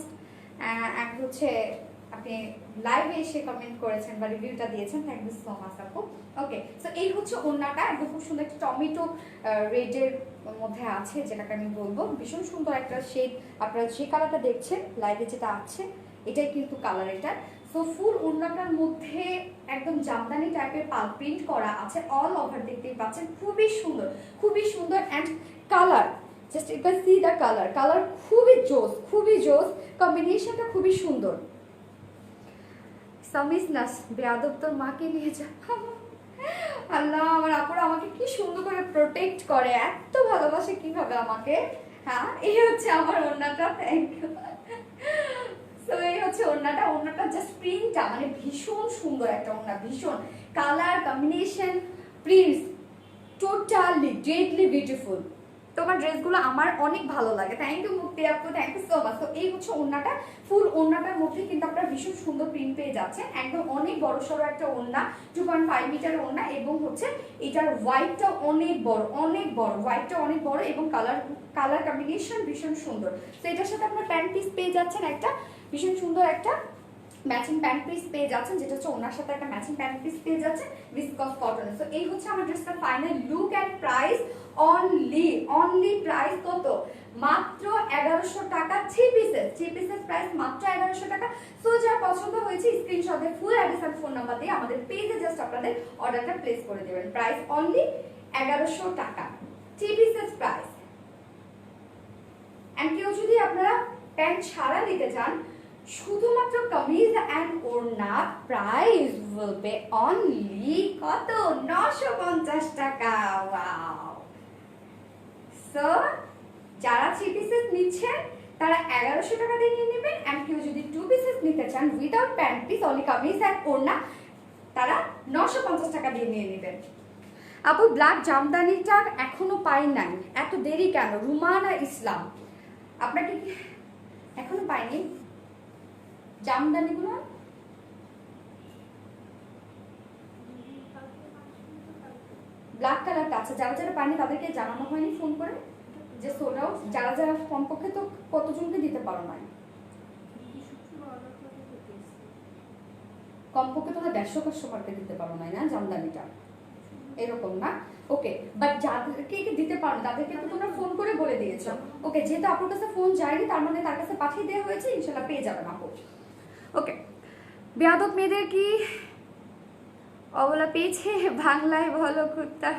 And হচ্ছে আপনি লাইভে এসে কমেন্ট করেছেন বা রিভিউটা দিয়েছেন, থ্যাংক ইউ সো মাচ আপু। ওকে, সো এই হচ্ছে ওড়নাটা, একদম খুব সুন্দর একটা টমেটো রেডের মধ্যে আছে, যেটাকে আমি বলবো ভীষণ সুন্দর একটা শেড। আপনারা যে কালারটা দেখছেন লাইভে যেটা আছে এটাই কিন্তু কালার এটা। সো ফুল ওড়নাটার মধ্যে একদম জামদানি টাইপের পাল প্রিন্ট করা আছে, অল ওভার দেখতেই পাচ্ছেন, খুবই সুন্দর, খুবই সুন্দর। And colour just you can see the colour খুবই জোস, খুবই জোস, কম্বিনেশনটা খুবই সুন্দর। সামিস নাস বেয়াদব তোর মাকে নিয়ে যা। আল্লাহ, আমার আপুরা আমাকে কি সুন্দর করে প্রোটেক্ট করে, এত ভালোবাসে কিভাবে আমাকে। হ্যাঁ, এই হচ্ছে আমার ওড়নাটা, থ্যাংক ইউ। সো এই হচ্ছে ওড়নাটা জাস্ট প্রিন্টটা মানে ভীষণ সুন্দর একটা ওড়না, ভীষণ colour combination, prints totally deadly beautiful. তোমার ড্রেসগুলো আমার অনেক ভালো লাগে, থ্যাংক ইউ মুক্তি আপু, থ্যাংক ইউ সো মাচ। তো এই হচ্ছে ওড়নাটা, ফুল ওড়নাটার মধ্যে কিন্তু আপনারা ভীষণ সুন্দর প্রিন্ট পেয়ে যাচ্ছেন, একদম অনেক বড় সড়ো একটা ওড়না, 2.5 মিটার ওড়না, এবং হচ্ছে এটার হোয়াইটটা অনেক বড়, অনেক বড়, হোয়াইটটা অনেক বড়, এবং কালার কম্বিনেশন ভীষণ সুন্দর। তো এটার সাথে আপনার প্যান্ট পিস পেয়ে যাচ্ছেন, একটা ভীষণ সুন্দর একটা ম্যাচিং প্যান্ট পিস পেয়ে যাচ্ছেন, যেটা হচ্ছে ওনার সাথে একটা ম্যাচিং প্যান্ট পিস পেয়ে যাচ্ছেন ভিসকস কটনের। সো এই হচ্ছে আমার ড্রেসটার final look and price. Only price কত? মাত্র 1100 টাকা। 3 পিসেস প্রাইস মাত্র 1100 টাকা। সো যা পছন্দ হয়েছে স্ক্রিনশটে ফুল অ্যাড্রেস আর ফোন নাম্বার দিয়ে আমাদের পেজে জাস্ট আপনাদের অর্ডারটা প্লেস করে দেবেন। প্রাইস অনলি 1100 টাকা, 3 পিসেস প্রাইস। এন্ড কেউ যদি আপনারা প্যান্ট ছাড়া নিতে চান, শুধুমাত্র কামিজ এন্ড ওড়না, প্রাইস উইল বি অনলি কত? 950 টাকা। ওয়াও! সো যারা 3 পিসেস নিচ্ছেন তারা 1100 টাকা দিয়ে নিয়ে নেবেন, এন্ড কেউ যদি 2 পিসেস নিতে চান without pant piece, only kameez and ওড়না, তারা 950 টাকা দিয়ে নিয়ে নেবেন। আপু ব্ল্যাক জামদানিটা এখনো পাই নাই, এত দেরি কেন? রুমানা ইসলাম, আপনাকে কি এখনো পাইনি জামদানিগুলো? ব্ল্যাক কালারটা আছে, যারা যারা পাইনি তাদেরকে জানানো হয়নি ফোন করে যে সোল্ড আউট। যারা যারা কমপক্ষে তো কতজনকে দিতে পারো নাই? কমপক্ষে তো 150 কাস্টমারকে দিতে পারো নাই না জামদানিটা, এরকম না? ওকে, বাট যাদেরকে দিতে পারো তাদেরকে তো তোমরা ফোন করে বলে দিয়েছো। ওকে, যেহেতু আপনার কাছে ফোন যায়নি তার মানে তার কাছে পাঠিয়ে দেওয়া হয়েছে, ইনশাল্লাহ পেয়ে যাবেন আপু। ওকে, বেয়াদব মেয়েদের কি অবলা পেয়েছে বাংলায় বলো কুত্তা।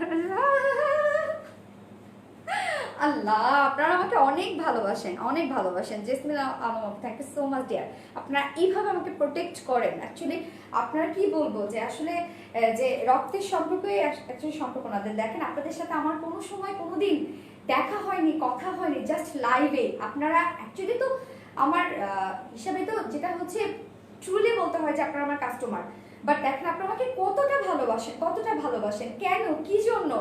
আল্লাহ, আপনারা আমাকে অনেক ভালোবাসেন Jesmin Alam, thank you so much dear. আপনারা এইভাবে আমাকে প্রোটেক্ট করেন। অ্যাকচুয়ালি আপনারা কি বলবো যে আসলে যে রক্তের সম্পর্কই অ্যাকচুয়ালি সম্পর্ক না। দেখেন, আপনাদের সাথে আমার কোনো সময় কোনোদিন দেখা হয়নি, কথা হয়নি, জাস্ট লাইভে। আপনারা অ্যাকচুয়ালি তো আমার হিসাবে তো যেটা হচ্ছে ট্রুলি বলতে হয় যে আপনারা আমার কাস্টমার। বাট দেখেন আপনারা আমাকে কতটা ভালোবাসেন, কেন, কি জন্য,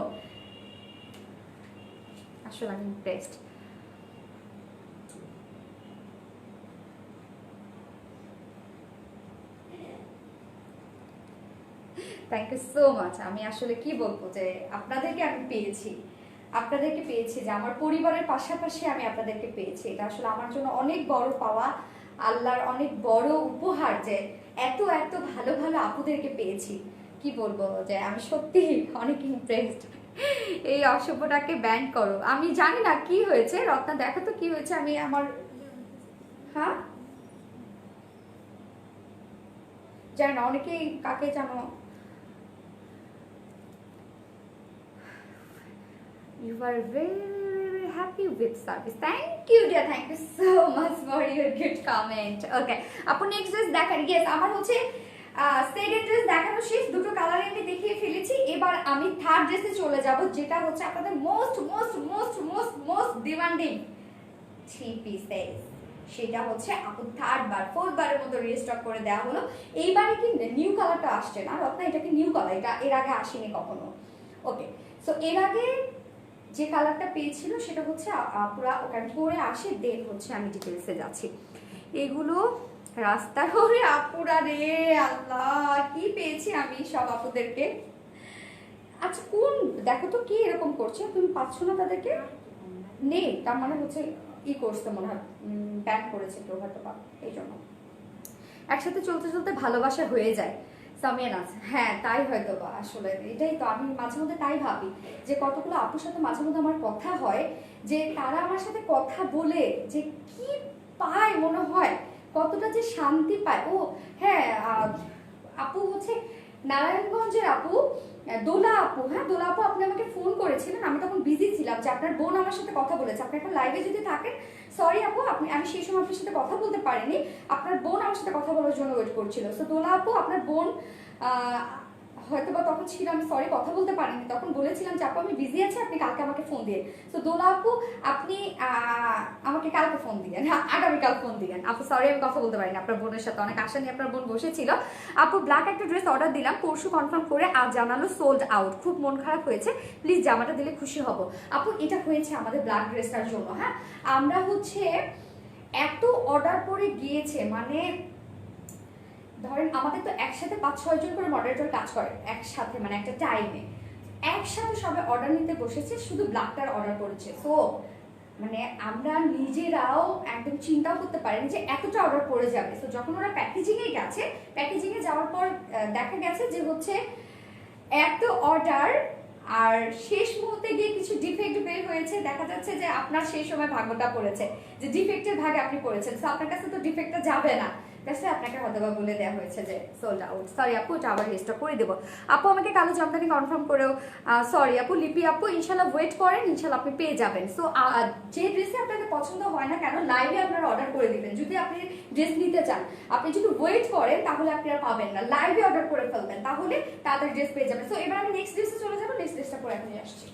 আসলে আমি impressed. Thank you so much. আমি আসলে কি বলবো যে আপনাদেরকে আমি পেয়েছি, যে আমার পরিবারের পাশাপাশি আমি আপনাদেরকে পেয়েছি। এটা আসলে আমার জন্য অনেক বড় পাওয়া, আল্লাহর অনেক বড় উপহার যে এত ভালো আপুদেরকে পেয়েছি। কি বলবো যে আমি সত্যি অনেক ইমপ্রেসড। এই অসভ্যটাকে ব্যান করো। আমি জানি না কি হয়েছে, রত্না দেখো তো কি হয়েছে। আমি আমার হ্যাঁ জানি না, অনেকেই কাকে জানো। You are very happy with service. Thank you dear, thank you so much for your good comment. Okay, আপু নেক্সট ড্রেস দেখান। ইয়েস, আমার হচ্ছে সেকেন্ড ড্রেস দেখানো শেষ, দুটো কালারে আমি দেখিয়ে ফেলেছি। এবার আমি থার্ড ড্রেসে চলে যাব, যেটা হচ্ছে আপনাদের মোস্ট ডিমান্ডিং 3 পিসেস। সেটা হচ্ছে আপু ফোর্থ বারের মতো রিস্টক করে দেওয়া হলো। এইবারে কি নিউ কালারটা আসছে না রত্না, এটা কি নিউ কালার? এটা এর আগে আসেনি কখনো। ওকে, সো এর আগে যে কালারটা পেয়েছিল সেটা হচ্ছে পুরা ওখানে পরে আসে, দেন হচ্ছে আমি ডিটেলসে যাচ্ছি। এগুলো রাস্তার ওরে আপুরা রে, আল্লাহ কি পেয়েছি আমি সব আপুদেরকে। আচ্ছা কোন দেখো তো কি এরকম করছে, তুমি পাচ্ছ না তাদেরকে? নেই, তার মানে হচ্ছে ই করছে মনে হয়, ব্যান করেছে কেউ হয়তো বা, এই জন্য। একসাথে চলতে ভালোবাসা হয়ে যায়। সামিয়া নাজ, হ্যাঁ তাই হয়তো বা, আসলে এটাই তো আমি মাঝে মধ্যে তাই ভাবি যে কতগুলো আপুর সাথে মাঝে মধ্যে আমার কথা হয়, যে তারা আমার সাথে কথা বলে যে কি পায়, মনে হয় কতটা যে শান্তি পায়। ও হ্যাঁ, আপু হচ্ছে নারায়ণগঞ্জের আপু দোলা আপু, হ্যাঁ দোলা আপু, আপনি আমাকে ফোন করেছিলেন, আমি তখন বিজি ছিলাম, যে আপনার বোন আমার সাথে কথা বলেছে। আপনি এখন লাইভে যদি থাকেন, সরি আপু, আমি সেই সময় আপনার সাথে কথা বলতে পারিনি, আপনার বোন আমার সাথে কথা বলার জন্য ওয়েট করছিল। সো দোলা আপু, আপনার বোন হয়তো বা তখন ছিল, আমি সরি কথা বলতে পারিনি, তখন বলেছিলাম যে আপু আমি বিজি আছি, আপনি কালকে আমাকে ফোন দিয়ে। তো দোলা আপু, আপনি আমাকে কালকে ফোন দিয়েন, হ্যাঁ আগামীকাল ফোন দিয়েন আপু, সরি আমি কথা বলতে পারিনি। আপনার বোনের সাথে অনেক আশা নিয়ে আপনার বোন বসেছিল। আপু ব্ল্যাক একটা ড্রেস অর্ডার দিলাম, পরশু কনফার্ম করে আজ জানালো সোল্ড আউট, খুব মন খারাপ হয়েছে, প্লিজ জামাটা দিলে খুশি হব। আপু এটা হয়েছে আমাদের ব্ল্যাক ড্রেসটার জন্য, হ্যাঁ আমরা হচ্ছে এত অর্ডার করে গিয়েছে, মানে ধরেন আমাদের তো একসাথে 5-6 জন করে মডারেটর কাজ করে একসাথে, মানে একটা টাইমে একসাথে সবাই অর্ডার নিতে বসেছে, শুধু ব্ল্যাকটার অর্ডার করেছে। সো মানে আমরা নিজেরাও একদম চিন্তাও করতে পারিনি যে এতটা অর্ডার পড়ে যাবে। তো যখন ওরা প্যাকেজিংয়ে গেছে, প্যাকেজিংয়ে যাওয়ার পর দেখা গেছে যে হচ্ছে এত অর্ডার, আর শেষ মুহূর্তে গিয়ে কিছু ডিফেক্ট বের হয়েছে, দেখা যাচ্ছে যে আপনার সেই সময় ভাগ্যটা পড়েছে যে ডিফেক্টের ভাগে আপনি পড়েছেন। তো আপনার কাছে তো ডিফেক্টটা যাবে না, কাছে আপনাকে হয়তো বা বলে দেওয়া হয়েছে যে সোল্ড আউট, সরি আপু এটা আবার রিস্টক করে দেবো। আপু আমাকে কালো জামদানি কনফার্ম করেও সরি আপু। লিপি আপু ইনশাল্লাহ ওয়েট করেন, ইনশাল্লাহ আপনি পেয়ে যাবেন। সো যে ড্রেসে আপনাদের পছন্দ হয় না কেন, লাইভে আপনারা অর্ডার করে দিবেন। যদি আপনি ড্রেস নিতে চান, আপনি যদি ওয়েট করেন তাহলে আপনি আর পাবেন না, লাইভে অর্ডার করে ফেলবেন, তাহলে তাদের ড্রেস পেয়ে যাবেন। সো এবার আমি নেক্সট ড্রেসে চলে যাবো, নেক্সট ড্রেসটা পরে এখনই আসছি।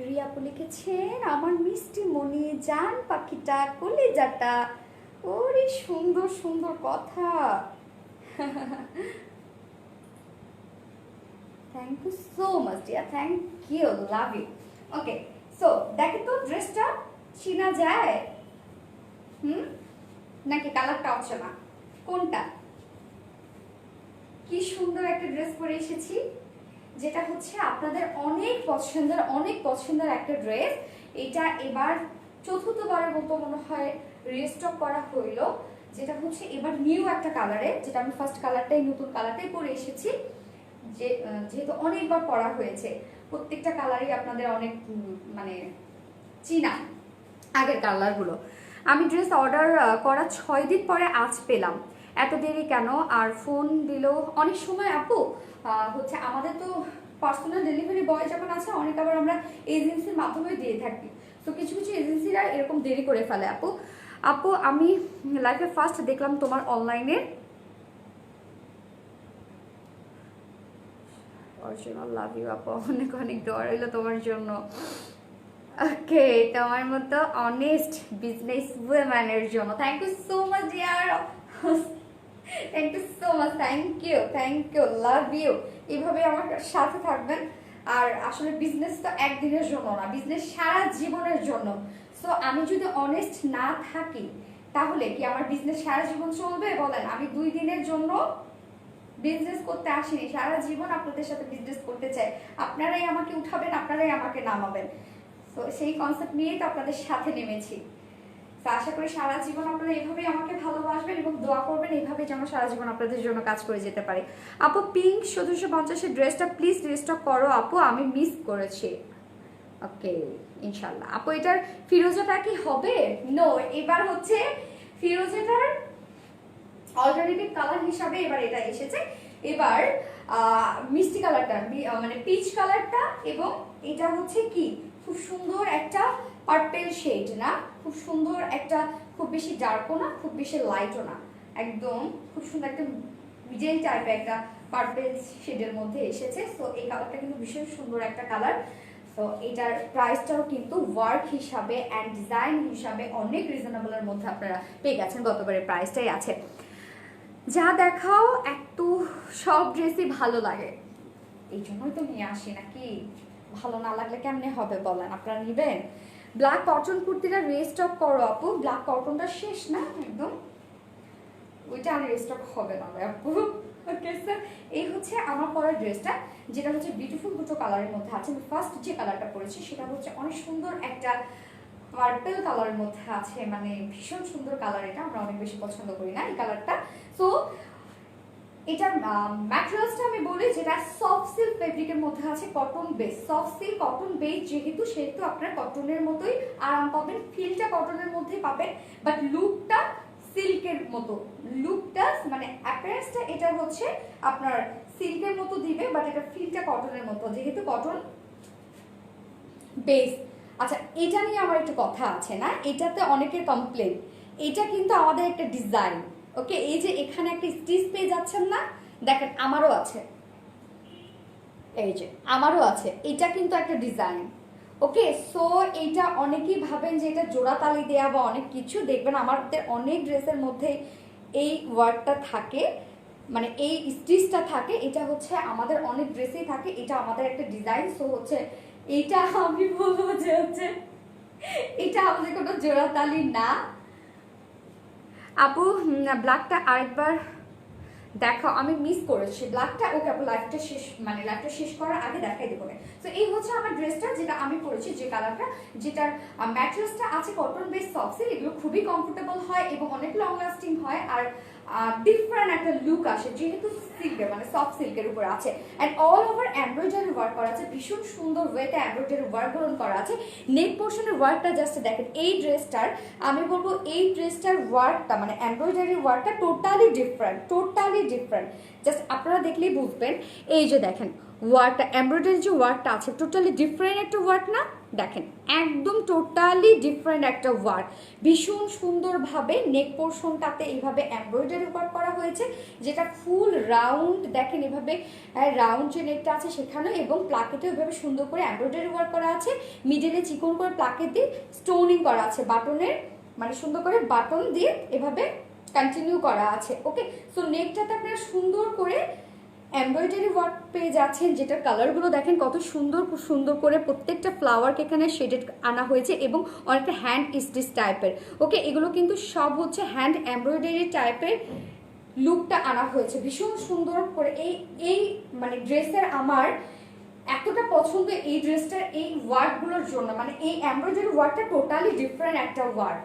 রিয়াপু লিখেছেন আমার মিষ্টি মনি জান পাখিটা কলিজাটা, ওরে সুন্দর সুন্দর কথা। Thank you so much dear, thank you, love you. Okay so দেখেন তো ড্রেসটা চিনা যায় নাকি কালারটা হচ্ছে না, কোনটা? কি সুন্দর একটা ড্রেস পরে এসেছি, যেটা হচ্ছে আপনাদের অনেক পছন্দের একটা ড্রেস। এটা এবার চতুর্থবারের মতো মনে হয় রিস্টক করা হইলো, যেটা হচ্ছে এবার নিউ একটা কালারে, যেটা আমি ফার্স্ট কালারটাই নতুন কালারটাই পরে এসেছি, যেহেতু অনেকবার পরা হয়েছে, প্রত্যেকটা কালারই আপনাদের অনেক মানে চিনা আগের কালারগুলো। আমি ড্রেস অর্ডার করা 6 দিন পরে আজ পেলাম, এত দেরি কেন? আর ফোন দিলেও অনেক সময় আপু হচ্ছে আমাদের তো পার্সোনাল ডেলিভারি বয় যখন আছে, অনেক আবার আমরা এজেন্সির মাধ্যমে দিয়ে থাকি, তো কিছু কিছু এজেন্সিরা এরকম দেরি করে ফেলে। আপু আমি লাইফে ফার্স্ট দেখলাম তোমার অনলাইনে, অরিজিনাল লাভ ইউ আপু, অনেক অনেক দোয়া রইল তোমার জন্য। ওকে তোমার মতো অনেস্ট বিজনেস ওম্যানের জন্য, thank you so much dear. Thank you so much, thank you, love you. এইভাবে আমার সাথে থাকবেন। আর আসলে বিজনেস তো একদিনের জন্য না, বিজনেস সারা জীবনের জন্য। সো আমি যদি অনেস্ট না থাকি তাহলে কি আমার বিজনেস সারা জীবন চলবে বলেন? আমি 2 দিনের জন্য বিজনেস করতে আসিনি, সারা জীবন আপনাদের সাথে বিজনেস করতে চাই। আপনারাই আমাকে উঠাবেন, আপনারাই আমাকে নামাবেন। তো সেই কনসেপ্ট নিয়েই তো আপনাদের সাথে নেমেছি। তো আশা করি সারা জীবন আপনারা এইভাবেই আমাকে ভালোবাসবেন এবং দোয়া করবেন এইভাবেই যেন সারা জীবন আপনাদের জন্য কাজ করে যেতে পারি। আপু পিঙ্ক 1750 ড্রেসটা প্লিজ রিস্টক করো আপু, আমি মিস করেছি। ওকে ইনশাল্লাহ। আপু এটার ফিরোজাটা কি হবে? নো, এবার হচ্ছে ফিরোজাটার অল্টারনেটিভ কালার হিসাবে এবার এটা এসেছে। এবার মিষ্টি কালারটা মানে পিচ কালারটা, এবং এটা হচ্ছে কি খুব সুন্দর একটা পার্পল শেড, না খুব সুন্দর একটা, খুব বেশি ডার্কও না খুব বেশি লাইটও না, একদম খুব সুন্দর একটা মিডল টাইপের একটা পার্পল শেডের মধ্যে এসেছে। সো এই কালারটা কিন্তু ভীষণ সুন্দর একটা কালার। তো এটার প্রাইসটাও কিন্তু ওয়ার্ক হিসাবে অ্যান্ড ডিজাইন হিসাবে অনেক রিজনেবলের মধ্যে আপনারা পেয়ে গেছেন, গতবারের প্রাইসটাই আছে। যা দেখাও একটু সব ড্রেসই ভালো লাগে, এই জন্যই তো নিয়ে আসি, নাকি? ভালো না লাগলে কেমনে হবে বলেন? আপনারা নিবেন। ব্ল্যাক কটন কুর্তিটা রিস্টক করো আপু, ব্ল্যাক কটনটা শেষ না একদম, ওইটা আর রিস্টক হবে না আপু। ওকে স্যার, এই হচ্ছে আমার পরা ড্রেসটা, যেটা হচ্ছে বিউটিফুল দুটো কালারের মধ্যে আছে। আমি ফার্স্ট যে কালারটা পরেছি সেটা হচ্ছে অনেক সুন্দর একটা পার্পল কালারের মধ্যে আছে, মানে ভীষণ সুন্দর কালার। এটা আমরা অনেক বেশি পছন্দ করি না এই কালারটা। সো এটার ম্যাটেরিয়ালসটা আমি বলি, যেটা সফট সিল্ক ফেব্রিকের মধ্যে আছে, cotton base, soft silk cotton base যেহেতু, সেহেতু আপনারা কটনের মতোই আরাম পাবেন, ফিলটা কটনের মধ্যেই পাবেন, বাট লুকটা সিল্কের মতো, লুকটা মানে অ্যাপিয়ারেন্সটা এটা হচ্ছে আপনার সিল্কের মতো দিবে, বাট এটা ফিলটা কটনের মতো, যেহেতু কটন বেস। আচ্ছা, এটা নিয়ে আমার একটু কথা আছে, না এটাতে অনেকের কমপ্লেন, এটা কিন্তু আমাদের একটা ডিজাইন। ওকে, এই যে এখানে একটা স্টিচ পেয়ে যাচ্ছেন না, দেখেন আমারও আছে, এই যে আমারও আছে, এটা কিন্তু একটা ডিজাইন। ওকে, সো এইটা অনেকেই ভাবেন যে এটা জোড়া তালি দেয়া বা অনেক কিছু, দেখবেন আমাদের অনেক ড্রেসের মধ্যে এই ওয়ার্কটা থাকে, মানে এই স্টিচটা থাকে, এটা হচ্ছে আমাদের অনেক ড্রেসেই থাকে, এটা আমাদের একটা ডিজাইন। সো হচ্ছে এইটা আমি বলবো যে হচ্ছে এটা আমাদের কোনো জোড়া তালি না। আপু ব্ল্যাকটা আরেকবার দেখো, আমি মিস করেছি ব্ল্যাকটা। ওকে আপু, লাইফটা শেষ মানে লাইফটা শেষ করার আগে দেখাই দেবো। তো এই হচ্ছে আমার ড্রেসটা, যেটা আমি পরেছি, যে কালারটা, যেটার ম্যাটেরিয়ালসটা আছে কটন বেস সফট সিল্ক। এগুলো খুবই কমফোর্টেবল হয় এবং অনেক লং লাস্টিং হয়, আর ডিফারেন্ট একটা লুক আসে যেহেতু সিল্কের মানে সফট সিল্কের উপর আছে। And all over embroidery work করা আছে, ভীষণ সুন্দর ওয়েতে এমব্রয়ডারি ওয়ার্ক গ্রহণ করা আছে। নেক পোর্শনের ওয়ার্কটা জাস্ট দেখেন, এই ড্রেসটার আমি বলবো এই ড্রেসটার ওয়ার্কটা মানে এমব্রয়ডারি ওয়ার্কটা টোটালি ডিফারেন্ট। জাস্ট আপনারা দেখলেই বুঝবেন। এই যে দেখেন ওয়ার্কটা, এমব্রয়ডারি যে ওয়ার্কটা আছে টোটালি ডিফারেন্ট একটা ওয়ার্ক, না দেখেন একদম টোটালি ডিফারেন্ট একটা ওয়ার্ক। ভীষণ সুন্দরভাবে নেক পোর্শনটাতে এইভাবে এমব্রয়ডারি ওয়ার্ক করা হয়েছে, যেটা ফুল রাউন্ড, দেখেন এভাবে রাউন্ড যে নেকটা আছে সেখানে, এবং প্লাকেটে এভাবে সুন্দর করে এমব্রয়ডারি ওয়ার্ক করা আছে। মিডলে চিকন করে প্লাকেট দিয়ে স্টোনিং করা আছে, বাটনের মানে সুন্দর করে বাটন দিয়ে এভাবে কন্টিনিউ করা আছে। ওকে, সো নেকটাতে আপনারা সুন্দর করে এমব্রয়ডারি ওয়ার্ক পেয়ে যাচ্ছেন, যেটার কালারগুলো দেখেন কত সুন্দর করে প্রত্যেকটা ফ্লাওয়ারকে এখানে শেডেড আনা হয়েছে, এবং অনেকটা হ্যান্ড স্টিচ টাইপের। ওকে, এগুলো কিন্তু সব হচ্ছে হ্যান্ড এমব্রয়ডারি টাইপের লুকটা আনা হয়েছে ভীষণ সুন্দর করে। এই মানে ড্রেসের আমার এতটা পছন্দ এই ড্রেসটার এই ওয়ার্কগুলোর জন্য, মানে এই এমব্রয়ডারি ওয়ার্কটা টোটালি ডিফারেন্ট একটা ওয়ার্ক।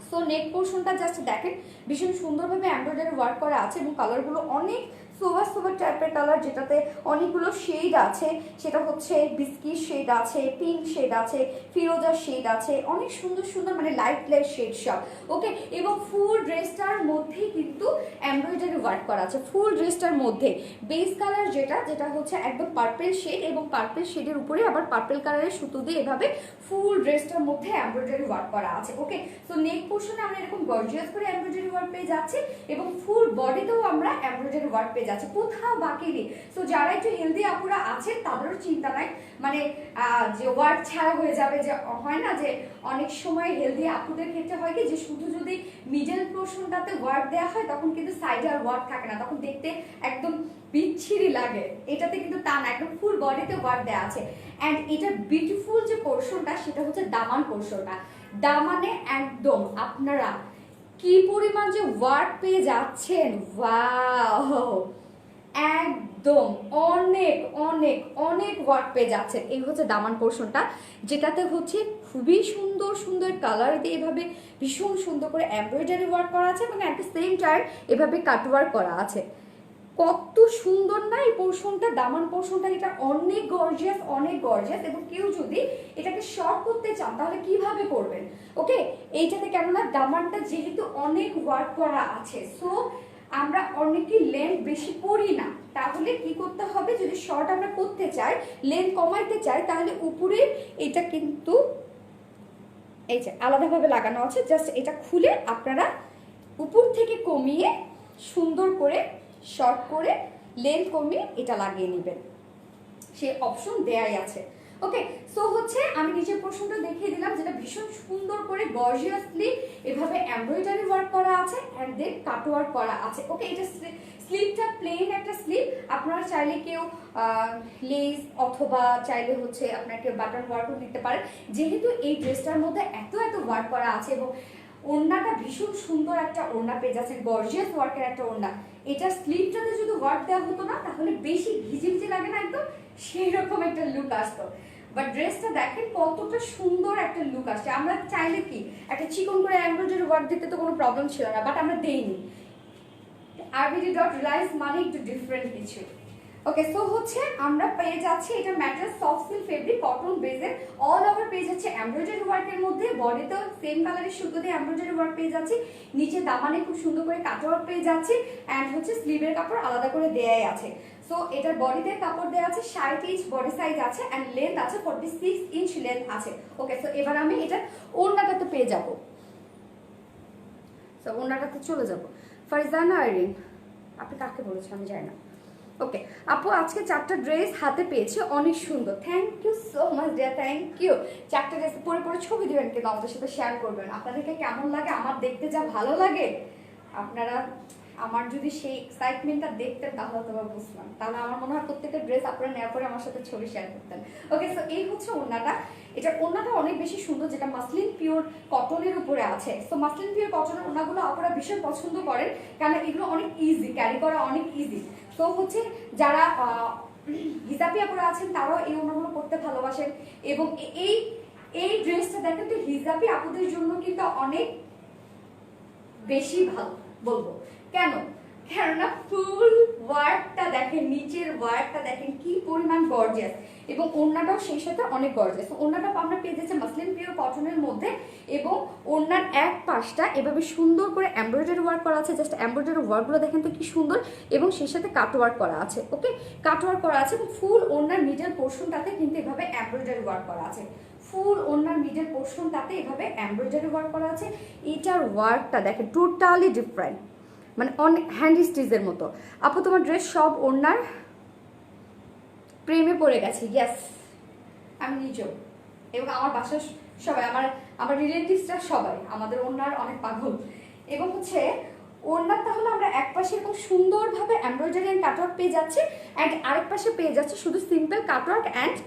সো নেক পোর্শনটা জাস্ট দেখেন ভীষণ সুন্দরভাবে এমব্রয়ডারি ওয়ার্ক করা আছে, এবং কালারগুলো অনেক সোভার টাইপের কালার, যেটাতে অনেকগুলো শেড আছে। সেটা হচ্ছে বিস্কিট শেড আছে, পিঙ্ক শেড আছে, ফিরোজা শেড আছে, অনেক সুন্দর মানে লাইট শেড সব। ওকে, এবং ফুল ড্রেসটার মধ্যেই কিন্তু এমব্রয়ডারি ওয়ার্ক করা আছে, ফুল ড্রেসটার মধ্যে বেস কালার যেটা হচ্ছে একদম পার্পল শেড, এবং পার্পল শেডের উপরে আবার পার্পল কালারের সুতো দিয়ে এভাবে ফুল ড্রেসটার মধ্যে এমব্রয়ডারি ওয়ার্ক করা আছে। ওকে, সো নেক পোর্শনে আমরা এরকম গর্জিয়াস করে এমব্রয়ডারি ওয়ার্ক পেয়ে যাচ্ছি, এবং ফুল বডিতেও আমরা এমব্রয়ডারি ওয়ার্ক পেয়ে পেয়ে যাচ্ছে, কোথাও বাকি নেই। সো যারা একটু হেলদি আপুরা আছেন তাদেরও চিন্তা নাই, মানে যে ওয়ার্ক ছাড়া হয়ে যাবে, যে হয় না যে অনেক সময় হেলদি আপুদের ক্ষেত্রে হয় কি যে শুধু যদি মিডল পোর্শনটাতে ওয়ার্ক দেওয়া হয় তখন কিন্তু সাইডে আর ওয়ার্ক থাকে না, তখন দেখতে একদম বিচ্ছিরি লাগে। এটাতে কিন্তু তা না, একদম ফুল বডিতে ওয়ার্ক দেওয়া আছে। অ্যান্ড এটার বিউটিফুল যে পোর্শনটা সেটা হচ্ছে দামান পোর্শনটা। দামানে একদম আপনারা কি পরিমাণ যে ওয়ার্ক পেয়ে যাচ্ছেন, ওয়াও, একদম অনেক অনেক অনেক ওয়ার্ক পেয়ে যাচ্ছেন। এই হচ্ছে দামান পোর্শনটা, যেটাতে হচ্ছে খুবই সুন্দর সুন্দর কালার দিয়ে এভাবে ভীষণ সুন্দর করে এমব্রয়ডারি ওয়ার্ক করা আছে এবং অ্যাট দ্য সেম টাইম এভাবে কাট ওয়ার্ক করা আছে। কত সুন্দর না এই পোর্শনটা, দামান পোর্শনটা, এটা অনেক গর্জিয়াস, অনেক গর্জিয়াস। এবং কেউ যদি এটাকে শর্ট করতে চান তাহলে কিভাবে করবেন, ওকে, এইটাতে কেননা দামানটা যেহেতু অনেক ওয়ার্ক করা আছে, সো আমরা অনেকেই লেন্থ বেশি করি না, তাহলে কি করতে হবে, যদি শর্ট আমরা করতে চাই, লেন্থ কমাইতে চাই, তাহলে উপরে এটা কিন্তু এই যে আলাদাভাবে লাগানো আছে, জাস্ট এটা খুলে আপনারা উপর থেকে কমিয়ে সুন্দর করে শর্ট করে লেন্থ কমিয়ে এটা লাগিয়ে নেবেন, সে অপশন দেয়াই আছে। ওকে, সো হচ্ছে আমি নিচের পোর্শনটা দেখিয়ে দিলাম, যেটা ভীষণ সুন্দর করে গর্জিয়াসলি এভাবে এমব্রয়ডারি ওয়ার্ক করা আছে এন্ড দেন কাট ওয়ার্ক করা আছে। ওকে, এটা স্লিভটা প্লেন একটা স্লিভ, আপনারা চাইলে কেউ লেস অথবা চাইলে হচ্ছে আপনাকে বাটন ওয়ার্কও দিতে পারেন। যেহেতু এই ড্রেসটার মধ্যে এত এত ওয়ার্ক করা আছে এবং ওড়নাটা ভীষণ সুন্দর একটা ওড়না পেয়ে যাচ্ছে, গর্জিয়াস ওয়ার্কের একটা ওড়না। এটা স্লিভটাতে যদি ওয়ার্ক দেওয়া হতো না তাহলে বেশি ভিজিভিজি লাগে না, একদম সেই রকম একটা লুক আসতো। বাট ড্রেসটা দেখেন কতটা সুন্দর একটা লুক আসছে। আমরা চাইলে কি একটা চিকন করে এমব্রয়ডারি ওয়ার্ক দিতে তো কোনো প্রবলেম ছিল না, বাট আমরা দেইনি। RBD.Reliance মানে একটু ডিফারেন্ট কিছু। ওকে, সো হচ্ছে আমরা পেয়ে যাচ্ছি এটা material soft silk fabric cotton বেজের, অল ওভার পেয়ে যাচ্ছে এমব্রয়ডারি ওয়ার্কের মধ্যে, বডিতেও সেম কালারের সুতো দিয়ে এমব্রয়ডারি ওয়ার্ক পেয়ে যাচ্ছি, নিচে দামানে খুব সুন্দর করে কাট ওয়ার্ক পেয়ে যাচ্ছি অ্যান্ড হচ্ছে স্লিভের কাপড় আলাদা করে দেয়াই আছে। সো এটার বডিতে কাপড় দেওয়া আছে 60 ইঞ্চ বডি সাইজ আছে অ্যান্ড লেন্থ আছে 46 ইঞ্চ লেন্থ আছে। ওকে, সো এবার আমি এটা ওড়নাটাতে পেয়ে যাব। সো ওড়নাটাতে চলে যাব। ফারজানা আইরিন, আপনি কাকে বলেছেন আমি জানি না। ওকে আপু, আজকে 4টা ড্রেস হাতে পেয়েছি, অনেক সুন্দর, thank you so much dear, thank you. 4টা ড্রেস পরে পরে ছবি দিবেন কিন্তু আমাদের সাথে শেয়ার করবেন, আপনাদেরকে কেমন লাগে, আমার দেখতে যা ভালো লাগে, আপনারা আমার যদি সেই এক্সাইটমেন্টটা দেখতেন তাহলে তো বুঝলাম, তাহলে আমার মনে হয় প্রত্যেকটা ড্রেস আপনারা নেওয়ার পরে আমার সাথে ছবি শেয়ার করতেন। ওকে, সো এই হচ্ছে ওড়নাটা, এটার ওড়নাটা অনেক বেশি সুন্দর, যেটা মাসলিন পিওর কটনের উপরে আছে। সো মাসলিন পিওর কটনের ওড়নাগুলো আপনারা ভীষণ পছন্দ করেন, কারণ এগুলো অনেক ইজি, ক্যারি করা অনেক ইজি। তো হচ্ছে যারা হিজাবি আপুরা আছেন তারাও এই ওড়নাগুলো পরতে ভালোবাসেন এবং এই এই ড্রেসটা দেখেন তো হিজাবি আপুদের জন্য কিন্তু অনেক বেশি ভালো বলবো। কেন? কেননা ফুল ওয়ার্কটা দেখেন, নিচের ওয়ার্কটা দেখেন কি পরিমাণ গর্জিয়াস এবং ওড়নাটাও সেই সাথে অনেক গর্জিয়াস। ওড়নাটা আমরা পেয়ে যাচ্ছি মাসলিন পিওর কটনের মধ্যে এবং ওড়নার এক পাশটা এভাবে সুন্দর করে এমব্রয়ডারি ওয়ার্ক করা আছে, জাস্ট এমব্রয়ডারি ওয়ার্কগুলো দেখেন তো কি সুন্দর এবং সেই সাথে কাট ওয়ার্ক করা আছে। ওকে, কাট ওয়ার্ক করা আছে এবং ফুল ওড়নার মিডল পোর্শনটাতে কিন্তু এভাবে এমব্রয়ডারি ওয়ার্ক করা আছে, ফুল ওড়নার মিডল পোর্শনটাতে এভাবে এমব্রয়ডারি ওয়ার্ক করা আছে। এটার ওয়ার্কটা দেখেন টোটালি ডিফারেন্ট, মানে অনেক হ্যান্ড স্টিচের মতো। আপু তোমার ড্রেস সব ওড়নার প্রেমে পড়ে গেছে। ইয়েস, আমি নিজেও এবং আমার বাসার সবাই, আমার রিলেটিভসরা সবাই আমাদের ওড়নার অনেক পাগল। এবং হচ্ছে ওড়নার তাহলে আমরা এক পাশে এরকম সুন্দরভাবে এমব্রয়ডারি অ্যান্ড কাটওয়ার্ক পেয়ে যাচ্ছি অ্যান্ড আরেক পাশে পেয়ে যাচ্ছি শুধু সিম্পল কাটওয়ার্ক অ্যান্ড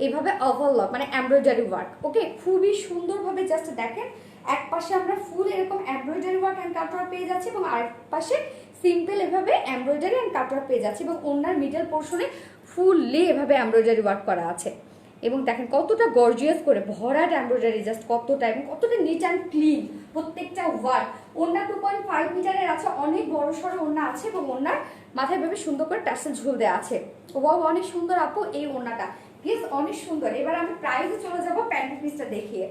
এইভাবে ওভারলক মানে এমব্রয়ডারি ওয়ার্ক। ওকে, খুবই সুন্দরভাবে জাস্ট দেখেন, এক পাশে আমরা ফুল এরকম এমব্রয়ডারি ওয়ার্ক অ্যান্ড কাটওয়ার্ক পেয়ে যাচ্ছি এবং আরেক পাশে সিম্পল এভাবে এমব্রয়ডারি অ্যান্ড কাটওয়ার্ক পেয়ে যাচ্ছি এবং ওড়নার মিডল পোর্শনে ফুললি এভাবে এমব্রয়ডারি ওয়ার্ক করা আছে। এবং দেখেন কতটা গর্জিয়াস করে ভরাট এমব্রয়ডারি, জাস্ট কতটা এবং কতটা নিট অ্যান্ড ক্লিন প্রত্যেকটা ওয়ার্ক। ওড়না 2.5 মিটারের আছে, অনেক বড় সড়ো ওড়না আছে এবং ওড়নার মাথায় ভেবে সুন্দর করে টাসেল ঝুল দেওয়া আছে। ওয়াও, অনেক সুন্দর আপু এই ওড়নাটা, ইয়েস অনেক সুন্দর। এবার আমি প্রাইসে চলে যাবো প্যান্টের পিসটা দেখিয়ে।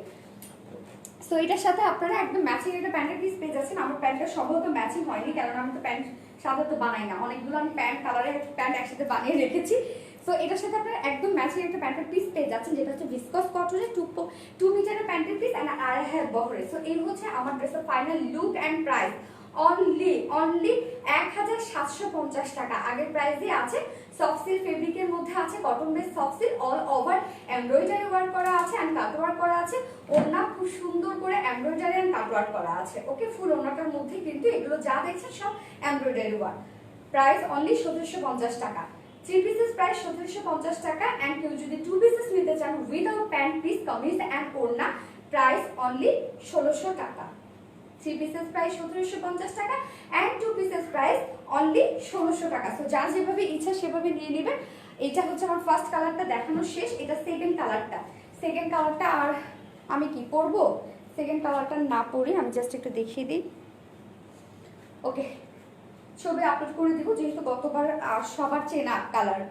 সো এটার সাথে আপনারা একদম ম্যাচিং একটা প্যান্টের পিস পেয়ে যাচ্ছেন। আমার প্যান্টটা সম্ভবত ম্যাচিং হয়নি, কারণ আমি তো প্যান্ট সাধারণত বানাই না, অনেকগুলো আমি প্যান্ট কালারের প্যান্ট একসাথে বানিয়ে রেখেছি। সো এটার সাথে আপনারা একদম ম্যাচিং একটা প্যান্টের পিস পেয়ে যাচ্ছেন, যেটা হচ্ছে ভিসকস কটনের 2 মিটারের প্যান্টের পিস অ্যান্ড 2.5 বহরে। সো এই হচ্ছে আমার ড্রেসের final look and price. Only 1750 টাকা। আগের প্রাইসই আছে। সফট সিল্ক ফেব্রিকের মধ্যে আছে, cotton base soft silk, all over embroidery work করা আছে এন্ড কাট ওয়ার্ক করা আছে। ওড়না খুব সুন্দর করে এমব্রয়ডারি এন্ড কাট ওয়ার্ক করা আছে। ওকে, ফুল ওড়নাটার মধ্যে কিন্তু এগুলো যা দেখছেন সব এমব্রয়ডারি ওয়ার্ক। প্রাইস অনলি 1750 টাকা। 3 পিসেস প্রাইস 1750 টাকা এন্ড কেউ যদি 2 পিসেস নিতে চান without pant piece, kameez and ওড়না, প্রাইস অনলি 1600 টাকা। 3 পিসেস প্রাইস 1750 টাকা এন্ড 2 পিসেস প্রাইস অনলি 1600 টাকা। সো যার যেভাবে ইচ্ছা সেভাবে নিয়ে নেবেন। এটা হচ্ছে আমার ফার্স্ট কালারটা দেখানো শেষ। এটা সেকেন্ড কালারটা। সেকেন্ড কালারটা আর আমি কি পরব? সেকেন্ড কালারটা না পরে আমি জাস্ট একটু দেখিয়ে দিই। ওকে, ছবি আপলোড করে দিব, যেহেতু গতবার সবার চেনা কালার,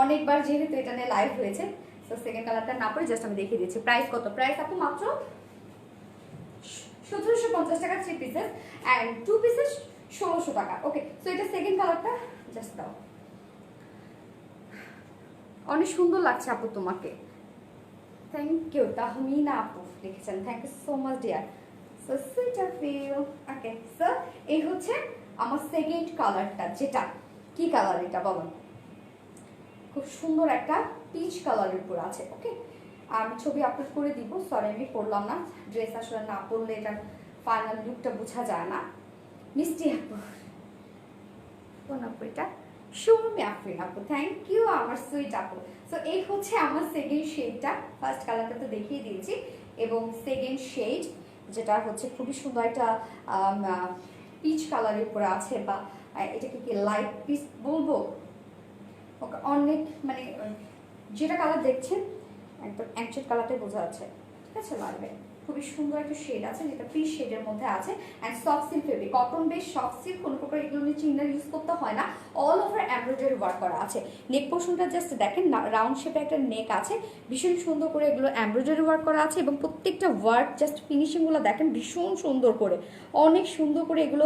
অনেকবার যেহেতু এটা নিয়ে লাইভ হয়েছে। তো সেকেন্ড কালারটা না পরে জাস্ট আমি দেখিয়ে দিচ্ছি। প্রাইস কত? প্রাইস আপু মাত্র 1750 টাকা 3 পিসেস এন্ড 2 পিসেস 1600 টাকা। ওকে, সো এটা সেকেন্ড কালারটা জাস্ট দাও। অনেক সুন্দর লাগছে আপু তোমাকে। Thank you. তাহমিনা আপু লিখেছেন, thank you so much dear, so sweet of you. Okay, so এই হচ্ছে আমার সেকেন্ড কালারটা। যেটা কি কালার এটা বলো? খুব সুন্দর একটা পিচ কালারের উপর আছে। ওকে, আমি ছবি আপলোড করে দিব। সরি আমি পরলাম না, ড্রেস আসলে না পরলে এটার ফাইনাল লুকটা বোঝা যায় না। মিষ্টি আপু, কোন আপু এটা? সুমি আফরিন আপু, থ্যাংক ইউ আমার সুইট আপু। সো এই হচ্ছে আমার সেকেন্ড শেডটা। ফার্স্ট কালারটা তো দেখিয়ে দিয়েছি, এবং সেকেন্ড শেড যেটা হচ্ছে খুবই সুন্দর একটা পিচ কালারের উপরে আছে, বা এটাকে কি লাইট পিচ বলবো? ওকে, অনেক মানে যেটা কালার দেখছেন একদম অ্যাকচুয়াল কালারটাই বোঝা যাচ্ছে, ঠিক আছে? লাগবে খুবই সুন্দর একটা শেড আছে, যেটা পিচ শেডের মধ্যে আছে and soft silk fabric, cotton base soft silk, কোনো প্রকার এগুলো নিয়ে চিনার ইউজ করতে হয় না। অল ওভার এমব্রয়ডারি ওয়ার্ক করা আছে। নেক পোর্শনটা জাস্ট দেখেন, রাউন্ড শেপে একটা নেক আছে, ভীষণ সুন্দর করে এগুলো এমব্রয়ডারি ওয়ার্ক করা আছে, এবং প্রত্যেকটা ওয়ার্ক জাস্ট ফিনিশিংগুলো দেখেন ভীষণ সুন্দর করে, অনেক সুন্দর করে এগুলো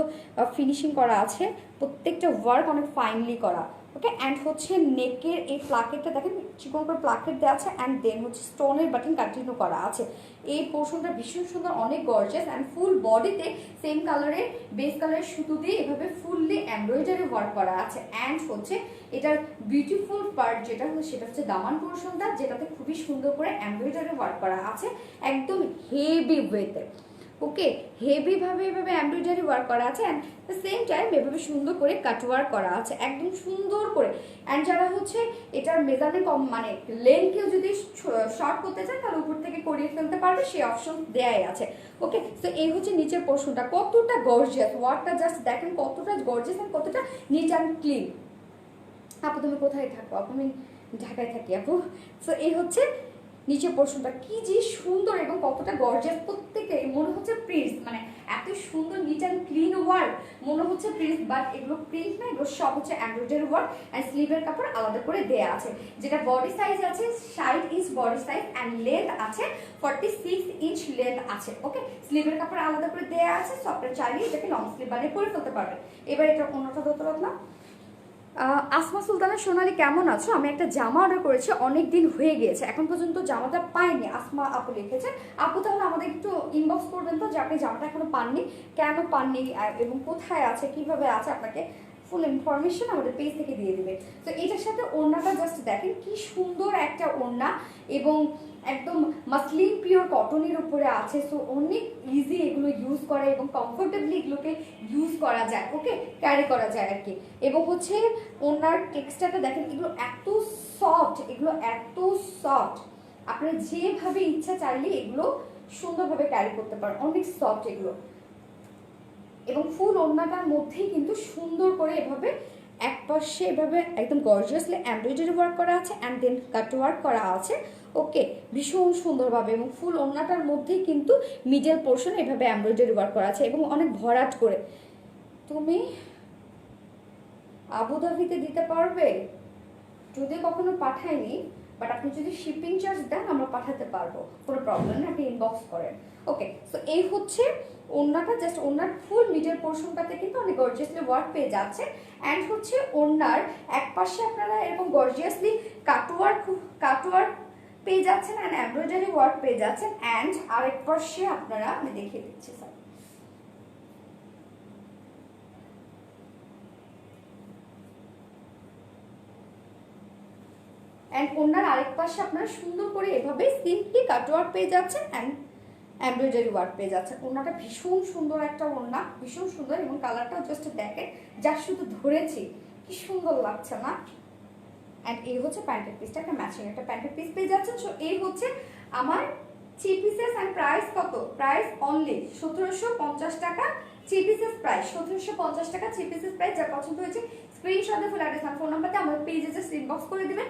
ফিনিশিং করা আছে। প্রত্যেকটা ওয়ার্ক অনেক ফাইনলি করা। ওকে, অ্যান্ড হচ্ছে নেকের এই প্লাকেটটা দেখেন, চিকন করে প্লাকেট দেওয়া আছে, অ্যান্ড দেন হচ্ছে স্টোনের বাটন কন্টিনিউ করা আছে। এই পোর্শনটা ভীষণ সুন্দর, অনেক গর্জিয়াস, অ্যান্ড ফুল বডিতে সেম কালারের বেস কালারের সুতো দিয়ে এভাবে ফুললি এমব্রয়ডারি ওয়ার্ক করা আছে। অ্যান্ড হচ্ছে এটার বিউটিফুল পার্ট যেটা হচ্ছে সেটা হচ্ছে দামান পোর্শনটা, যেটাতে খুবই সুন্দর করে এমব্রয়ডারি ওয়ার্ক করা আছে, একদম হেভি ওয়েতে। ওকে, হেভি ভাবে এভাবে এমব্রয়ডারি ওয়ার্ক করা আছে, অ্যান্ড দ্য সেম টাইম এভাবে সুন্দর করে কাট ওয়ার্ক করা আছে, একদম সুন্দর করে। অ্যান্ড যারা হচ্ছে এটার মেজারমেন্ট কম মানে লেন্থকেও যদি শর্ট করতে চান তাহলে উপর থেকে করিয়ে ফেলতে পারবে, সেই অপশন দেয়াই আছে। ওকে, তো এই হচ্ছে নিচের পোর্শনটা, কতটা গর্জিয়াস, ওয়ার্কটা জাস্ট দেখেন কতটা গর্জিয়াস আর কতটা নিট অ্যান্ড ক্লিন। আপু তুমি কোথায় থাকো? আপু আমি ঢাকায় থাকি আপু। সো এই হচ্ছে নিচের পোর্শনটা, কি যে সুন্দর এবং কতটা গর্জিয়াস, প্রত্যেকে মনে হচ্ছে প্রিন্স, মানে এত সুন্দর নিট অ্যান্ড ক্লিন ওয়ার্ক, মনে হচ্ছে প্রিন্স, বাট এগুলো প্রিন্ট না, এগুলো সব হচ্ছে এমব্রয়ডারি ওয়ার্ক। অ্যান্ড স্লিভের কাপড় আলাদা করে দেয়া আছে, যেটা বডি সাইজ আছে 60 inch body size, and length আছে 46 ইঞ্চ লেন্থ আছে। ওকে, স্লিভের কাপড় আলাদা করে দেয়া আছে, সফটওয়্যার চাইলে এটাকে লং স্লিভ বানিয়ে পরে ফেলতে পারবেন। এবার এটা অন্যটা ধরতে পারলাম। আসমা সুলতানা সোনালি কেমন আছো? আমি একটা জামা অর্ডার করেছি, অনেক দিন হয়ে গিয়েছে, এখন পর্যন্ত জামাটা পাইনি। আসমা আপু লিখেছে। আপু তাহলে আমাদের একটু ইনবক্স করবেন তো, যে আপনি জামাটা এখনো পাননি, কেন পাননি, এবং কোথায় আছে, কিভাবে আছে, আপনাকে ফুল ইনফরমেশন আমাদের পেজ থেকে দিয়ে দিবে। তো এটার সাথে ওড়নাটা জাস্ট দেখেন কি সুন্দর একটা ওড়না, এবং একদম মাসলিন পিওর কটনের উপরে আছে। সো অনেক ইজি এগুলো ইউজ করা, এবং কমফোর্টেবলি এগুলোকে ইউজ করা যায়। ওকে, ক্যারি করা যায় আর কি। এবং হচ্ছে ওনার টেক্সচারটা দেখেন, এগুলো এত সফট, এগুলো এত সফট, আপনারা যেভাবে ইচ্ছা চাইলে এগুলো সুন্দরভাবে ক্যারি করতে পারেন, অনেক সফট এগুলো। এবং ফুল ওড়নাটার মধ্যেই কিন্তু সুন্দর করে এভাবে এক পাশে এভাবে একদম গর্জিয়াসলি এমব্রয়ডারি ওয়ার্ক করা আছে, অ্যান্ড দেন কাট ওয়ার্ক করা আছে। ওকে, ভীষণ সুন্দরভাবে, এবং ফুল ওড়নাটার মধ্যেই কিন্তু মিডল পোর্শন এভাবে এমব্রয়ডারি ওয়ার্ক করা আছে, এবং অনেক ভরাট করে। তুমি আবুধাবিতে দিতে পারবে? যদি কখনো পাঠাইনি, বাট আপনি যদি শিপিং চার্জ দেন আমরা পাঠাতে পারবো, কোনো প্রবলেম নেই, আপনি ইনবক্স করেন। ওকে, সো এই হচ্ছে ওড়নাটা, জাস্ট ওড়নার ফুল মিডল পোর্শনটাতে কিন্তু অনেক গর্জিয়াসলি ওয়ার্ক পেয়ে যাচ্ছে। অ্যান্ড হচ্ছে ওড়নার এক পাশে আপনারা এরকম গর্জিয়াসলি কাটওয়ার্ক পেয়ে যাচ্ছেন, অ্যান্ড এমব্রয়ডারি ওয়ার্ক পেয়ে যাচ্ছেন। অ্যান্ড আরেক পাশে আপনারা, আমি দেখিয়ে দিচ্ছি স্যার, অ্যান্ড ওনার আরেক পাশে আপনারা সুন্দর করে এভাবে সিম্পলি কাটওয়ার্ক পেয়ে যাচ্ছেন অ্যান্ড এমব্রয়ডারি ওয়ার্ক পেয়ে যাচ্ছেন। ওনাটা ভীষণ সুন্দর একটা ওড়না, ভীষণ সুন্দর, এবং কালারটাও জাস্ট দেখেন, যা শুধু ধরেছি কি সুন্দর লাগছে না। অ্যান্ড এই হচ্ছে প্যান্টের পিসটা, একটা ম্যাচিং একটা প্যান্টের পিস পেয়ে যাচ্ছেন। সো এই হচ্ছে আমার 3 পিসেস অ্যান্ড প্রাইস কত? প্রাইস অনলি 1750 টাকা। 3 পিসেস প্রাইস 1750 টাকা, 3 পিসেস প্রাইস। যার পছন্দ হয়েছে স্ক্রিনশট দিয়ে ফুল অ্যাড্রেস আর ফোন নাম্বারতে আমাদের পেজে জাস্ট ইনবক্স করে দিবেন।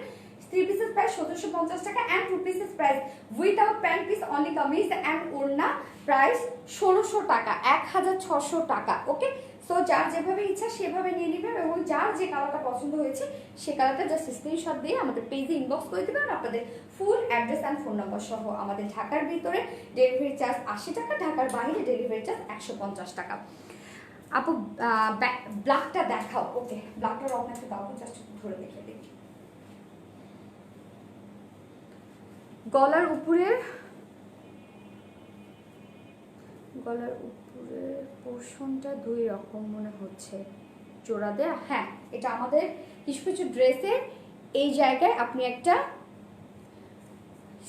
3 পিসেস প্রাইস 1750 টাকা and 2 pieces price without pant piece only kameez and ওড়না প্রাইস 1600 টাকা, 1600 টাকা। ওকে, সো যার যেভাবে ইচ্ছা সেভাবে নিয়ে নেবেন, এবং যার যে কালারটা পছন্দ হয়েছে সে কালারটা জাস্ট স্ক্রিনশট দিয়ে আমাদের পেজে ইনবক্স করে দেবেন। আপনাদের full address and phone number সহ। আমাদের ঢাকার ভিতরে ডেলিভারি চার্জ 80 টাকা, ঢাকার বাইরে ডেলিভারি চার্জ 150 টাকা। আপু ব্ল্যাকটা দেখাও। ওকে, ব্ল্যাকটা রং একটা দাও, জাস্ট ধরে দেখিয়ে দিই। গলার উপরের পোর্শনটা দুই রকম মনে হচ্ছে, জোড়া দেয়া। হ্যাঁ, এটা আমাদের কিছু কিছু ড্রেসের এই জায়গায় আপনি একটা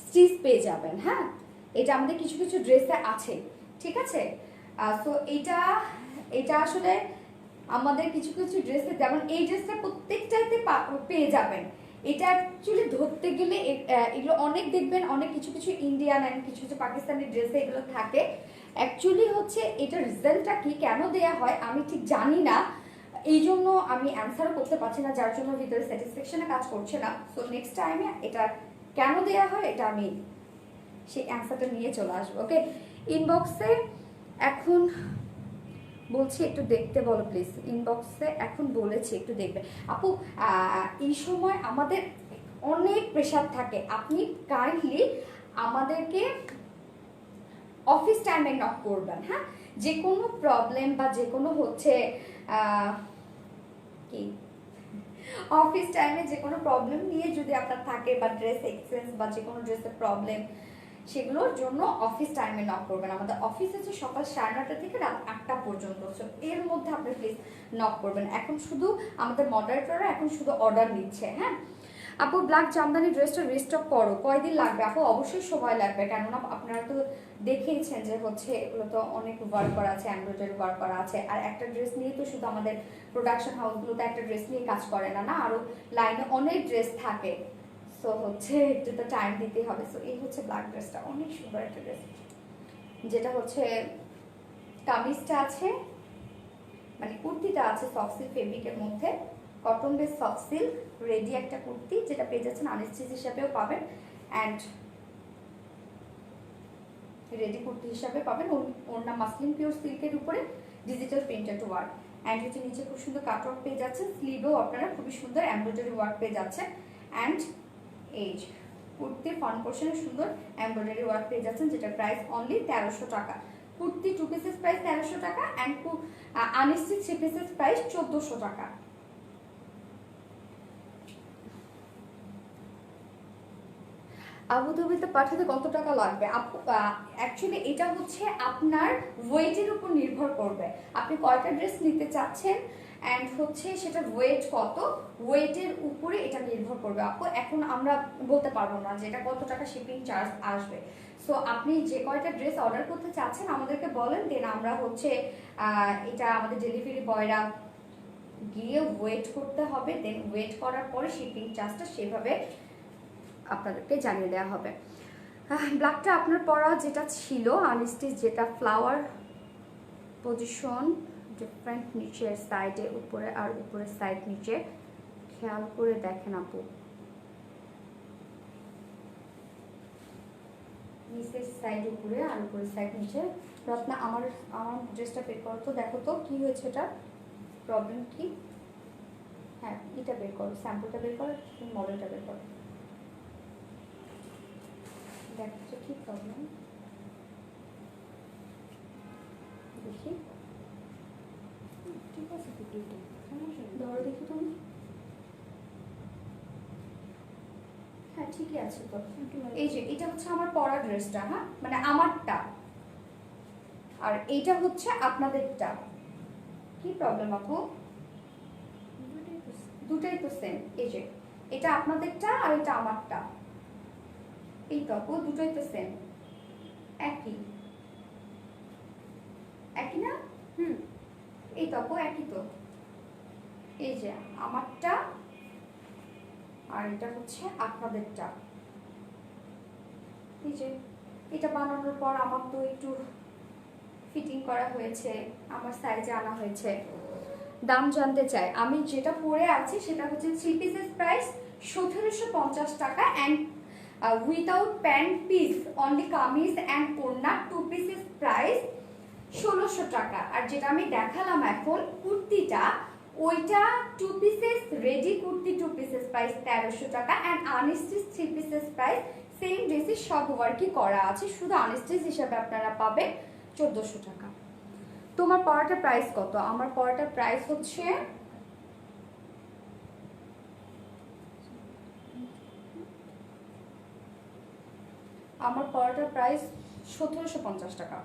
স্টিচ পেয়ে যাবেন। হ্যাঁ, এটা আমাদের কিছু কিছু ড্রেসে আছে, ঠিক আছে। সো এটা আসলে আমাদের কিছু কিছু ড্রেসে, যেমন এই ড্রেসটা প্রত্যেকটাতে পেয়ে যাবেন। এটা অ্যাকচুয়ালি ধরতে গেলে এগুলো অনেক দেখবেন, অনেক কিছু কিছু ইন্ডিয়ান অ্যান্ড কিছু কিছু পাকিস্তানি ড্রেসে এগুলো থাকে। অ্যাকচুয়ালি হচ্ছে এটার রিজল্টটা কি, কেন দেয়া হয় আমি ঠিক জানি না, এই জন্য আমি অ্যান্সারও করতে পারছি না, যার জন্য ভিতরে স্যাটিসফ্যাকশনে কাজ করছে না। সো নেক্সট টাইমে এটা কেন দেয়া হয় এটা আমি সেই অ্যান্সারটা নিয়ে চলে আসবো। ওকে, ইনবক্সে এখন বলছি একটু দেখতে বলো প্লিজ। ইনবক্সে এখন বলেছি একটু দেখবে। আপু এই সময় আমাদের অনেক প্রেশার থাকে, আপনি কাইন্ডলি আমাদেরকে অফিস টাইমে নক করবেন। হ্যাঁ, যে কোনো প্রবলেম বা যে কোনো হচ্ছে কি অফিস টাইমে যে কোনো প্রবলেম নিয়ে যদি আপনার থাকে, বা ড্রেস এক্সচেঞ্জ বা যে কোনো ড্রেসের প্রবলেম, সেগুলোর জন্য অফিস টাইমে নক করবেন। আমাদের অফিস হচ্ছে সকাল 9:30 থেকে রাত 8টা পর্যন্ত। সো এর মধ্যে আপনি প্লিজ নক করবেন। এখন শুধু আমাদের মডারেটররা এখন শুধু অর্ডার নিচ্ছে। হ্যাঁ আপু, ব্ল্যাক জামদানি ড্রেসটা রিস্টক করো, কয়দিন লাগবে? আপু অবশ্যই সময় লাগবে, কেননা আপনারা তো দেখেইছেন যে হচ্ছে এগুলো তো অনেক ওয়ার্ক করা আছে, এমব্রয়ডারি ওয়ার্ক করা আছে। আর একটা ড্রেস নিয়ে তো শুধু আমাদের প্রোডাকশন হাউসগুলোতে একটা ড্রেস নিয়ে কাজ করে না, না আরো লাইনে অনেক ড্রেস থাকে। সো হচ্ছে একটু তো টাইম দিতে হবে। সো এই হচ্ছে ব্ল্যাক ড্রেসটা, অনেক সুন্দর একটা ড্রেস, যেটা হচ্ছে কামিজটা আছে, মানে কুর্তিটা আছে সফট সিল্ক ফেব্রিকের মধ্যে, cotton base soft silk ready একটা কুর্তি, যেটা পেয়ে যাচ্ছেন আনস্টিচ হিসাবেও পাবেন অ্যান্ড রেডি কুর্তি হিসাবে পাবেন। ওড়না মাসলিন পিওর সিল্কের উপরে ডিজিটাল প্রিন্টেড ওয়ার্ক অ্যান্ড হচ্ছে নিচে খুব সুন্দর কাটওয়ার্ক পেয়ে যাচ্ছেন। স্লিভেও আপনারা খুবই সুন্দর এমব্রয়ডারি ওয়ার্ক পেয়ে যাচ্ছেন অ্যান্ড এই কুর্তির ফ্রন্ট পোর্শনে সুন্দর এমব্রয়ডারি ওয়ার্ক পেয়ে যাচ্ছেন, যেটার প্রাইস অনলি 1300 টাকা। কুর্তি 2 পিসেস প্রাইস 1300 টাকা অ্যান্ড আনস্টিচ 3 পিসেস প্রাইস 1400 টাকা। আবুধাবিতে পাঠাতে কত টাকা লাগবে? অ্যাকচুয়ালি এটা হচ্ছে আপনার ওয়েটের উপর নির্ভর করবে, আপনি কয়টা ড্রেস নিতে চাচ্ছেন অ্যান্ড হচ্ছে সেটা ওয়েট কত, ওয়েটের উপরে এটা নির্ভর করবে আপু। এখন আমরা বলতে পারবো না যে এটা কত টাকা শিপিং চার্জ আসবে। সো আপনি যে কয়টা ড্রেস অর্ডার করতে চাচ্ছেন আমাদেরকে বলেন, দেন আমরা হচ্ছে এটা আমাদের ডেলিভারি বয়রা গিয়ে ওয়েট করতে হবে, দেন ওয়েট করার পরে শিপিং চার্জটা সেভাবে আপনাদেরকে জানিয়ে দেওয়া হবে। ব্ল্যাকটা আপনার পরা যেটা ছিল আনস্টিচ, যেটা ফ্লাওয়ার পজিশন ডিফারেন্ট, নিচের সাইডে উপরে আর উপরের সাইড নিচে, খেয়াল করে দেখেন আপু, নিচের সাইড উপরে আর উপরের সাইড নিচে। রত্না আমার ড্রেসটা বের করো তো, দেখো তো কি হয়েছে, এটা প্রবলেম কি। হ্যাঁ এটা বের করো, স্যাম্পলটা বের করো, মডেলটা বের করো, দেখো কি প্রবলেম দেখি। ঠিক আছে ধরো দেখি তুমি। হ্যাঁ ঠিকই আছে তো। এই যে এটা হচ্ছে আমার পরা ড্রেসটা, হ্যাঁ মানে আমারটা, আর এইটা হচ্ছে আপনাদেরটা। কি প্রবলেম আপু? দুটাই তো সেম। এই যে এটা আপনাদেরটা আর এটা আমারটা। এই তো আপু দুটোই তো সেম, একই একই না? এই তো আপু একই তো। এই যে আমারটা আর এটা হচ্ছে আপনাদেরটা। এই যে এটা বানানোর পর আমার তো একটু ফিটিং করা হয়েছে, আমার সাইজে আনা হয়েছে। দাম জানতে চাই, আমি যেটা পরে আছি সেটা হচ্ছে 3 পিসেস প্রাইস 1750 টাকা and without pant piece only kameez and ওড়না 2 পিসেস প্রাইস 1600 টাকা। আর যেটা আমি দেখালাম এখন কুর্তিটা, ওইটা 2 pieces ready kurti 2 pieces price 1300 টাকা and unstitch 3 pieces price same ড্রেসে সব ওয়ার্কই করা আছে, শুধু আনস্টিচ হিসাবে আপনারা পাবেন 1400 টাকা। তোমার পরাটার প্রাইস কত? আমার পরাটার প্রাইস হচ্ছে আমার পরাটার প্রাইস 1750 টাকা।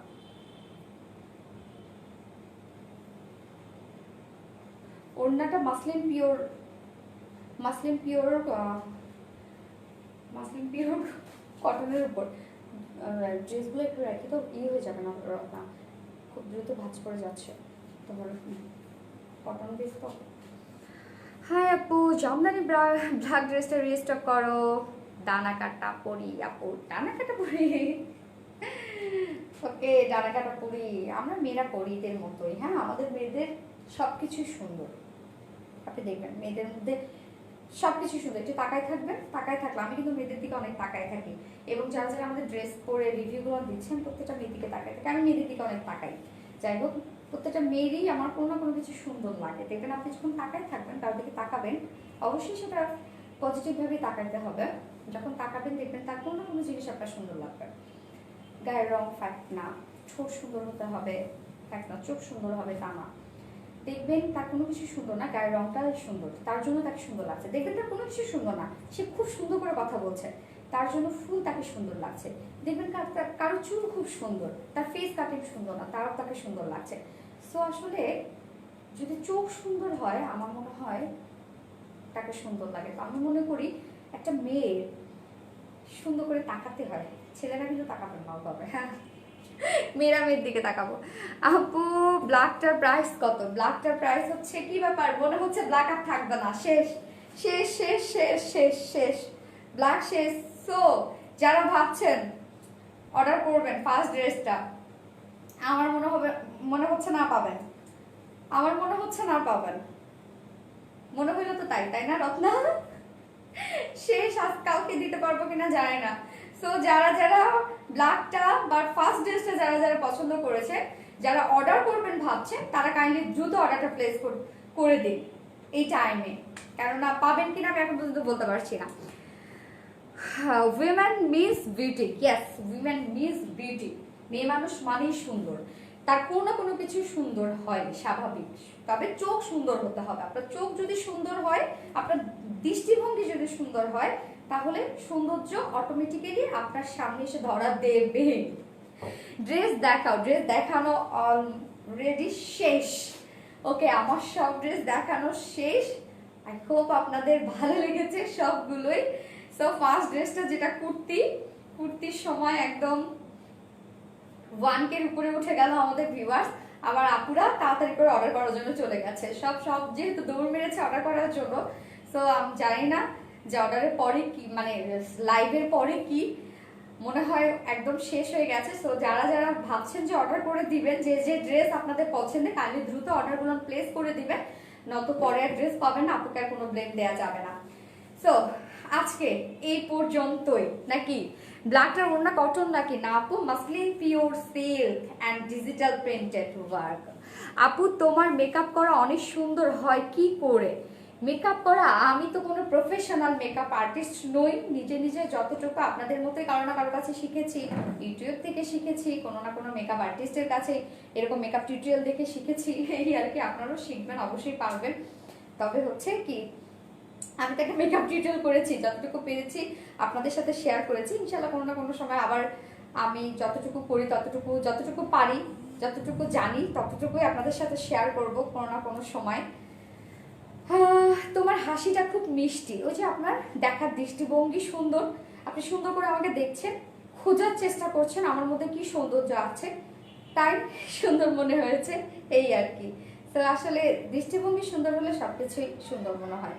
ওড়নাটা মাসলিন পিওর, মাসলিন পিওর কটনের উপর। ড্রেসগুলো একটু রাখি তো হয়ে যাবে না, খুব দ্রুত ভাঁজ করে যাচ্ছে তোমার কটন বেস তো। হাই আপু, জামদানি ব্ল্যাক ড্রেসটা রিস্টক করো। ডানা কাটা পরি আপু, ডানা কাটা পরি। ওকে, ডানা কাটা পরি আমরা মেয়েরা পরি এদের মতোই। হ্যাঁ, আমাদের মেয়েদের সবকিছু সুন্দর, আপনি দেখবেন মেয়েদের মধ্যে সবকিছু সুন্দর। একটু তাকায় থাকবেন, তাকায় থাকলে আমি কিন্তু মেয়েদের দিকে অনেক তাকায় থাকি, এবং যারা যারা আমাদের ড্রেস পরে রিভিউগুলো দিচ্ছেন প্রত্যেকটা মেয়ের দিকে তাকায় থাকি, আমি মেয়েদের দিকে অনেক তাকাই। যাই হোক, প্রত্যেকটা মেয়েরই আমার কোনো না কোনো কিছু সুন্দর লাগে। দেখবেন আপনি যখন তাকায় থাকবেন, তার দিকে তাকাবেন, অবশ্যই সেটা পজিটিভভাবে তাকাইতে হবে। যখন তাকাবেন দেখবেন তার কোনো না কোনো জিনিস আপনার সুন্দর লাগবে। গায়ের রং ফ্যাক্ট না, ঠোঁট সুন্দর হতে হবে ফ্যাক্ট না, চোখ সুন্দর হবে তা না। দেখবেন তার কোনো কিছু সুন্দর না, গায়ের রংটা সুন্দর, তার জন্য তাকে সুন্দর লাগছে। দেখবেন তার কোনো কিছু সুন্দর না, সে খুব সুন্দর করে কথা বলছে, তার জন্য ফুল তাকে সুন্দর লাগছে। দেখবেন কারো চুল খুব সুন্দর, তার ফেস কাটিং সুন্দর না, তারও তাকে সুন্দর লাগছে। সো আসলে যদি চোখ সুন্দর হয়, আমার মনে হয় তাকে সুন্দর লাগে। তো আমি মনে করি একটা মেয়ের সুন্দর করে তাকাতে হয়, ছেলেরা কিন্তু তাকাবেন না ওভাবে। হ্যাঁ, মেয়েরা মেয়ের দিকে তাকাবো। আপু ব্ল্যাকটার প্রাইস কত? ব্ল্যাকটার প্রাইস হচ্ছে, কি ব্যাপার মনে হচ্ছে ব্ল্যাক আর থাকবে না, শেষ শেষ শেষ শেষ শেষ শেষ, ব্ল্যাক শেষ। সো যারা ভাবছেন অর্ডার করবেন ফার্স্ট ড্রেসটা, আমার মনে হচ্ছে না পাবেন, আমার মনে হচ্ছে না পাবেন, মনে হইলো তো তাই, তাই না রত্না? শেষ, আজ কালকে দিতে পারবো কিনা জানি না। সো যারা যারা ব্ল্যাকটা বা ফার্স্ট ড্রেসটা যারা যারা পছন্দ করেছে, যারা অর্ডার করবেন ভাবছেন, তারা কাইন্ডলি দ্রুত অর্ডারটা প্লেস করে দিন এই টাইমে, কেননা পাবেন কিনা আমি এখন পর্যন্ত বলতে পারছি না। Women miss beauty, yes women miss beauty. মেয়ে মানুষ মানেই সুন্দর, তার কোনো না কোনো কিছু সুন্দর হয় স্বাভাবিক, তবে চোখ সুন্দর হতে হবে। আপনার চোখ যদি সুন্দর হয়, আপনার দৃষ্টিভঙ্গি যদি সুন্দর হয়, তাহলে সৌন্দর্য অটোমেটিক্যালি আপনার সামনে এসে ধরা দেবে। ড্রেস দেখাও, ড্রেস দেখানো অলরেডি শেষ। ওকে, আমার সব ড্রেস দেখানো শেষ। আই হোপ আপনাদের ভালো লেগেছে সবগুলোই। সো ফার্স্ট ড্রেসটা যেটা কুর্তির সময় একদম 1K উপরে উঠে গেল আমাদের ভিউয়ার্স। আবার আপুরা তাড়াতাড়ি করে অর্ডার করার জন্য চলে গেছে, সব যেহেতু দৌড় মেরেছে অর্ডার করার জন্য। সো আমি জানি না যে অর্ডারের পরে কি, মানে লাইভের পরে কি, মনে হয় একদম শেষ হয়ে গেছে। সো যারা যারা ভাবছেন যে অর্ডার করে দিবেন, যে যে ড্রেস আপনাদের পছন্দের, কাইন্ডলি দ্রুত অর্ডারগুলো প্লেস করে দিবেন, নয়তো পরে আর ড্রেস পাবেন না, আপুকে আর কোনো ব্লেম দেওয়া যাবে না। সো আজকে এই পর্যন্তই। নাকি ব্ল্যাকটার ওড়না কটন নাকি? না আপু, muslin pure silk and digital printed work. আপু তোমার মেকআপ করা অনেক সুন্দর হয় কি করে? মেকআপ করা, আমি তো কোনো প্রফেশনাল মেকআপ আর্টিস্ট নই, নিজে নিজে যতটুকু আপনাদের মতোই কারো না কারো কাছে শিখেছি, ইউটিউব থেকে শিখেছি, কোনো না কোনো মেকআপ আর্টিস্টের কাছে এরকম মেকআপ টিউটোরিয়াল দেখে শিখেছি, এই আর কি। আপনারাও শিখবেন, অবশ্যই পারবেন। তবে হচ্ছে কি, আমি তাকে মেকআপ টিউটোরিয়াল করেছি, যতটুকু পেরেছি আপনাদের সাথে শেয়ার করেছি। ইনশাল্লাহ কোনো না কোনো সময় আবার আমি যতটুকু করি, যতটুকু পারি, যতটুকু জানি, ততটুকুই আপনাদের সাথে শেয়ার করব কোনো না কোনো সময়। তোমার হাসিটা খুব মিষ্টি, ওই যে আপনার দেখার দৃষ্টিভঙ্গি সুন্দর, আপনি সুন্দর করে আমাকে দেখছেন, খোঁজার চেষ্টা করছেন আমার মধ্যে কি সৌন্দর্য আছে, তাই সুন্দর মনে হয়েছে, এই আর কি। তো আসলে দৃষ্টিভঙ্গি সুন্দর হলে সবকিছুই সুন্দর মনে হয়।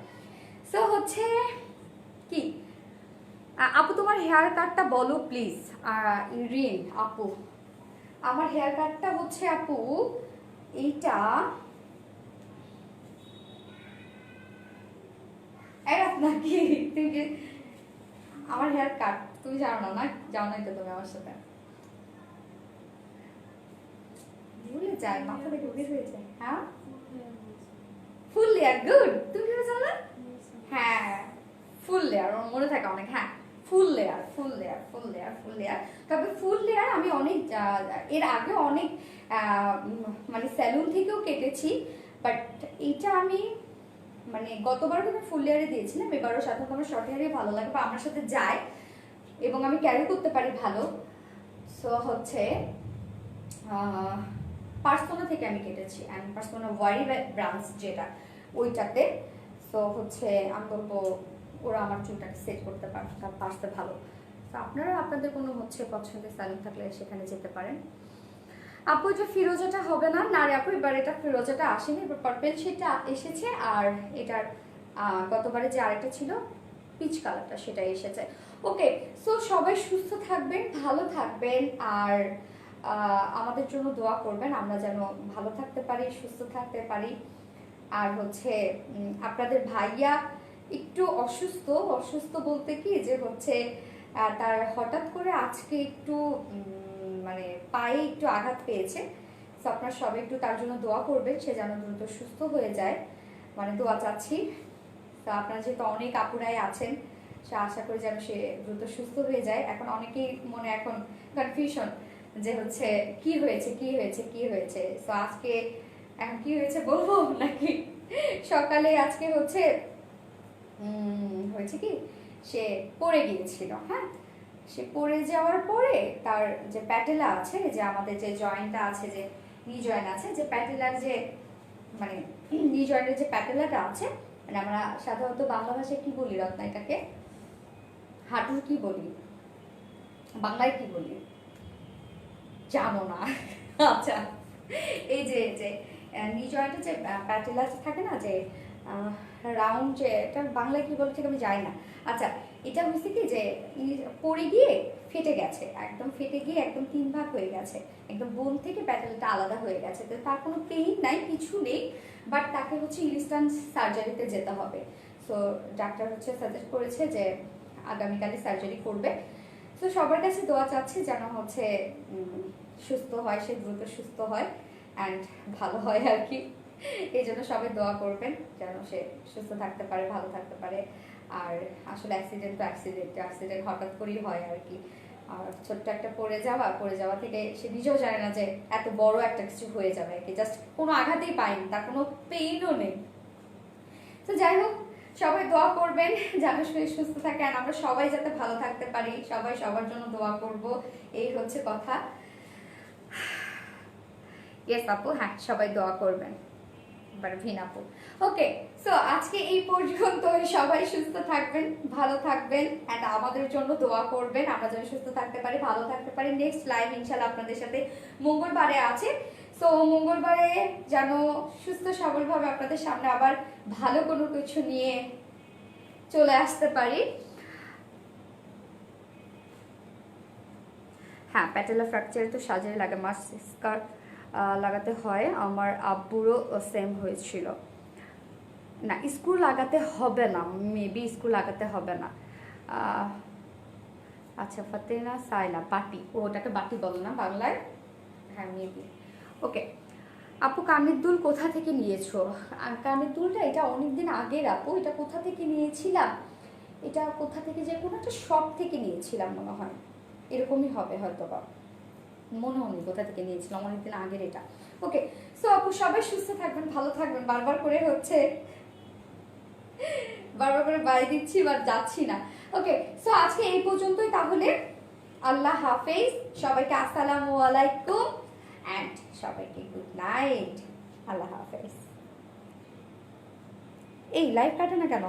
সো হচ্ছে কি, আপু তোমার হেয়ার কাটটা বলো প্লিজ। রিন আপু, আমার হেয়ার কাটটা হচ্ছে আপু এইটা, নাকি তুমি কি আমার হেয়ার কাট তুমি জানো না? না জানো না তো তুমি আমার সাথে ভুলে যায়, মাথা থেকে বের হয়ে যায়। হ্যাঁ ফুল লেয়ার, গুড। তুমি কি জানো? হ্যাঁ ফুল লেয়ার, আমার মনে থাকে অনেক। হ্যাঁ ফুল লেয়ার, ফুল লেয়ার, ফুল লেয়ার, ফুল লেয়ার। তবে ফুল লেয়ার আমি অনেক এর আগে অনেক মানে স্যালুন থেকেও কেটেছি, বাট এইটা আমি মানে গতবার আমি ফুল লেয়ারে দিয়েছিলাম, এবারও সাধারণত আমার শর্ট হেয়ারই ভালো লাগে বা আমার সাথে যায় এবং আমি ক্যারি করতে পারি ভালো। সো হচ্ছে পার্সোনা থেকে আমি কেটেছি, অ্যান্ড পার্সোনা ওয়ারি ব্রাঞ্চ যেটা ওইটাতে। সো হচ্ছে আমি বলবো ওরা আমার চুলটাকে সেট করতে পারতে ভালো। তো আপনারা আপনাদের কোনো হচ্ছে পছন্দের স্যালুন থাকলে সেখানে যেতে পারেন। আপু এটা ফিরোজাটা হবে না? না রে আপু, এবার এটা ফিরোজাটা আসেনি, এবার পার্পেল সেটা এসেছে, আর এটার গতবারে যে আরেকটা ছিল পিচ কালারটা সেটা এসেছে। ওকে, সো সবাই সুস্থ থাকবেন, ভালো থাকবেন, আর আমাদের জন্য দোয়া করবেন আমরা যেন ভালো থাকতে পারি, সুস্থ থাকতে পারি। আর হচ্ছে আপনাদের ভাইয়া একটু অসুস্থ, অসুস্থ বলতে কি যে হচ্ছে তার হঠাৎ করে আজকে একটু মানে পায়ে একটু আঘাত পেয়েছে। তো আপনারা সবাই একটু তার জন্য দোয়া করবেন, সে যেন দ্রুত সুস্থ হয়ে যায়, মানে দোয়া চাচ্ছি। তো আপনারা যেহেতু অনেক আপুরাই আছেন, সে আশা করি যেন সে দ্রুত সুস্থ হয়ে যায়। এখন অনেকেই মনে এখন কনফিউশন যে হচ্ছে কি হয়েছে কি হয়েছে কি হয়েছে। তো আজকে এখন কি হয়েছে বলবো নাকি? সকালে আজকে হচ্ছে হয়েছে কি, সে পড়ে গিয়েছিল। হ্যাঁ, সে পড়ে যাওয়ার পরে তার যে প্যাটেলা আছে, যে আমাদের যে জয়েন্টটা আছে, যে নি জয়েন্ট আছে, যে প্যাটেলার যে মানে নি জয়েন্টের যে প্যাটেলাটা আছে, মানে আমরা সাধারণত বাংলা ভাষায় কি বলি রত্না এটাকে? হাঁটুর কি বলি বাংলায়, কি বলি জানো না? আচ্ছা, এই যে নি জয়েন্টের যে প্যাটেলা থাকে না, যে রাউন্ড, যে এটা বাংলায় কি বলে ঠিক আমি জানি না। আচ্ছা, এটা হচ্ছে কি যে পড়ে গিয়ে ফেটে গেছে, একদম ফেটে গিয়ে একদম 3 ভাগ হয়ে গেছে, একদম বোন থেকে প্যাটেলটা আলাদা হয়ে গেছে। তো তার কোনো পেইন নাই, কিছু নেই, বাট তাকে হচ্ছে ইনস্ট্যান্ট সার্জারিতে যেতে হবে। সো ডাক্তার হচ্ছে সাজেস্ট করেছে যে আগামীকালে সার্জারি করবে। তো সবার কাছে দোয়া চাচ্ছি যেন হচ্ছে সুস্থ হয়, সে দ্রুত সুস্থ হয় অ্যান্ড ভালো হয় আর কি। এই জন্য সবাই দোয়া করবেন যেন সে সুস্থ থাকতে পারে, ভালো থাকতে পারে। আর আসলে অ্যাক্সিডেন্ট তো অ্যাক্সিডেন্ট হঠাৎ করেই হয় আর কি। আর ছোট্ট একটা পড়ে যাওয়া থেকে সে নিজেও জানে না যে এত বড় একটা কিছু হয়ে যাবে আর কি। জাস্ট কোনো আঘাতেই পায়নি, তার কোনো পেইনও নেই। তো যাই হোক, সবাই দোয়া করবেন যেন শরীর সুস্থ থাকে, আর আমরা সবাই যাতে ভালো থাকতে পারি, সবাই সবার জন্য দোয়া করব, এই হচ্ছে কথা। ইয়েস আপু, হ্যাঁ সবাই দোয়া করবেন। আপু ওকে, সো আজকে এই পর্যন্ত। সবাই সুস্থ থাকবেন, ভালো থাকবেন, এন্ড আমাদের জন্য দোয়া করবেন আমরা যেন সুস্থ থাকতে পারি, ভালো থাকতে পারি। নেক্সট লাইভ ইনশাআল্লাহ আপনাদের সাথে মঙ্গলবারে আছে। সো মঙ্গলবারে যেন সুস্থ সবলভাবে আপনাদের সামনে আবার ভালো কোনো কিছু নিয়ে চলে আসতে পারি। হ্যাঁ, প্যাটেলা ফ্র্যাকচারে তো সার্জারি লাগে, মাস স্কার লাগাতে হয়। আমার আব্বুরও সেম হয়েছিল। না, স্ক্রু লাগাতে হবে না, মেবি স্ক্রু লাগাতে হবে না। আচ্ছা, ফাতেনা সাইলা বাটি, ওটাকে বাটি বলো না বাংলায়? হ্যাঁ মেবি। ওকে আপু, কানের দুল কোথা থেকে নিয়েছো? কানের দুলটা এটা অনেকদিন আগের আপু, এটা কোথা থেকে নিয়েছিলাম, এটা কোথা থেকে যে কোনো একটা শপ থেকে নিয়েছিলাম মনে হয়, এরকমই হবে হয়তো বা, মনে হয়নি কোথা থেকে নিয়েছিলাম, অনেকদিন আগের এটা। ওকে, সো আপু সবাই সুস্থ থাকবেন, ভালো থাকবেন। বারবার করে বাই দিচ্ছি বাট যাচ্ছি না। ওকে, সো আজকে এই পর্যন্তই তাহলে। আল্লাহ হাফেজ, সবাইকে আসসালামু আলাইকুম অ্যান্ড সবাইকে গুড নাইট। আল্লাহ হাফেজ। এই লাইভ কাটে না কেন?